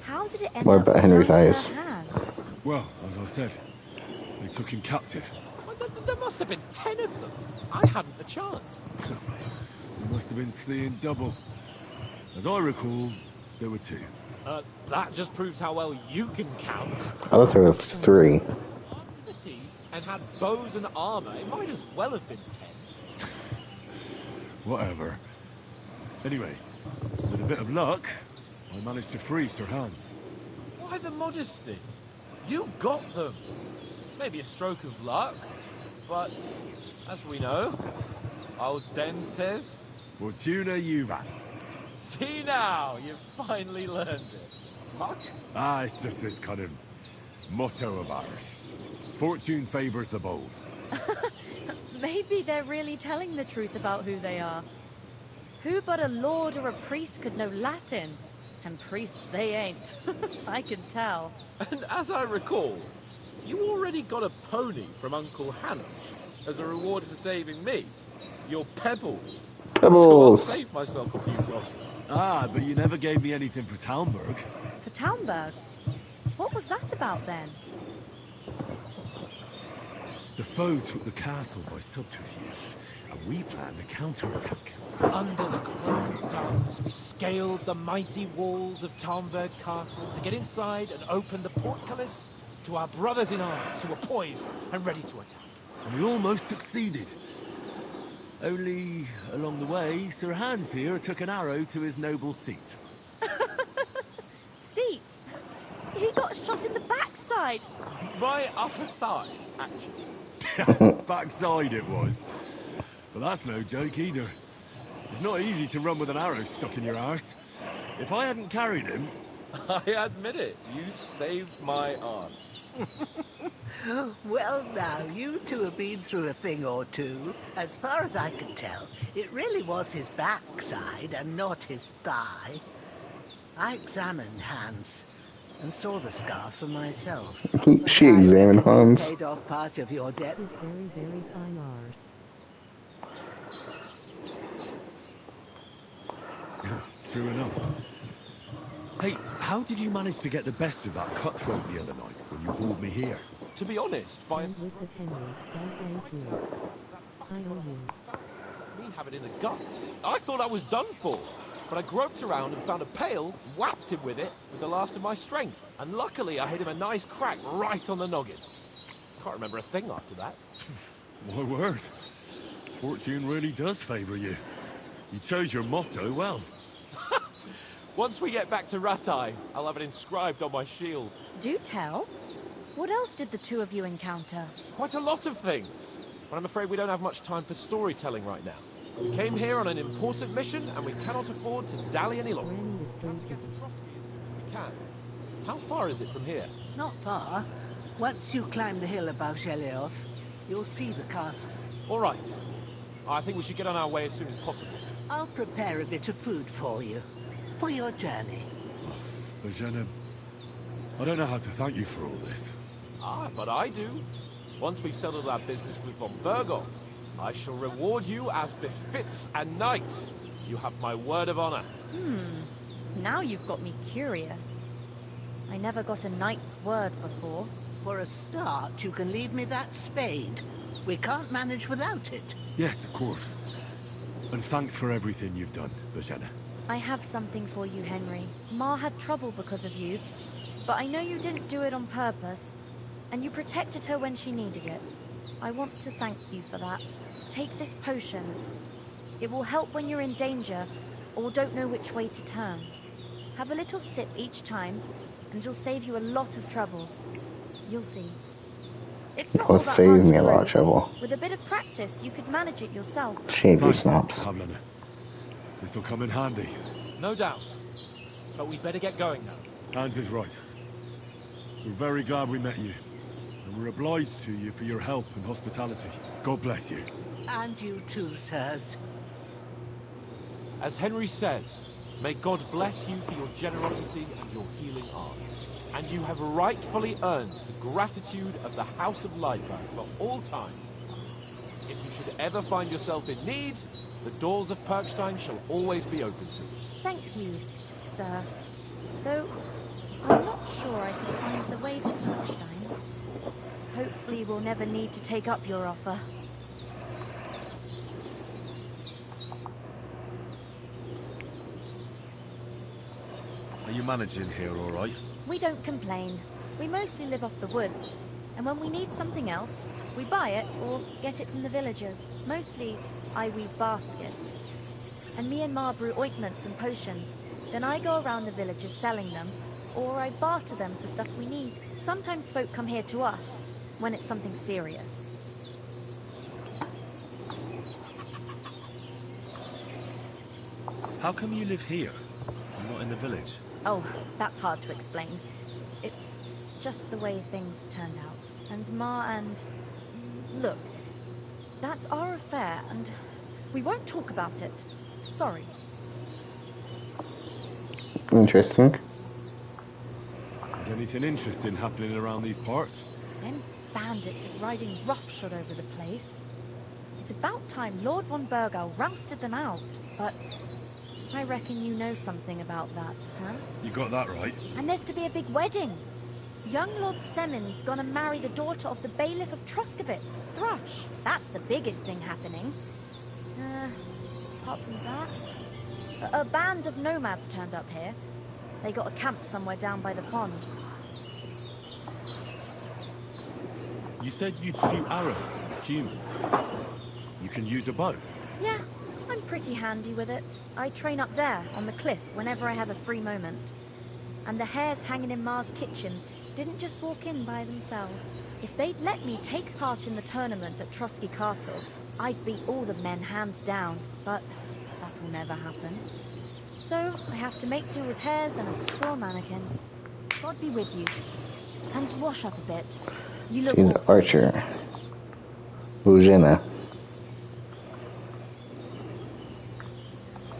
how did it end What up about with Henry's Sir eyes? Hans? Well, as I said, they took him captive. Well, there must have been 10 of them. I hadn't a chance. You must have been seeing double. As I recall, there were 2. That just proves how well you can count. I thought there were 3. Armed to the teeth and had bows and armor. It might as well have been 10. Whatever. Anyway, with a bit of luck, I managed to free Sir Hans. Why the modesty? You got them. Maybe a stroke of luck, but as we know, al dentes. Fortuna Juvat. See now, you've finally learned it. What? It's just this kind of motto of ours. Fortune favors the bold. Maybe they're really telling the truth about who they are. Who but a lord or a priest could know Latin? And priests they ain't. I can tell. And as I recall, you already got a pony from Uncle Hannah as a reward for saving me. Your pebbles. Pebbles. So I'll save myself a few groschen. But you never gave me anything for Talmberg. For Talmberg? What was that about then? The foe took the castle by subterfuge, and we planned a counterattack. Under the cloak of darkness, we scaled the mighty walls of Talmberg Castle to get inside and open the portcullis to our brothers in arms who were poised and ready to attack. And we almost succeeded. Only, along the way, Sir Hans here took an arrow to his noble seat. Seat? He got shot in the backside. My upper thigh, actually. Backside it was. But that's no joke either. It's not easy to run with an arrow stuck in your arse. If I hadn't carried him... I admit it. You saved my arse. Well, now, you two have been through a thing or two. As far as I can tell, it really was his backside and not his thigh. I examined Hans and saw the scar for myself. She examined Hans. Paid off part of your debt. His very, very fine arse. True enough. Hey, how did you manage to get the best of that cutthroat the other night when you hauled me here? To be honest, by And with the Henry, don't thank you. I owe you. me have it in the guts. I thought I was done for. But I groped around and found a pail, whacked him with it with the last of my strength. And luckily I hit him a nice crack right on the noggin. Can't remember a thing after that. My word. Fortune really does favour you. You chose your motto well. Once we get back to Ratai, I'll have it inscribed on my shield. Do tell. What else did the two of you encounter? Quite a lot of things. But I'm afraid we don't have much time for storytelling right now. We came here on an important mission, and we cannot afford to dally any longer. Granny is broken. Get to Trotsky as soon as we can. How far is it from here? Not far. Once you climb the hill above Sheleov, you'll see the castle. All right. I think we should get on our way as soon as possible. I'll prepare a bit of food for you, for your journey. Bohemia, I don't know how to thank you for all this. Ah, but I do. Once we've settled our business with von Berghoff, I shall reward you as befits a knight. You have my word of honor. Now you've got me curious. I never got a knight's word before. For a start, you can leave me that spade. We can't manage without it. Yes, of course. And thanks for everything you've done, Bohemia. I have something for you, Henry. Ma had trouble because of you, but I know you didn't do it on purpose, and you protected her when she needed it. I want to thank you for that. Take this potion. It will help when you're in danger or don't know which way to turn. Have a little sip each time, and it'll save you a lot of trouble. You'll see. It's not all It'll that save hard to me a lot of brew. trouble. With a bit of practice, you could manage it yourself. Shave your Thanks, snaps. Pavlina. This'll come in handy. No doubt. But we'd better get going now. Hans is right. We're very glad we met you. And we're obliged to you for your help and hospitality. God bless you. And you too, sirs. As Henry says, may God bless you for your generosity and your healing arts. And you have rightfully earned the gratitude of the House of Leibberg for all time. If you should ever find yourself in need, the doors of Perkstein shall always be open to you. Thank you, sir. Though, I'm not sure I could find the way to Perkstein. Hopefully we'll never need to take up your offer. Are you managing here all right? We don't complain. We mostly live off the woods. And when we need something else, we buy it or get it from the villagers. Mostly, I weave baskets. And me and Ma brew ointments and potions. Then I go around the villages selling them, or I barter them for stuff we need. Sometimes folk come here to us, when it's something serious. How come you live here, and not in the village? Oh, that's hard to explain. It's just the way things turned out. And Ma and... Look, that's our affair, and we won't talk about it. Sorry. Interesting. Is anything interesting happening around these parts? Them bandits riding roughshod over the place. It's about time Lord von Bergau rousted them out, but I reckon you know something about that, huh? You got that right. And there's to be a big wedding. Young Lord Semin's gonna marry the daughter of the bailiff of Troskowitz, Thrush. That's the biggest thing happening. Apart from that, a band of nomads turned up here. They got a camp somewhere down by the pond. You said you'd shoot arrows with humans. You can use a bow. Yeah, I'm pretty handy with it. I train up there, on the cliff, whenever I have a free moment. And the hares hanging in Ma's kitchen didn't just walk in by themselves. If they'd let me take part in the tournament at Trotsky Castle, I'd beat all the men hands down, but that'll never happen. So I have to make do with hares and a straw mannequin. God be with you. And wash up a bit. You look She's an awful. archer. Bohemia.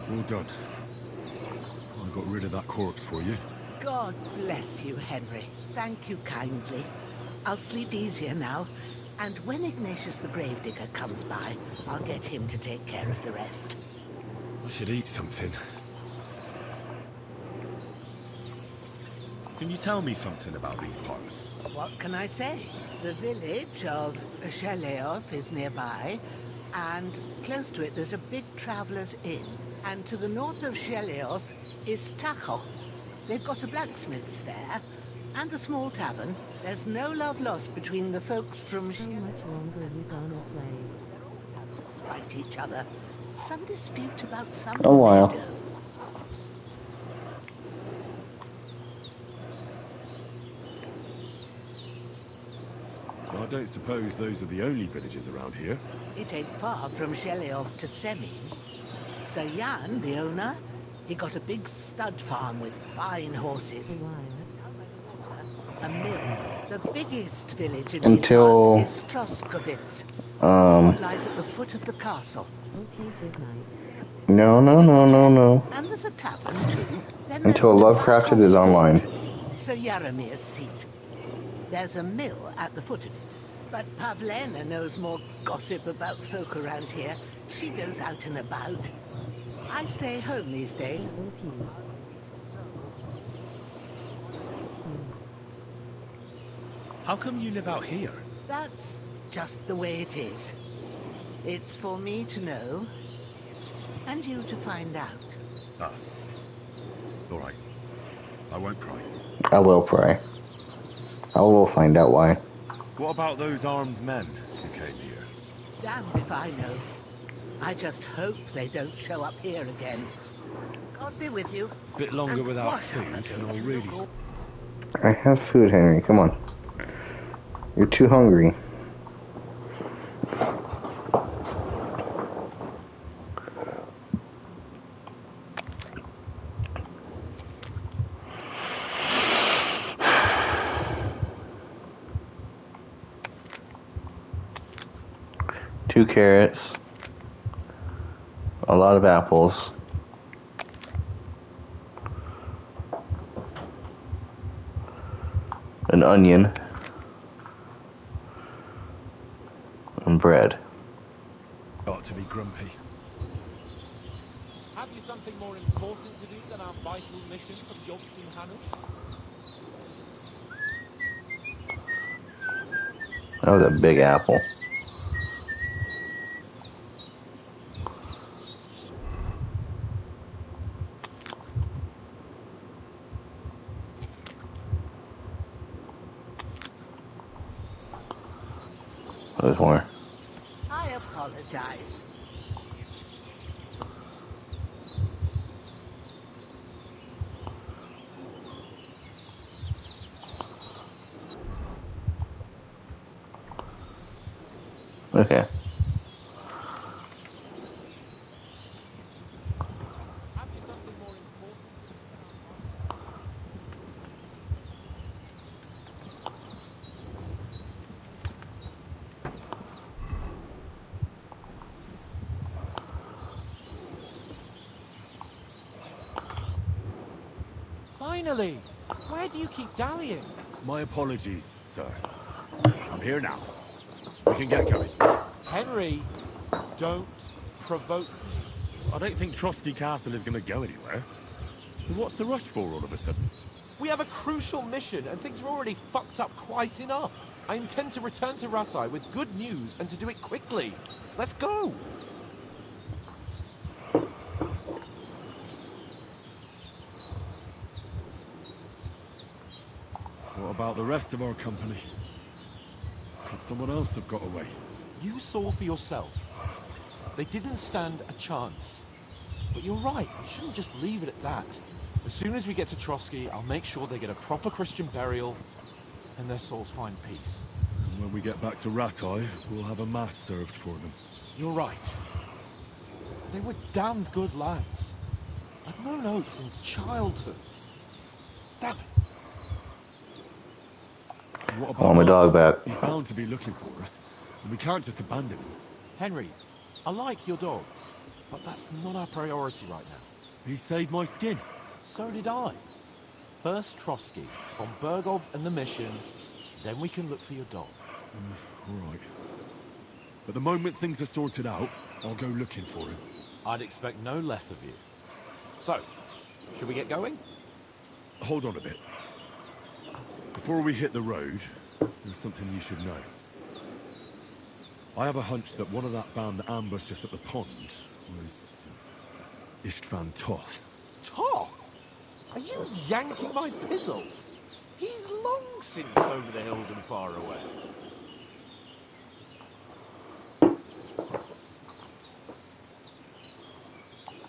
Well done. I got rid of that corpse for you. God bless you, Henry. Thank you kindly. I'll sleep easier now, and when Ignatius the Gravedigger comes by, I'll get him to take care of the rest. I should eat something. Can you tell me something about these parts? What can I say? The village of Sheleov is nearby, and close to it there's a big traveller's inn. And to the north of Sheleov is Tachov. They've got a blacksmith's there, and a small tavern. There's no love lost between the folks from How much longer are we gonna play? They're always out to spite each other. Some dispute about some A while. meadow. I don't suppose those are the only villages around here. It ain't far from Sheleov to Semin. Sir Jan, the owner, he got a big stud farm with fine horses. A mill. The biggest village in Until, these parts is Troskovitz. What lies at the foot of the castle. Okay, good night. No. And there's a tavern too. Then Until there's Lovecrafted is online. Sir Yaramir's seat. There's a mill at the foot of it. But Pavlena knows more gossip about folk around here. She goes out and about. I stay home these days. How come you live out here? That's just the way it is. It's for me to know, and you to find out. Ah. All right. I won't pry. I will pray. I will find out why. What about those armed men who came here? Damned if I know. I just hope they don't show up here again. God be with you. Bit longer And without wash up food, that and I'll if you really... look I have food, Henry. Come on. You're too hungry. Two carrots. A lot of apples. An onion. And bread. Ought to be grumpy. Have you something more important to do than our vital mission from Yorkshire Hanush? That was a big apple. There's more. I apologize. Okay. Finally! Where do you keep dallying? My apologies, sir. I'm here now. We can get going. Henry, don't provoke me. I don't think Trotsky Castle is going to go anywhere. So what's the rush for all of a sudden? We have a crucial mission, and things are already fucked up quite enough. I intend to return to Ratai with good news, and to do it quickly. Let's go! What about the rest of our company? Could someone else have got away? You saw for yourself. They didn't stand a chance. But you're right, we shouldn't just leave it at that. As soon as we get to Trotsky, I'll make sure they get a proper Christian burial and their souls find peace. And when we get back to Ratai, we'll have a mass served for them. You're right. They were damned good lads. I've known Oak since childhood. Damn it. What I about want my dog back. He's bound to be looking for us, and we can't just abandon him. Henry, I like your dog, but that's not our priority right now. He saved my skin. So did I. First Trotsky, von Bergov and the mission, then we can look for your dog. All right. But the moment things are sorted out, I'll go looking for him. I'd expect no less of you. So, should we get going? Hold on a bit. Before we hit the road, there's something you should know. I have a hunch that one of that band that ambushed us at the pond was Istvan Toth. Toth? Are you yanking my pizzle? He's long since over the hills and far away.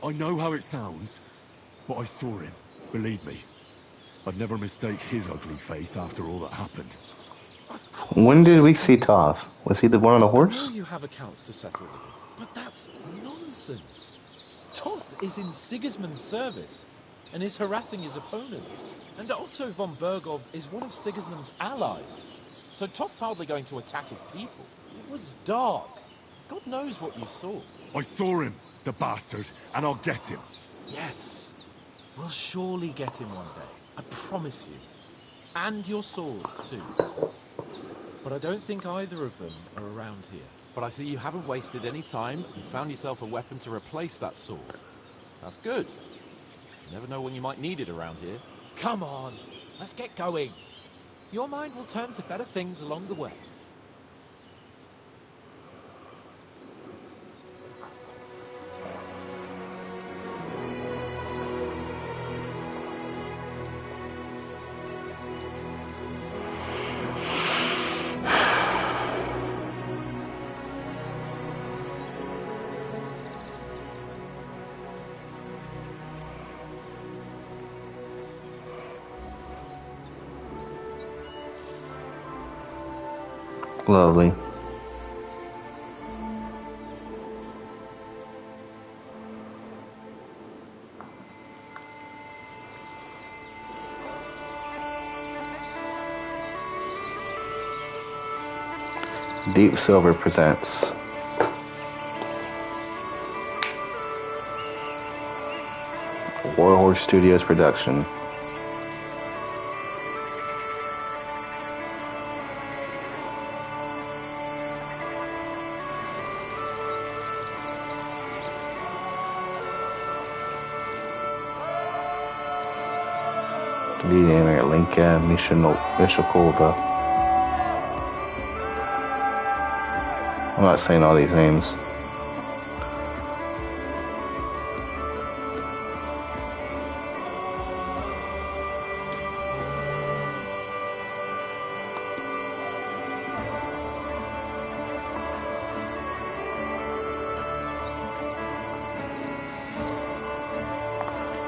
I know how it sounds, but I saw him. Believe me. I'd never mistake his ugly face after all that happened. When did we see Toth? Was he the one on the I horse? know you have accounts to settle with him, but that's nonsense. Toth is in Sigismund's service and is harassing his opponents. And Otto von Bergov is one of Sigismund's allies. So Toth's hardly going to attack his people. It was dark. God knows what you saw. I saw him, the bastard, and I'll get him. Yes. We'll surely get him one day. I promise you. And your sword, too. But I don't think either of them are around here. But I see you haven't wasted any time and found yourself a weapon to replace that sword. That's good. You never know when you might need it around here. Come on, let's get going. Your mind will turn to better things along the way. Lovely. Deep Silver presents Warhorse Studios production. Dynamic Linka Mishakova. I'm not saying all these names.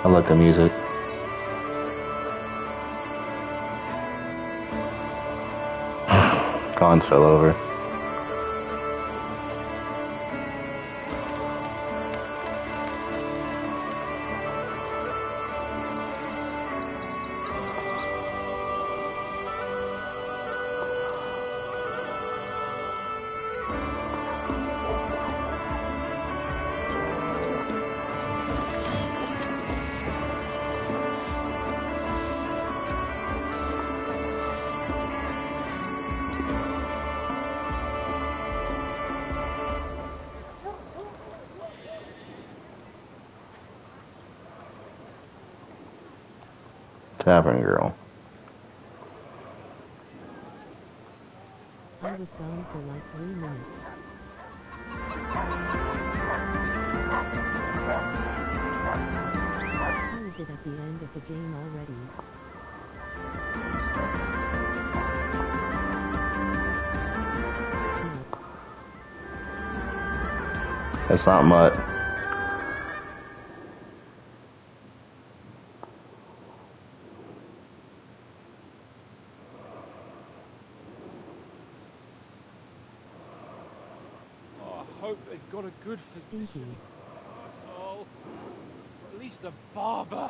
I like the music. Cons fell over. Tavern Girl. I was gone for like 3 minutes. How is it at the end of the game already? It's not much. hope they've got a good physician. Stinky. Arsehole. Or at least a barber.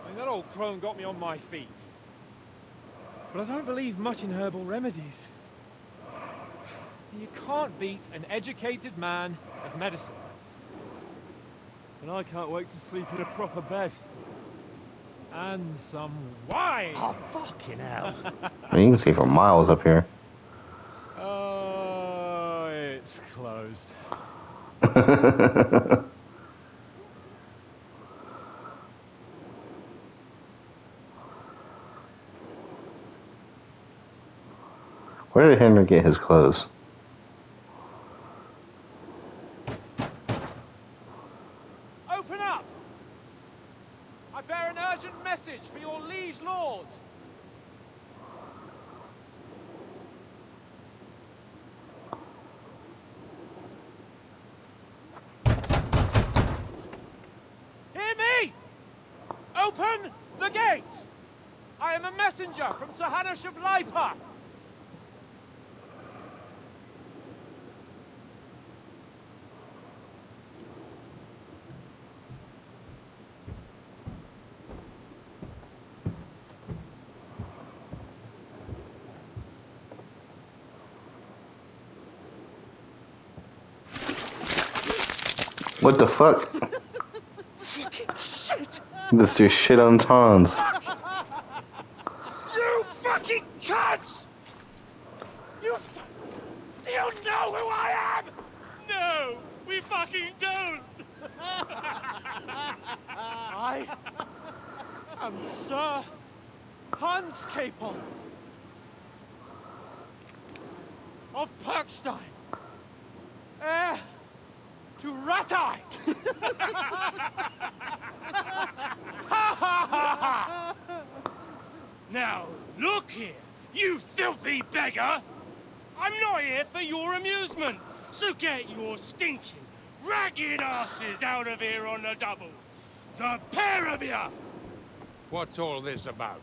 I mean, that old crone got me on my feet. But I don't believe much in herbal remedies. You can't beat an educated man of medicine. And I can't wait to sleep in a proper bed. And some wine! Oh, fucking hell. I mean, you can see for miles up here. Oh, it's closed. Where did Henry get his clothes? Open up! I bear an urgent message for your liege lord. Hear me! Open the gate! I am a messenger from Sir Hanush of Lipa. What the fuck? Fucking shit! This dude shit on tons. You fucking cunts! You know who I am? No, we fucking don't! I am Sir Hans Capon of Perkstein, heir to Ratai! Now, look here, you filthy beggar! I'm not here for your amusement, so get your stinking, ragged asses out of here on the double. The pair of you! What's all this about?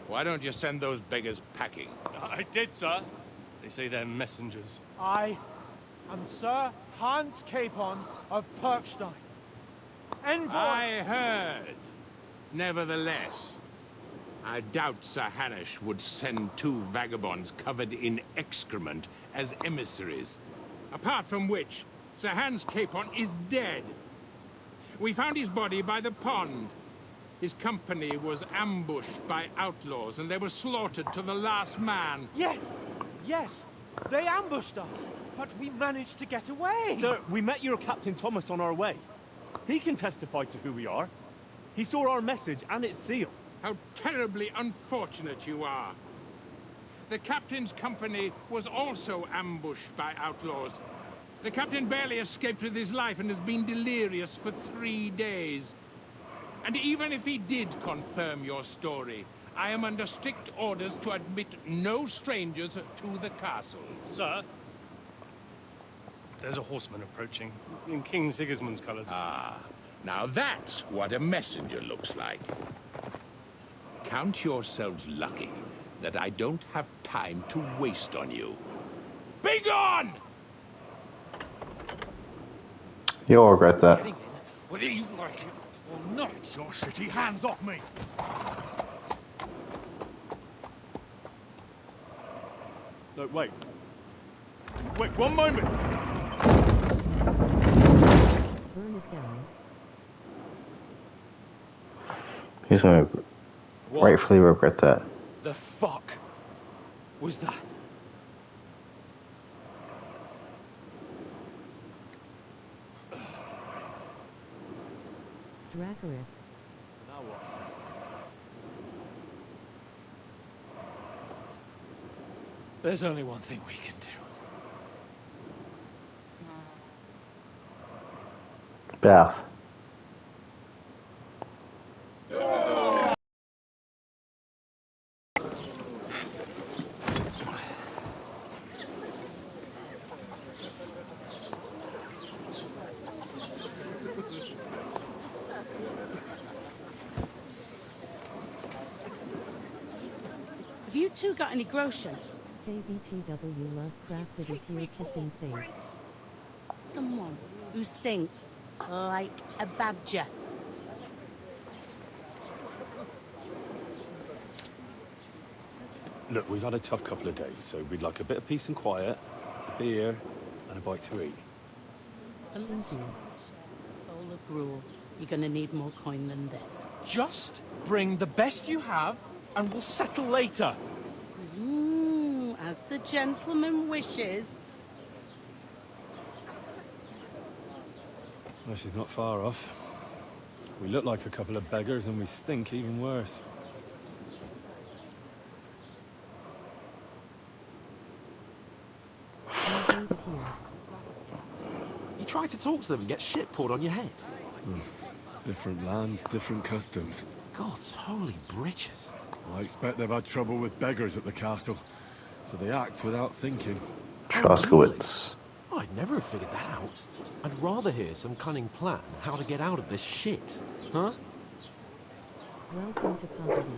Why don't you send those beggars packing? I did, sir. They say they're messengers. I am Sir Hans Capon of Perkstein. Envoy! I heard. Nevertheless, I doubt Sir Hanush would send two vagabonds covered in excrement as emissaries. Apart from which, Sir Hans Capon is dead. We found his body by the pond. His company was ambushed by outlaws, and they were slaughtered to the last man. Yes, yes, they ambushed us, but we managed to get away. Sir, we met your Captain Thomas on our way. He can testify to who we are. He saw our message, and it's sealed. How terribly unfortunate you are. The captain's company was also ambushed by outlaws. The captain barely escaped with his life and has been delirious for 3 days. And even if he did confirm your story, I am under strict orders to admit no strangers to the castle. Sir, there's a horseman approaching, in King Sigismund's colours. Ah, now that's what a messenger looks like. Count yourselves lucky that I don't have time to waste on you. Be gone! You'll regret that. Whether you like it or not, your shitty hands off me! No, wait. Wait, one moment! Burn it down. He's gonna rightfully regret that. The fuck was that? Dracarys. Now what? There's only one thing we can do. Bath. Have you two got any grocery? KBTW Lovecrafted is here kissing face. Someone who stinks like a badger. Look, we've had a tough couple of days, so we'd like a bit of peace and quiet, a beer, and a bite to eat. Stinky. Bowl of gruel. You're gonna need more coin than this. Just bring the best you have, and we'll settle later. As the gentleman wishes. Well, she's not far off. We look like a couple of beggars, and we stink even worse. You try to talk to them and get shit poured on your head. Different lands, different customs. God's holy britches. I expect they've had trouble with beggars at the castle, so they act without thinking. Troskowitz. Oh, I'd never have figured that out. I'd rather hear some cunning plan how to get out of this shit. Huh? Welcome to poverty.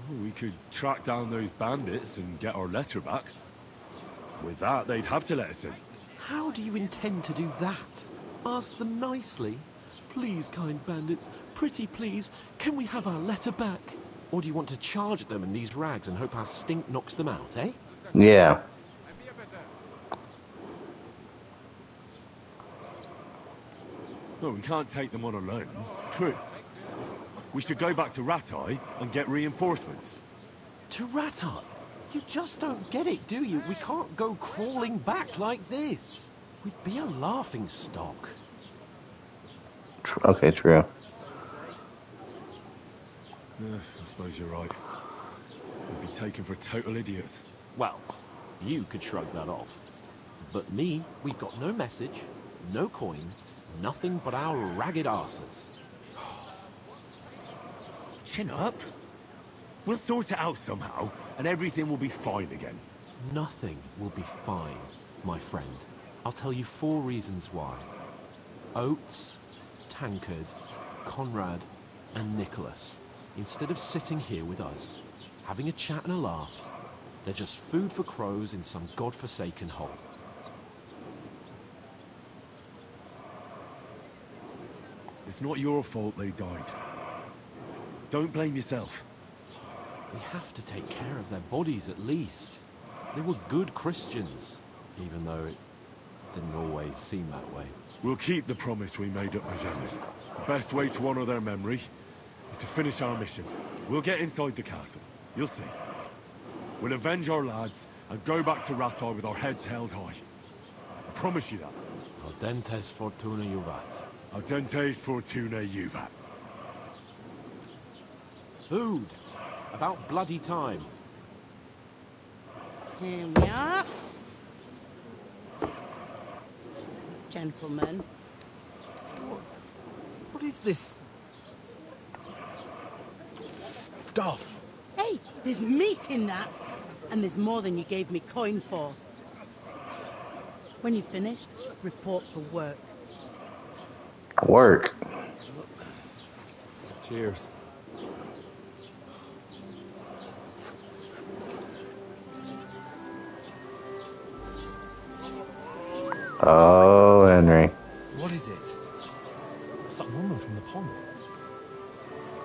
Oh, we could track down those bandits and get our letter back. With that, they'd have to let us in. How do you intend to do that? Ask them nicely. Please, kind bandits, pretty please, can we have our letter back? Or do you want to charge them in these rags and hope our stink knocks them out, eh? Yeah. No, we can't take them on alone. True. We should go back to Ratai and get reinforcements. To Ratai? You just don't get it, do you? We can't go crawling back like this. We'd be a laughing stock. Okay, true. I suppose you're right. We'd be taken for total idiots. Well, you could shrug that off. But me, we've got no message, no coin, nothing but our ragged arses. Chin up. We'll sort it out somehow, and everything will be fine again. Nothing will be fine, my friend. I'll tell you 4 reasons why. Oates, Tankard, Conrad, and Nicholas, instead of sitting here with us, having a chat and a laugh, they're just food for crows in some godforsaken hole. It's not your fault they died. Don't blame yourself. We have to take care of their bodies at least. They were good Christians, even though it didn't always seem that way. We'll keep the promise we made at Magella's. The best way to honor their memory is to finish our mission. We'll get inside the castle. You'll see. We'll avenge our lads and go back to Ratai with our heads held high. I promise you that. Audentes fortuna juvat. Audentes fortuna juvat. Food. About bloody time. Here we are. Gentlemen. What is this stuff? Hey, there's meat in that. And there's more than you gave me coin for. When you're finished, report for work. Work. Cheers. Oh, Henry. What is it? It's that woman from the pond.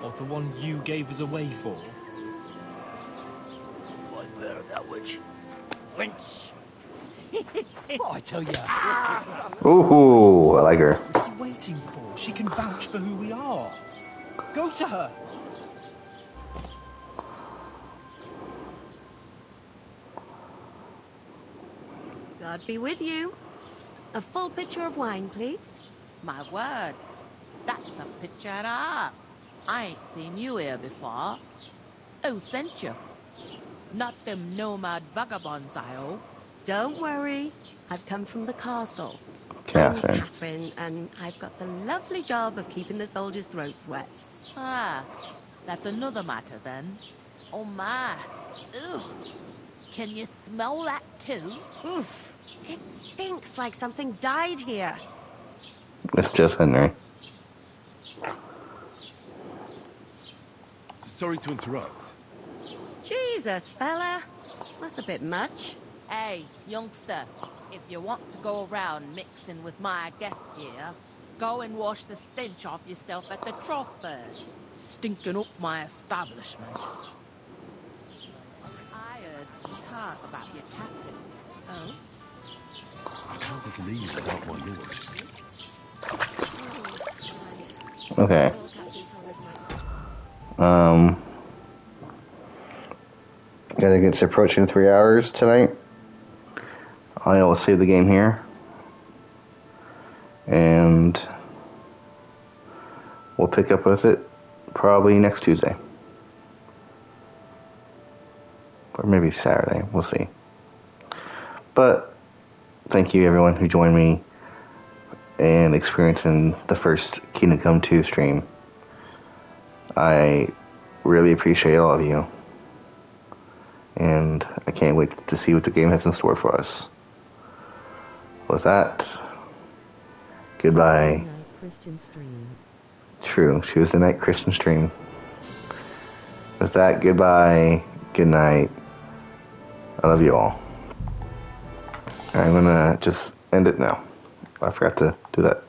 Or the one you gave us away for. Find there, that witch. Wench. What I tell you? Ooh, I like her. What are you waiting for? She can vouch for who we are. Go to her. God be with you. A full pitcher of wine, please. My word. That's a picture and a half. I ain't seen you here before. Who sent you? Not them nomad vagabonds, I hope. Don't worry. I've come from the castle. Catherine. I'm Catherine, and I've got the lovely job of keeping the soldiers' throats wet. Ah, that's another matter then. Oh my. Ugh. Can you smell that too? Oof. It stinks like something died here. It's just Henry. sorry to interrupt. Jesus, fella. That's a bit much. Hey, youngster, if you want to go around mixing with my guests here, go and wash the stench off yourself at the trough first. Stinking up my establishment. I heard some talk about your captain. Oh? I can't just leave without my lord. Okay. I think it's approaching 3 hours tonight. I will save the game here. And we'll pick up with it probably next Tuesday. Or maybe Saturday. We'll see. But thank you everyone who joined me in experiencing the first Kingdom Come 2 stream. I really appreciate all of you. And I can't wait to see what the game has in store for us. With that, goodbye. Christian stream. True, Tuesday night Christian stream. With that, goodbye, good night. I love you all. I'm gonna just end it now. I forgot to do that.